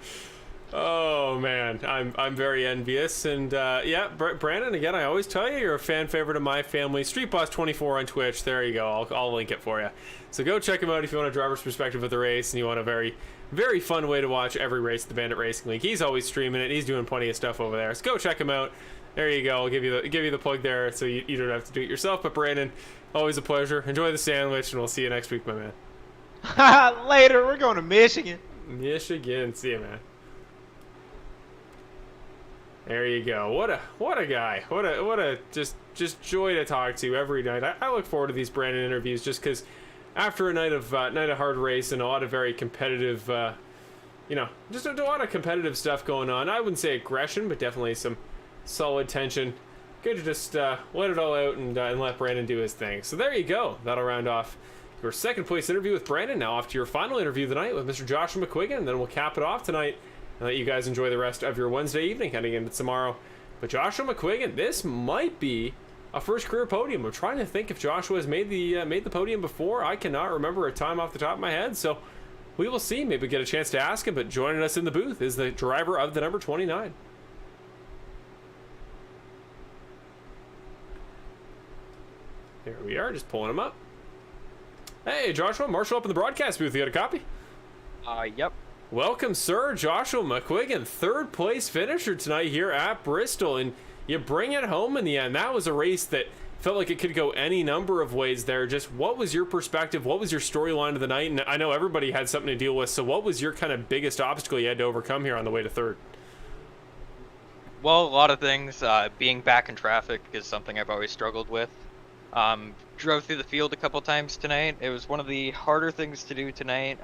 Oh man, I'm very envious, and yeah, Brandon. Again, I always tell you, you're a fan favorite of my family. Street Boss 24 on Twitch. There you go. I'll link it for you. So go check him out if you want a driver's perspective of the race, and you want a very, very fun way to watch every race at the Bandit Racing League. He's always streaming it. He's doing plenty of stuff over there. So go check him out. There you go. I'll give you the plug there, so you don't have to do it yourself. But Brandon, always a pleasure. Enjoy the sandwich, and we'll see you next week, my man. Later, we're going to Michigan. Michigan. See you, man. There you go. What a guy. What a just joy to talk to every night. I look forward to these Brandon interviews just because after a night of hard race and a lot of very competitive, just a lot of competitive stuff going on. I wouldn't say aggression, but definitely some solid tension. Good to just let it all out and let Brandon do his thing. So there you go. That'll round off your second place interview with Brandon. Now off to your final interview of the night with Mr. Joshua McQuiggan, and then we'll cap it off tonight and let you guys enjoy the rest of your Wednesday evening heading into tomorrow. But Joshua McQuiggan, this might be a first career podium. I'm trying to think if Joshua has made the podium before. I cannot remember a time off the top of my head, so we will see. Maybe get a chance to ask him. But joining us in the booth is the driver of the number 29. Here we are, just pulling him up. Hey, Joshua, Marshall up in the broadcast booth. You got a copy? Yep. Welcome, sir. Joshua McQuiggan, third place finisher tonight here at Bristol, and you bring it home in the end. That was a race that felt like it could go any number of ways there. Just what was your perspective? What was your storyline of the night? And I know everybody had something to deal with, so what was your kind of biggest obstacle you had to overcome here on the way to third? Well, a lot of things. Being back in traffic is something I've always struggled with. Drove through the field a couple times tonight. It was one of the harder things to do tonight.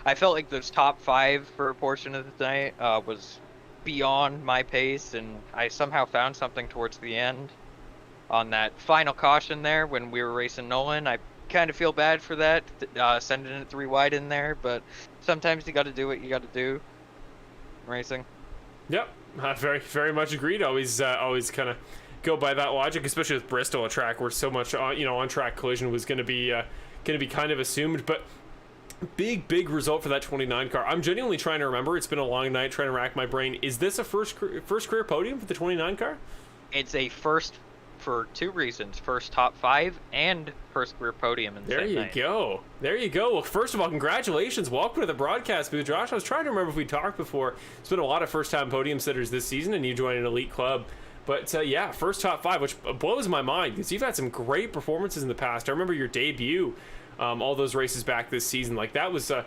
I felt like those top 5 for a portion of the night was beyond my pace, and I somehow found something towards the end on that final caution there when we were racing Nolan. I kind of feel bad for that, sending it 3 wide in there, but sometimes you got to do what you got to do in racing. Yep, very, very much agreed. Always kind of go by that logic, especially with Bristol, a track where so much on track collision was going to be kind of assumed. But big result for that 29 car. I'm genuinely trying to remember. It's been a long night trying to rack my brain. Is this a first career podium for the 29 car? It's a first for 2 reasons: first top 5 and first career podium in the same night. There you go. Well, first of all, congratulations. Welcome to the broadcast booth, Josh. I was trying to remember if we talked before. It's been a lot of first-time podium sitters this season, and you joined an elite club. But yeah, first top 5, which blows my mind because you've had some great performances in the past. I remember your debut, all those races back this season. Like that was a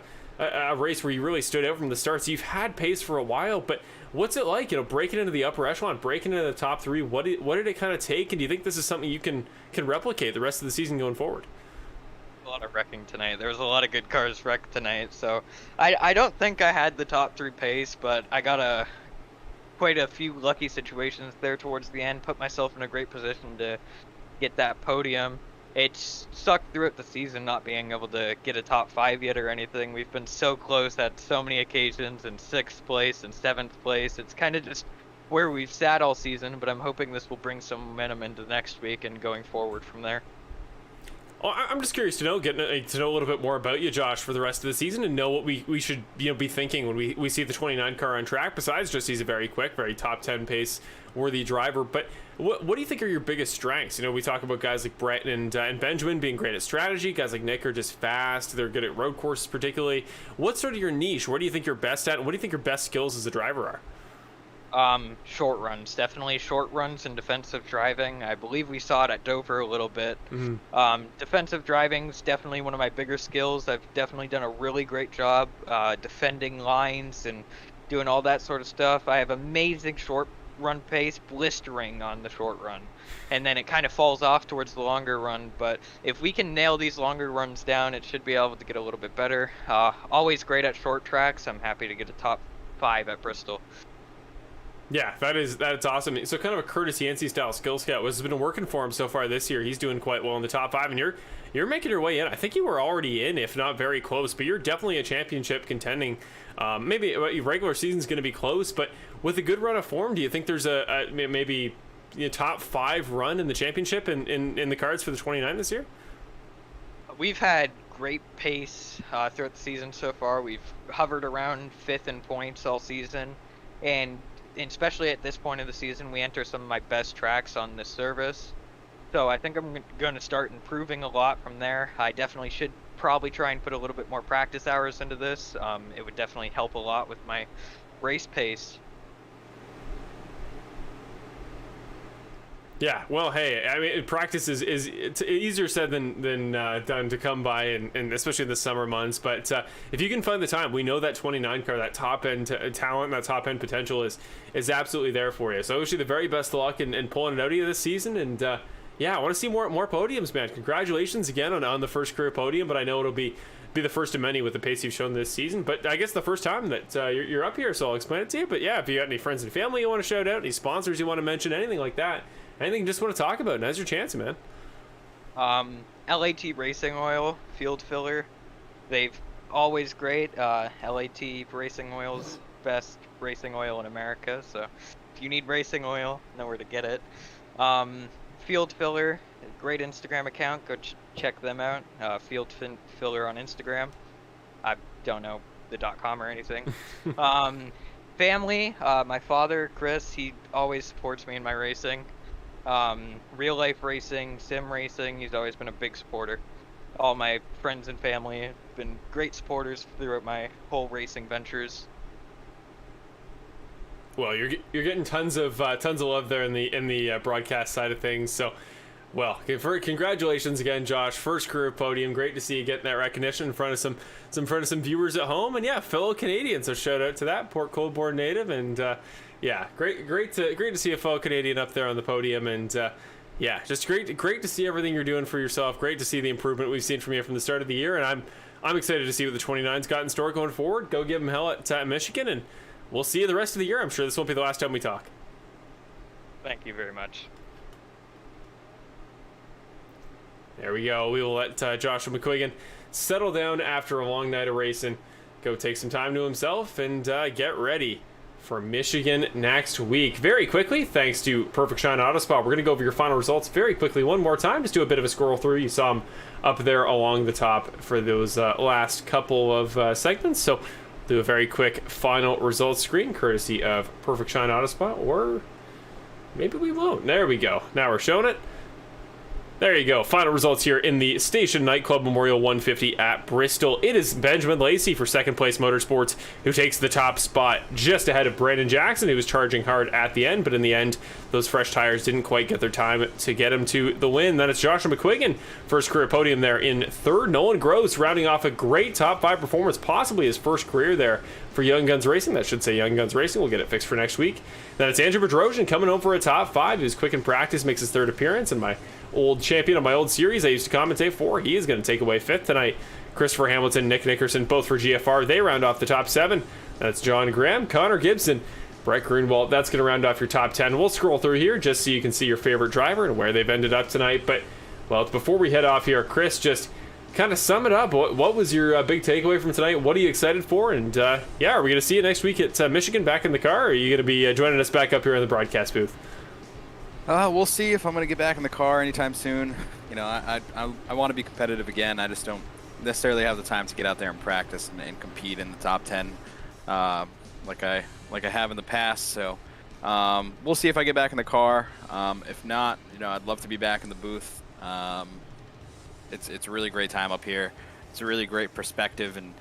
race where you really stood out from the start. So you've had pace for a while, but what's it like, breaking into the upper echelon, breaking into the top 3? What did it kind of take? And do you think this is something you can replicate the rest of the season going forward? A lot of wrecking tonight. There was a lot of good cars wrecked tonight. So I don't think I had the top 3 pace, but I got quite a few lucky situations there towards the end, put myself in a great position to get that podium. It's sucked throughout the season not being able to get a top 5 yet or anything. We've been so close at so many occasions, in 6th place and 7th place. It's kind of just where we've sat all season, but I'm hoping this will bring some momentum into next week and going forward from there. Well, I'm just curious to know a little bit more about you, Josh, for the rest of the season, and know what we should be thinking when we see the 29 car on track. Besides just he's a very quick, very top 10 pace worthy driver. But what do you think are your biggest strengths? We talk about guys like Brett and Benjamin being great at strategy. Guys like Nick are just fast. They're good at road courses particularly. What's sort of your niche? What do you think you're best at? And what do you think your best skills as a driver are? Short runs, definitely short runs and defensive driving. I believe we saw it at Dover a little bit. Mm-hmm. Defensive driving is definitely one of my bigger skills. I've definitely done a really great job defending lines and doing all that sort of stuff. I have amazing short run pace, blistering on the short run, and then it kind of falls off towards the longer run. But if we can nail these longer runs down, it should be able to get a little bit better. Always great at short tracks. I'm happy to get a top 5 at Bristol. Yeah, that's awesome. So kind of a Curtis Yancey style skill scout has been working for him so far this year. He's doing quite well in the top 5, and you're making your way in. I think you were already in, if not very close, but you're definitely a championship contending. Maybe regular season's going to be close, but with a good run of form, do you think there's a maybe top 5 run in the championship in the cards for the 29 this year? We've had great pace throughout the season so far. We've hovered around 5th in points all season, and especially at this point of the season, we enter some of my best tracks on this service. So I think I'm going to start improving a lot from there. I definitely should probably try and put a little bit more practice hours into this. It would definitely help a lot with my race pace. Yeah, well, hey, I mean, practice is it's easier said than done to come by, and especially in the summer months. But if you can find the time, we know that 29 car, that top end talent, that top end potential is absolutely there for you. So I wish you the very best of luck in pulling it out of you this season. And yeah, I want to see more podiums, man. Congratulations again on the first career podium. But I know it'll be the first of many with the pace you've shown this season. But I guess the first time that you're up here, so I'll explain it to you. But yeah, if you got any friends and family you want to shout out, any sponsors you want to mention, anything like that. Anything you just want to talk about, now's your chance, man. LAT Racing Oil, field filler. They've always great. LAT Racing Oil's best racing oil in America. So if you need racing oil, know where to get it. Field filler, great Instagram account. Go check them out. Field filler on Instagram. I don't know the .com or anything. Family, my father, Chris, he always supports me in my racing. Real life racing, sim racing, he's always been a big supporter. All my friends and family have been great supporters throughout my whole racing ventures. Well, you're getting tons of love there in the broadcast side of things. So, well, congratulations again, Josh. First career podium. Great to see you getting that recognition in front of some viewers at home, and yeah, fellow Canadians. So shout out to that Port Colborne native, and yeah, great to see a fellow Canadian up there on the podium, and yeah, just great to see everything you're doing for yourself. Great to see the improvement we've seen from you from the start of the year, and I'm excited to see what the 29's got in store going forward. Go give them hell at Michigan, and we'll see you the rest of the year. I'm sure this won't be the last time we talk. Thank you very much. There we go. We will let Joshua McQuiggan settle down after a long night of racing, go take some time to himself, and get ready for Michigan next week. Very quickly, thanks to Perfect Shine Auto Spot, we're going to go over your final results very quickly one more time. Just do a bit of a scroll through. You saw them up there along the top for those last couple of segments. So do a very quick final results screen courtesy of Perfect Shine Auto Spot, or maybe we won't. There we go. Now we're showing it. There you go. Final results here in the Station Nightclub Memorial 150 at Bristol. It is Benjamin Lacey for second place Motorsports who takes the top spot, just ahead of Brandon Jackson, who was charging hard at the end, but in the end, those fresh tires didn't quite get their time to get him to the win. Then it's Joshua McQuiggan, first career podium there in third. Nolan Gross rounding off a great top 5 performance, possibly his first career there for Young Guns Racing. That should say Young Guns Racing. We'll get it fixed for next week. Then it's Andrew Bedrosian coming home for a top 5. He was quick in practice, makes his third appearance, and my old champion of my old series I used to commentate for, he is going to take away 5th tonight. Christopher Hamilton, Nick Nickerson, both for GFR, they round off the top 7. That's John Graham, Connor Gibson, Brett Greenwald. That's going to round off your top 10. We'll scroll through here just so you can see your favorite driver and where they've ended up tonight. But, well, before we head off here, Chris, just kind of sum it up. What was your big takeaway from tonight? What are you excited for? And, yeah, are we going to see you next week at Michigan back in the car, or are you going to be joining us back up here in the broadcast booth? We'll see if I'm going to get back in the car anytime soon. You know, I want to be competitive again. I just don't necessarily have the time to get out there and practice and compete in the top 10 like I have in the past. So we'll see if I get back in the car. If not, you know, I'd love to be back in the booth. It's a really great time up here. It's a really great perspective, and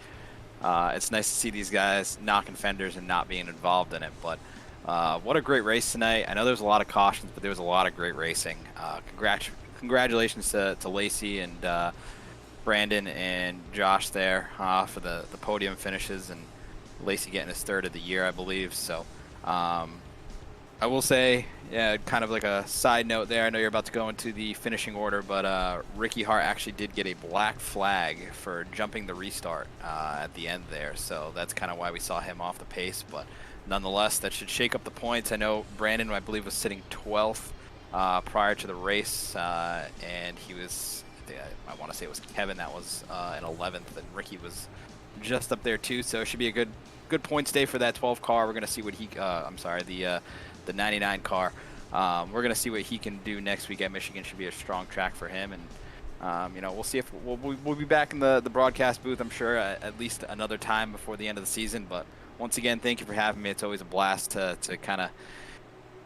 it's nice to see these guys knocking fenders and not being involved in it. But what a great race tonight. I know there's a lot of cautions, but there was a lot of great racing. Congratulations to Lacey and Brandon and Josh there for the podium finishes, and Lacey getting his third of the year, I believe. So I will say, yeah, kind of like a side note there, I know you're about to go into the finishing order, but Ricky Hart actually did get a black flag for jumping the restart at the end there. So that's kind of why we saw him off the pace, but nonetheless, that should shake up the points. I know Brandon, I believe, was sitting 12th prior to the race, and he was, I want to say it was Kevin that was in 11th, and Ricky was just up there too. So it should be a good points day for that 12 car. We're going to see what he, the 99 car. We're going to see what he can do next week at Michigan. Should be a strong track for him, and We'll see if we'll be back in the broadcast booth, I'm sure, at least another time before the end of the season. But once again, thank you for having me. It's always a blast to kind of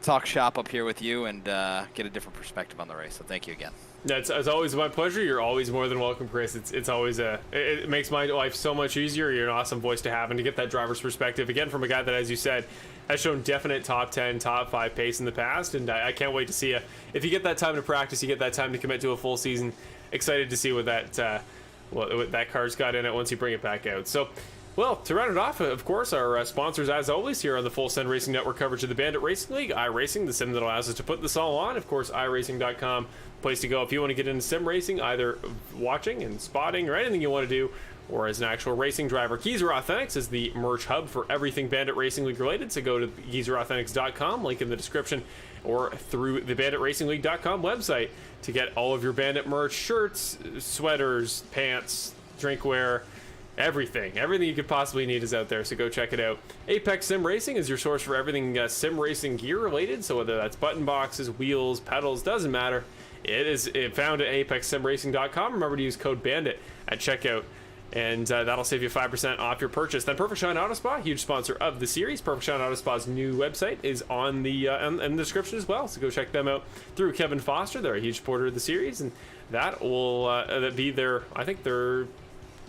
talk shop up here with you and get a different perspective on the race. So thank you again. It's always my pleasure. You're always more than welcome, Chris. It's always it makes my life so much easier. You're an awesome voice to have, and to get that driver's perspective again from a guy that, as you said, has shown definite top 10, top 5 pace in the past, and I can't wait to see you. If you get that time to practice, you get that time to commit to a full season. Excited to see what that car's got in it once you bring it back out. So, well, to round it off, of course, our sponsors, as always, here on the Full Send Racing Network coverage of the Bandit Racing League, iRacing, the sim that allows us to put this all on. Of course, iRacing.com, place to go if you want to get into sim racing, either watching and spotting or anything you want to do, or as an actual racing driver. Geezer Authentics is the merch hub for everything Bandit Racing League related, so go to geezerauthentics.com, link in the description, or through the banditracingle.com website to get all of your Bandit merch, shirts, sweaters, pants, drinkware, everything you could possibly need is out there, so go check it out. Apex Sim Racing is your source for everything sim racing gear related, so whether that's button boxes, wheels, pedals, doesn't matter. It is found at apexsimracing.com. Remember to use code BANDIT at checkout, and that'll save you 5% off your purchase. Then Perfect Shine Auto Spa, huge sponsor of the series. Perfect Shine Auto Spa's new website is on the in the description as well, so go check them out through Kevin Foster. They're a huge supporter of the series, and that will be their, I think their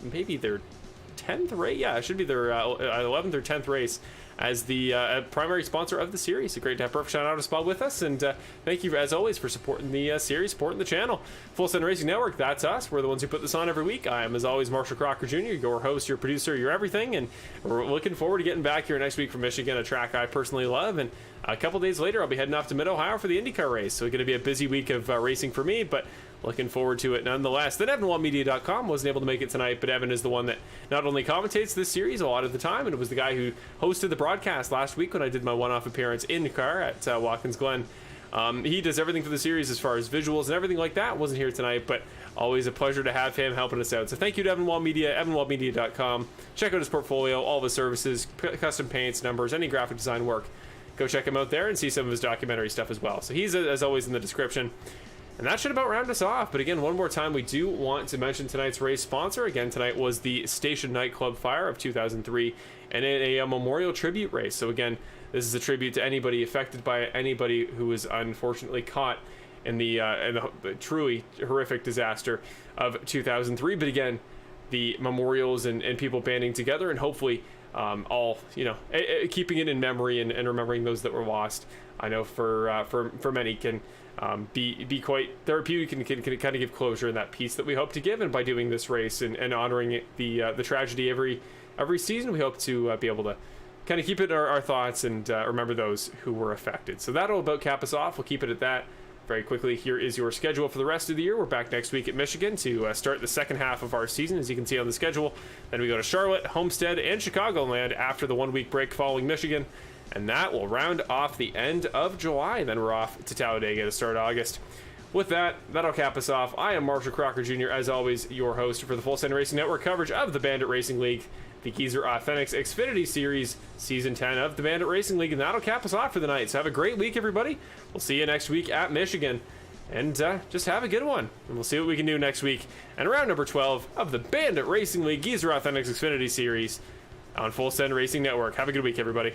10th race. Yeah, it should be their 11th or 10th race as the primary sponsor of the series. So great to have Perfect Shine Auto Spa with us, and thank you as always for supporting the series, supporting the channel. Full Send Racing Network, that's us. We're the ones who put this on every week. I am, as always, Marshall Crocker Jr., your host, your producer, your everything, and we're looking forward to getting back here next week from Michigan, a track I personally love. And a couple days later, I'll be heading off to Mid-Ohio for the IndyCar race, so it's going to be a busy week of racing for me, but looking forward to it nonetheless. Then EvanWallMedia.com wasn't able to make it tonight, but Evan is the one that not only commentates this series a lot of the time, and it was the guy who hosted the broadcast last week when I did my one-off appearance in the car at Watkins Glen. He does everything for the series as far as visuals and everything like that. Wasn't here tonight, but always a pleasure to have him helping us out. So thank you to Evan Wall Media, EvanWallMedia.com. Check out his portfolio, all of his services, custom paints, numbers, any graphic design work. Go check him out there and see some of his documentary stuff as well. So he's, as always, in the description. And that should about round us off. But again, one more time, we do want to mention tonight's race sponsor. Again, tonight was the Station Nightclub Fire of 2003, and a memorial tribute race. So again, this is a tribute to anybody affected by anybody who was unfortunately caught in the truly horrific disaster of 2003. But again, the memorials and people banding together, and hopefully all, keeping it in memory and remembering those that were lost. I know for many can be quite therapeutic and can kind of give closure in that peace that we hope to give. And by doing this race and honoring the tragedy every season, we hope to be able to kind of keep it in our thoughts and remember those who were affected. So that'll about cap us off. We'll keep it at that. Very quickly, here is your schedule for the rest of the year. We're back next week at Michigan to start the second half of our season, as you can see on the schedule. Then we go to Charlotte, Homestead, and Chicagoland after the 1 week break following Michigan. And that will round off the end of July. Then we're off to Talladega to start August. With that, that'll cap us off. I am Marshall Crocker Jr., as always, your host for the Full Send Racing Network coverage of the Bandit Racing League, the Geezer Authentics Xfinity Series, Season 10 of the Bandit Racing League. And that'll cap us off for the night. So have a great week, everybody. We'll see you next week at Michigan. And just have a good one. And we'll see what we can do next week. And round number 12 of the Bandit Racing League Geezer Authentics Xfinity Series on Full Send Racing Network. Have a good week, everybody.